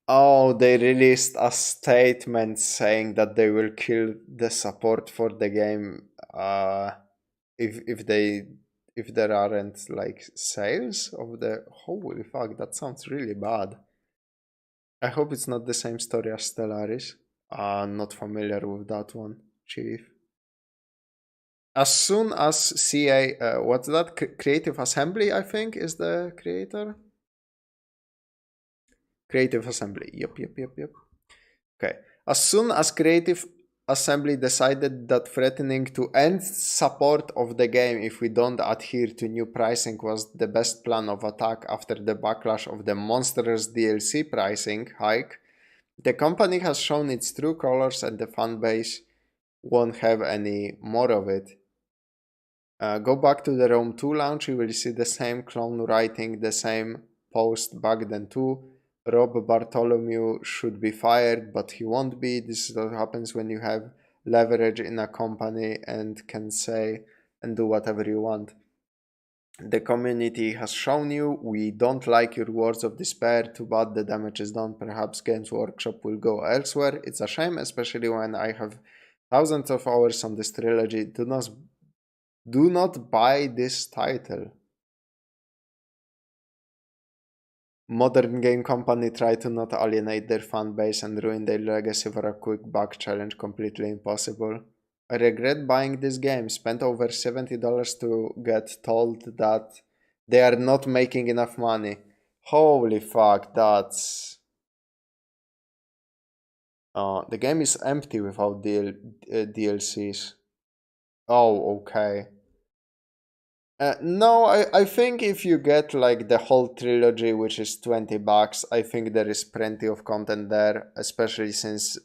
Oh, they released a statement saying that they will kill the support for the game if there aren't like sales of the... Holy fuck, that sounds really bad. I hope it's not the same story as Stellaris. Not familiar with that one, Chief. As soon as CA, what's that? Creative Assembly, I think, is the creator. Creative Assembly, yep. Okay, as soon as Creative Assembly decided that threatening to end support of the game if we don't adhere to new pricing was the best plan of attack after the backlash of the monstrous DLC pricing hike, the company has shown its true colors and the fanbase won't have any more of it. Go back to the Rome 2 launch, you will see the same clone writing the same post back then too. Rob Bartholomew should be fired, but he won't be. This is what happens when you have leverage in a company and can say and do whatever you want. The community has shown you we don't like your words of despair. Too bad the damage is done. Perhaps Games Workshop will go elsewhere. It's a shame, especially when I have thousands of hours on this trilogy. Do not buy this title. Modern game company try to not alienate their fan base and ruin their legacy for a quick buck challenge. Completely impossible. I regret buying this game. Spent over $70 to get told that they are not making enough money. Holy fuck, that's... the game is empty without DLCs. Oh, okay. No, I think if you get like the whole trilogy, which is $20, I think there is plenty of content there, especially since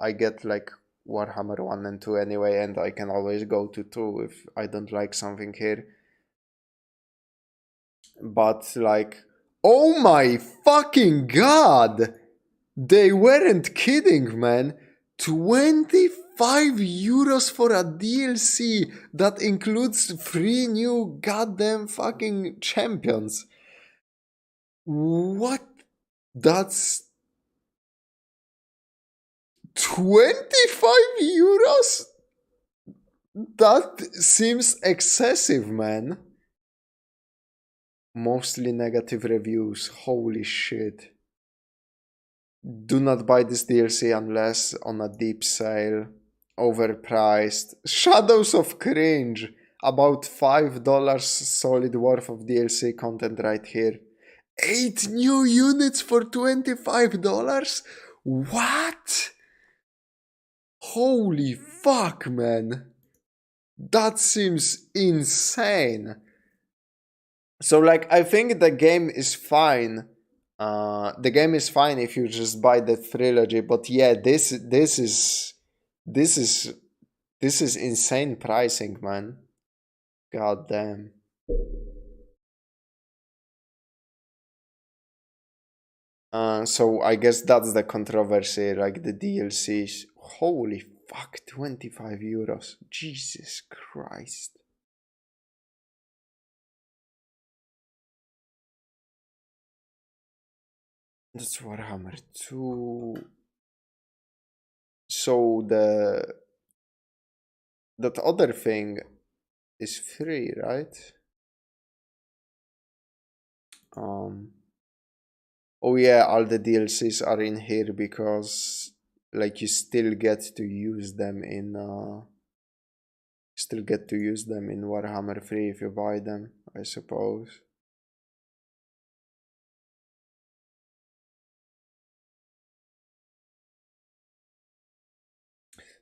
I get like Warhammer 1 and 2 anyway, and I can always go to 2 if I don't like something here. But like, oh my fucking god! They weren't kidding, man. 25 euros for a DLC that includes 3 new goddamn fucking champions. What? That's 25 euros? That seems excessive, man. Mostly negative reviews. Holy shit. Do not buy this DLC unless on a deep sale. Overpriced. Shadows of Cringe. About $5 solid worth of DLC content right here. 8 new units for $25? What? Holy fuck, man. That seems insane. So like, I think the game is fine. The game is fine if you just buy the trilogy, but yeah, this is insane pricing, man. God damn. So I guess that's the controversy, like the DLCs. Holy fuck, 25 euros. Jesus Christ. That's Warhammer 2. So that other thing is free, right? Oh yeah, all the DLCs are in here because like you still get to use them in Warhammer 3 if you buy them, I suppose.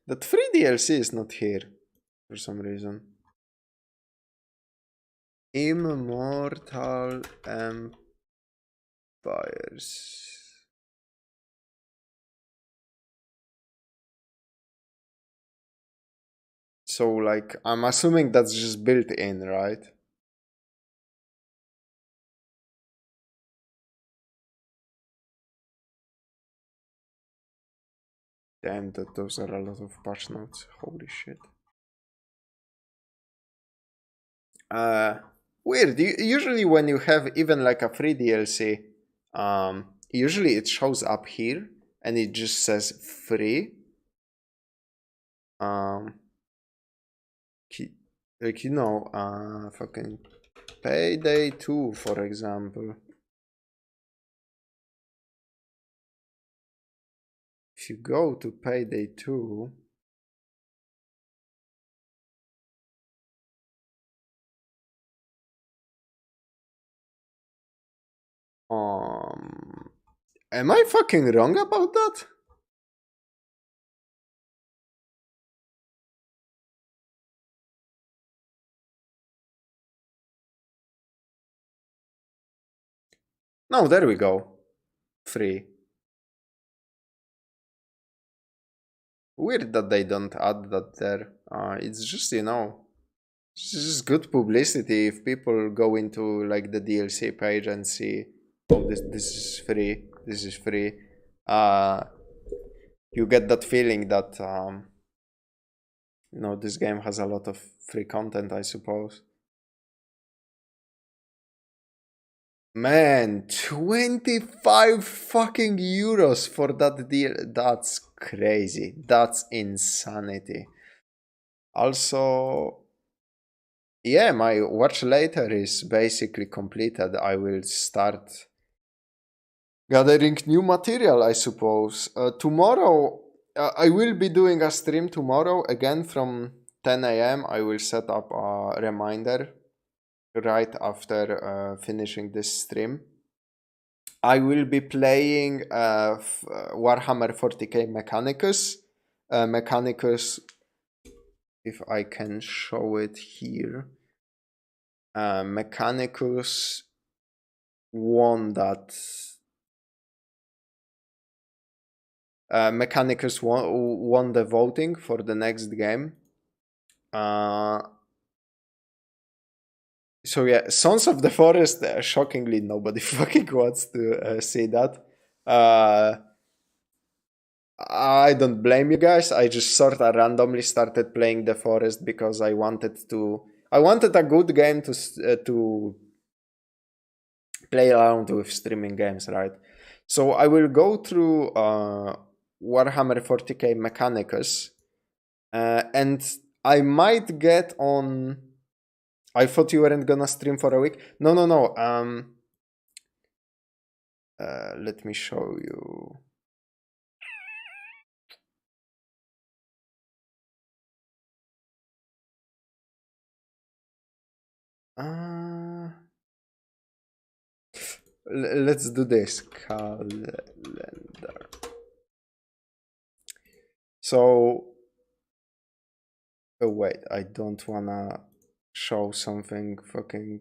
That free DLC is not here for some reason. Immortal Empires. So like, I'm assuming that's just built in, right? Damn, those are a lot of patch notes. Holy shit. Weird. Usually when you have even like a free DLC, usually it shows up here and it just says free. Like, you know, fucking Payday 2, for example. If you go to Payday 2, am I fucking wrong about that? No, there we go. Free. Weird that they don't add that there. It's just, you know, it's just good publicity if people go into like the DLC page and see, oh, this is free. This is free. You get that feeling that you know, this game has a lot of free content, I suppose. Man, 25 fucking euros for that deal. That's crazy. That's insanity. Also, yeah, my watch later is basically completed. I will start gathering new material, I suppose. Tomorrow, I will be doing a stream tomorrow again from 10 a.m. I will set up a reminder right after finishing this stream. I will be playing Warhammer 40k Mechanicus. Mechanicus, if I can show it here. Mechanicus won that. Mechanicus won the voting for the next game. So yeah, Sons of the Forest, shockingly nobody fucking wants to see that. I don't blame you guys. I just sort of randomly started playing the Forest because I wanted a good game to play around with streaming games, right? So I will go through Warhammer 40k Mechanicus, and I might get on. I thought you weren't gonna stream for a week. No. Let me show you. Let's do this. Calendar. So, oh wait, I don't wanna show something fucking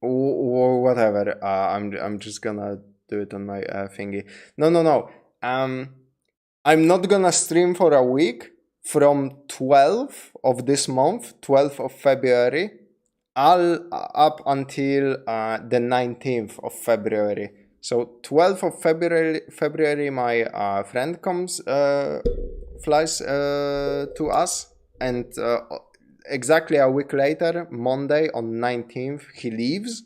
or whatever. I'm just gonna do it on my thingy. No. I'm not gonna stream for a week from 12th of this month, 12th of February, up until the 19th of February. So 12th of February, my friend comes, flies to us, and exactly a week later, Monday on 19th, he leaves.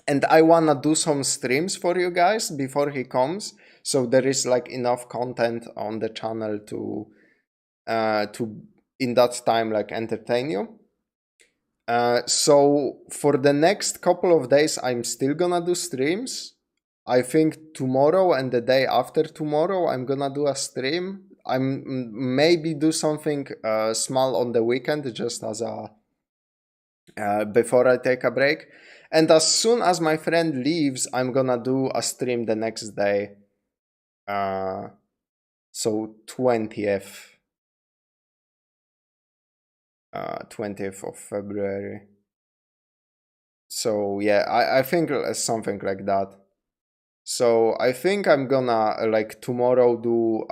And I wanna do some streams for you guys before he comes, so there is like enough content on the channel to in that time like entertain you. So for the next couple of days, I'm still gonna do streams. I think tomorrow and the day after tomorrow, I'm gonna do a stream. I'm maybe do something small on the weekend, just as a before I take a break. And as soon as my friend leaves, I'm gonna do a stream the next day. So 20th of February. So yeah, I think something like that. So I think I'm gonna like tomorrow do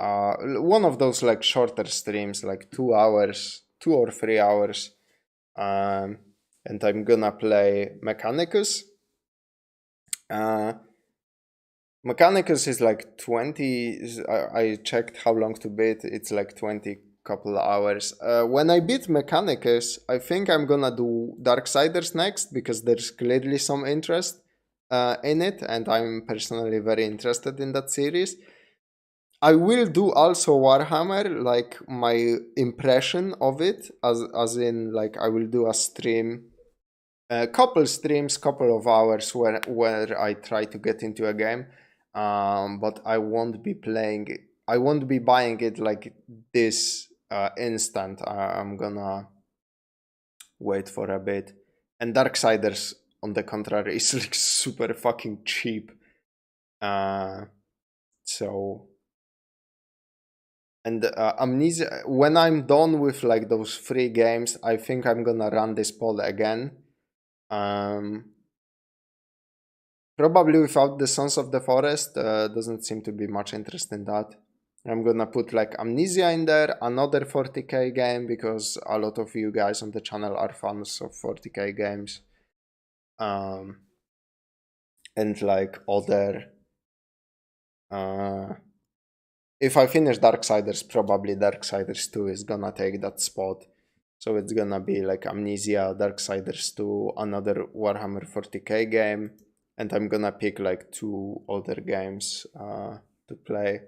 one of those like shorter streams, like 2 hours, 2 or 3 hours. And I'm gonna play Mechanicus. Mechanicus is like 20, I checked how long to beat, it's like 20 couple hours. When I beat Mechanicus, I think I'm gonna do Darksiders next, because there's clearly some interest in it, and I'm personally very interested in that series. I will do also Warhammer, like my impression of it, as in like I will do a stream, couple streams, couple of hours where I try to get into a game, but I won't be playing it. I won't be buying it like this instant. I'm gonna wait for a bit. And Darksiders, on the contrary, is like super fucking cheap. So, and Amnesia, when I'm done with like those 3 games, I think I'm gonna run this poll again. Probably without the Sons of the Forest. Doesn't seem to be much interest in that. I'm gonna put like Amnesia in there, another 40k game, because a lot of you guys on the channel are fans of 40k games. And like other... if I finish Darksiders, probably Darksiders 2 is gonna take that spot. So it's gonna be like Amnesia, Darksiders 2, another Warhammer 40k game, and I'm gonna pick like 2 other games to play.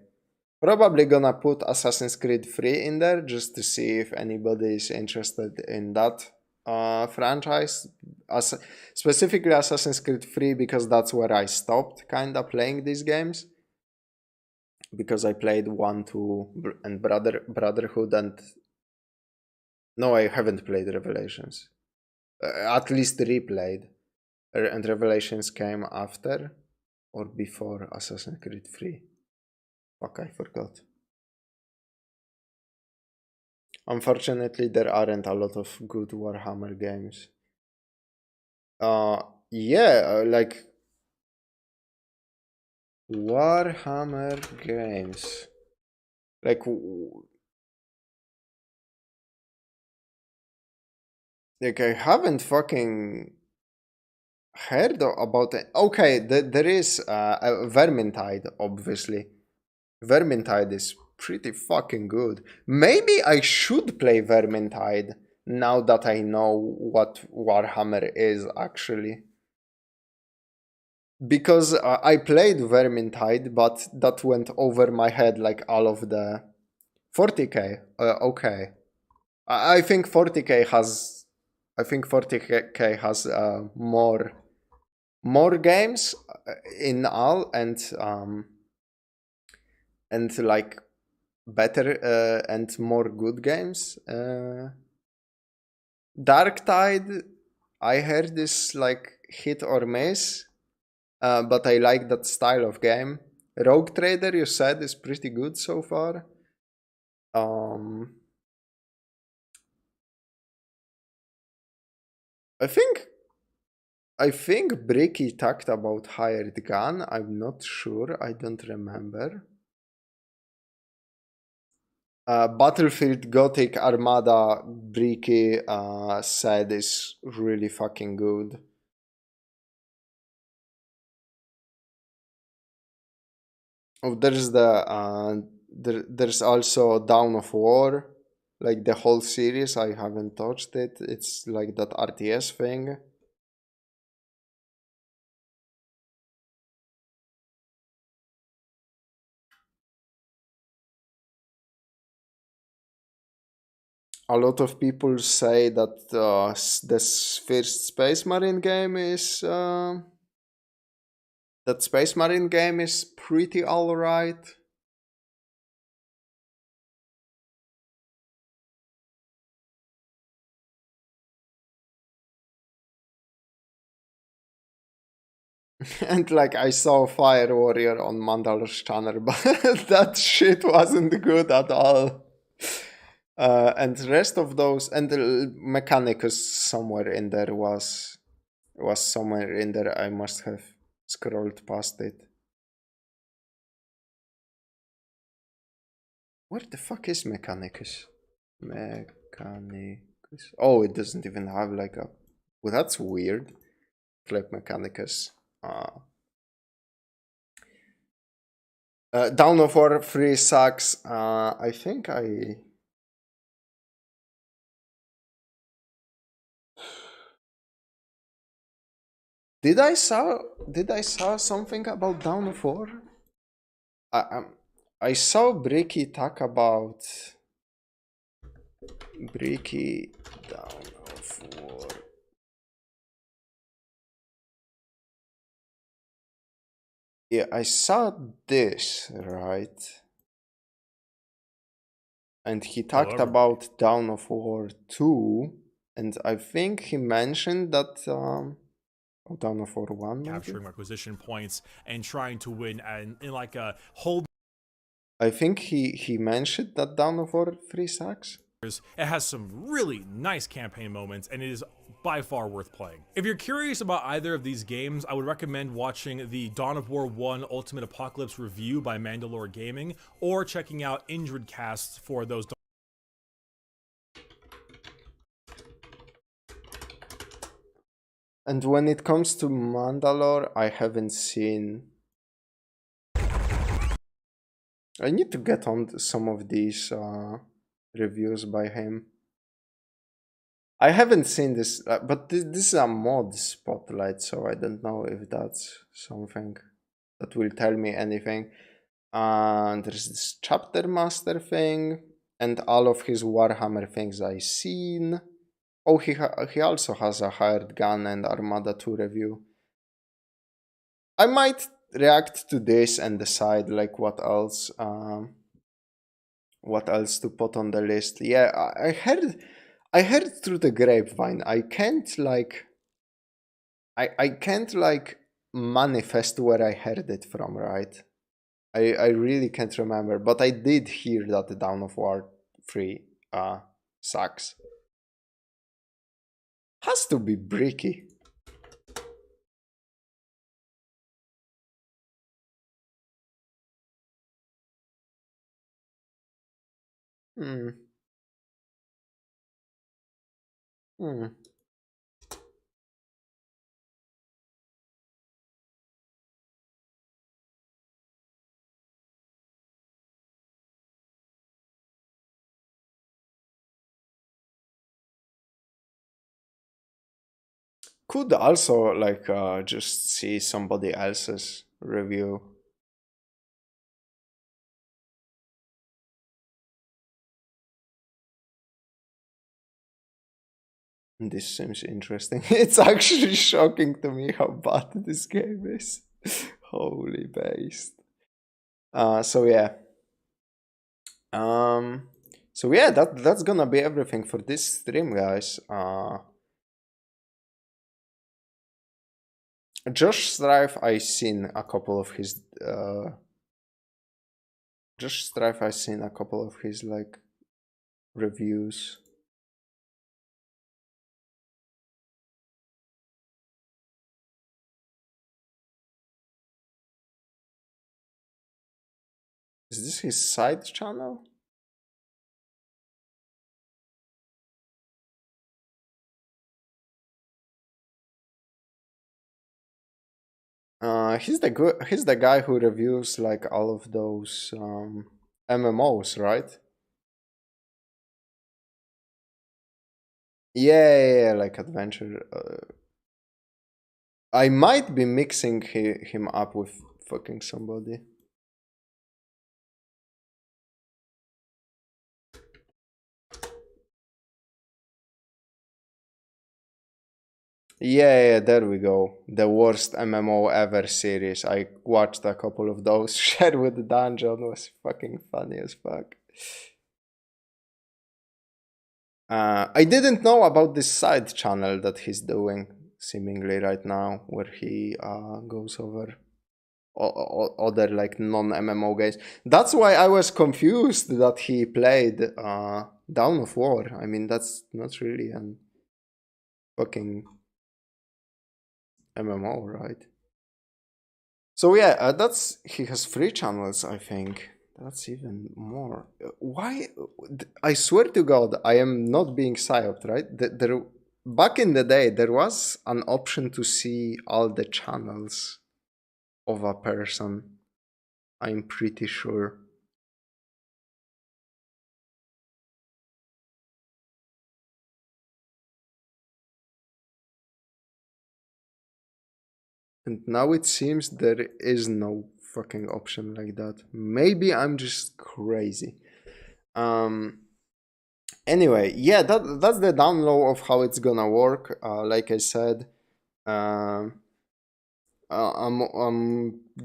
Probably gonna put Assassin's Creed 3 in there just to see if anybody is interested in that franchise. Specifically Assassin's Creed 3 because that's where I stopped kinda playing these games. Because I played 1, 2 and Brotherhood and... No, I haven't played Revelations. At least replayed. And Revelations came after or before Assassin's Creed 3. Fuck, I forgot. Unfortunately, there aren't a lot of good Warhammer games. Yeah, like... Warhammer games. Like I haven't fucking heard about it. Okay, there is Vermintide, obviously. Vermintide is pretty fucking good. Maybe I should play Vermintide now that I know what Warhammer is actually. Because I played Vermintide, but that went over my head like all of the 40k. Okay, I think 40k has. I think 40k has more games in all, and like better and more good games. Darktide, I heard is like hit or miss. But I like that style of game. Rogue Trader, you said, is pretty good so far. I think Bricky talked about Hired Gun. I'm not sure. I don't remember. Battlefield Gothic Armada, Bricky said is really fucking good. Oh, there's there's also Dawn of War, like the whole series. I haven't touched it. It's like that RTS thing. A lot of people say that this first Space Marine game is pretty alright. And like I saw Fire Warrior on Mandalor's channel, but that shit wasn't good at all. And the rest of those, and the Mechanicus somewhere in there was somewhere in there. I must have scrolled past it. Where the fuck is Mechanicus? Mechanicus. Oh, it doesn't even have like a... Well, that's weird. Like Mechanicus. Dawn of War 3 sucks. I think I... Did I saw something about Dawn of War? I saw Bricky talk about Bricky Dawn of War. Yeah, I saw this, right? And he talked about Dawn of War 2, and I think he mentioned that Dawn of War 1 capturing acquisition points and trying to win and in like a hold. I think he mentioned that Dawn of War 3 sucks. It has some really nice campaign moments and it is by far worth playing. If you're curious about either of these games, I would recommend watching the Dawn of War 1 Ultimate Apocalypse review by Mandalore Gaming or checking out Injured Casts for those. And when it comes to Mandalore, I haven't seen... I need to get on some of these reviews by him. I haven't seen this, but this is a mod spotlight, so I don't know if that's something that will tell me anything. There's this chapter master thing, and all of his Warhammer things I seen. Oh, he also has a hired gun and Armada 2 review. I might react to this and decide like what else to put on the list. Yeah, I heard through the grapevine. I can't like manifest where I heard it from, right? I really can't remember, but I did hear that the Dawn of War 3 sucks. Has to be bricky. Hmm. Could also like just see somebody else's review. This seems interesting. It's actually shocking to me how bad this game is. Holy based. So yeah. So yeah, that's gonna be everything for this stream, guys. Josh Strife, I seen a couple of his like reviews. Is this his side channel? He's the guy who reviews like all of those MMOs, right? Yeah, like adventure. I might be mixing him up with fucking somebody. Yeah, there we go. The worst MMO ever series. I watched a couple of those. Sherwood Dungeon was fucking funny as fuck. I didn't know about this side channel that he's doing seemingly right now, where he goes over other like non-MMO games. That's why I was confused that he played Dawn of War. I mean, that's not really an fucking MMO, right? So yeah, he has 3 channels, I think. That's even more. Why? I swear to God, I am not being psyoped, right? Back in the day, there was an option to see all the channels of a person. I'm pretty sure. And now it seems there is no fucking option like that. Maybe I'm just crazy. Anyway, yeah, that's the download of how it's gonna work. Like I said, I'm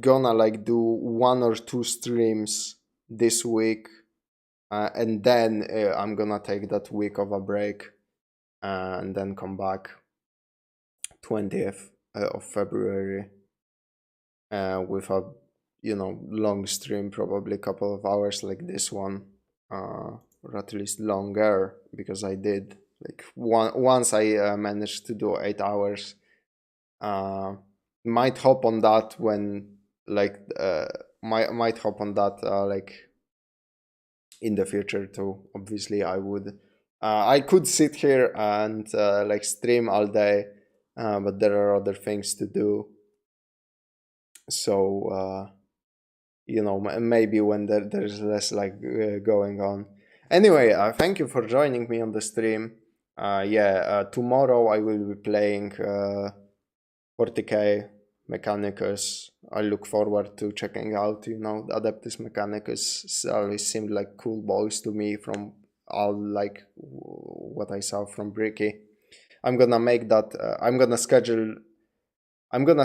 gonna like do 1 or 2 streams this week, and then I'm gonna take that week of a break, and then come back 20th of February with a long stream, probably a couple of hours like this one, or at least longer, because I did like once I managed to do 8 hours. Might hop on that when like might hop on that like in the future too. Obviously I could sit here and like stream all day, but there are other things to do. So maybe when there's less like going on. Anyway, thank you for joining me on the stream. Tomorrow I will be playing 40k Mechanicus. I look forward to checking out, you know, Adeptus Mechanicus. Always seemed like cool boys to me from all like what I saw from Bricky. I'm gonna make that. I'm gonna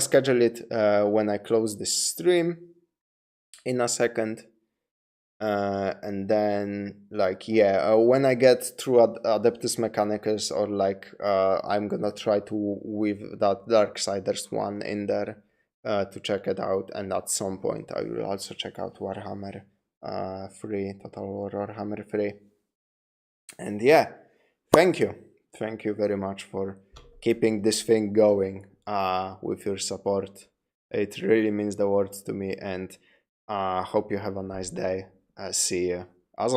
schedule it when I close this stream in a second. And then like when I get through Adeptus Mechanicus, or like I'm gonna try to weave that Darksiders one in there to check it out, and at some point I will also check out Warhammer 3, Total War Warhammer 3. And yeah, thank you very much for keeping this thing going with your support. It really means the world to me, and hope you have a nice day. See you. As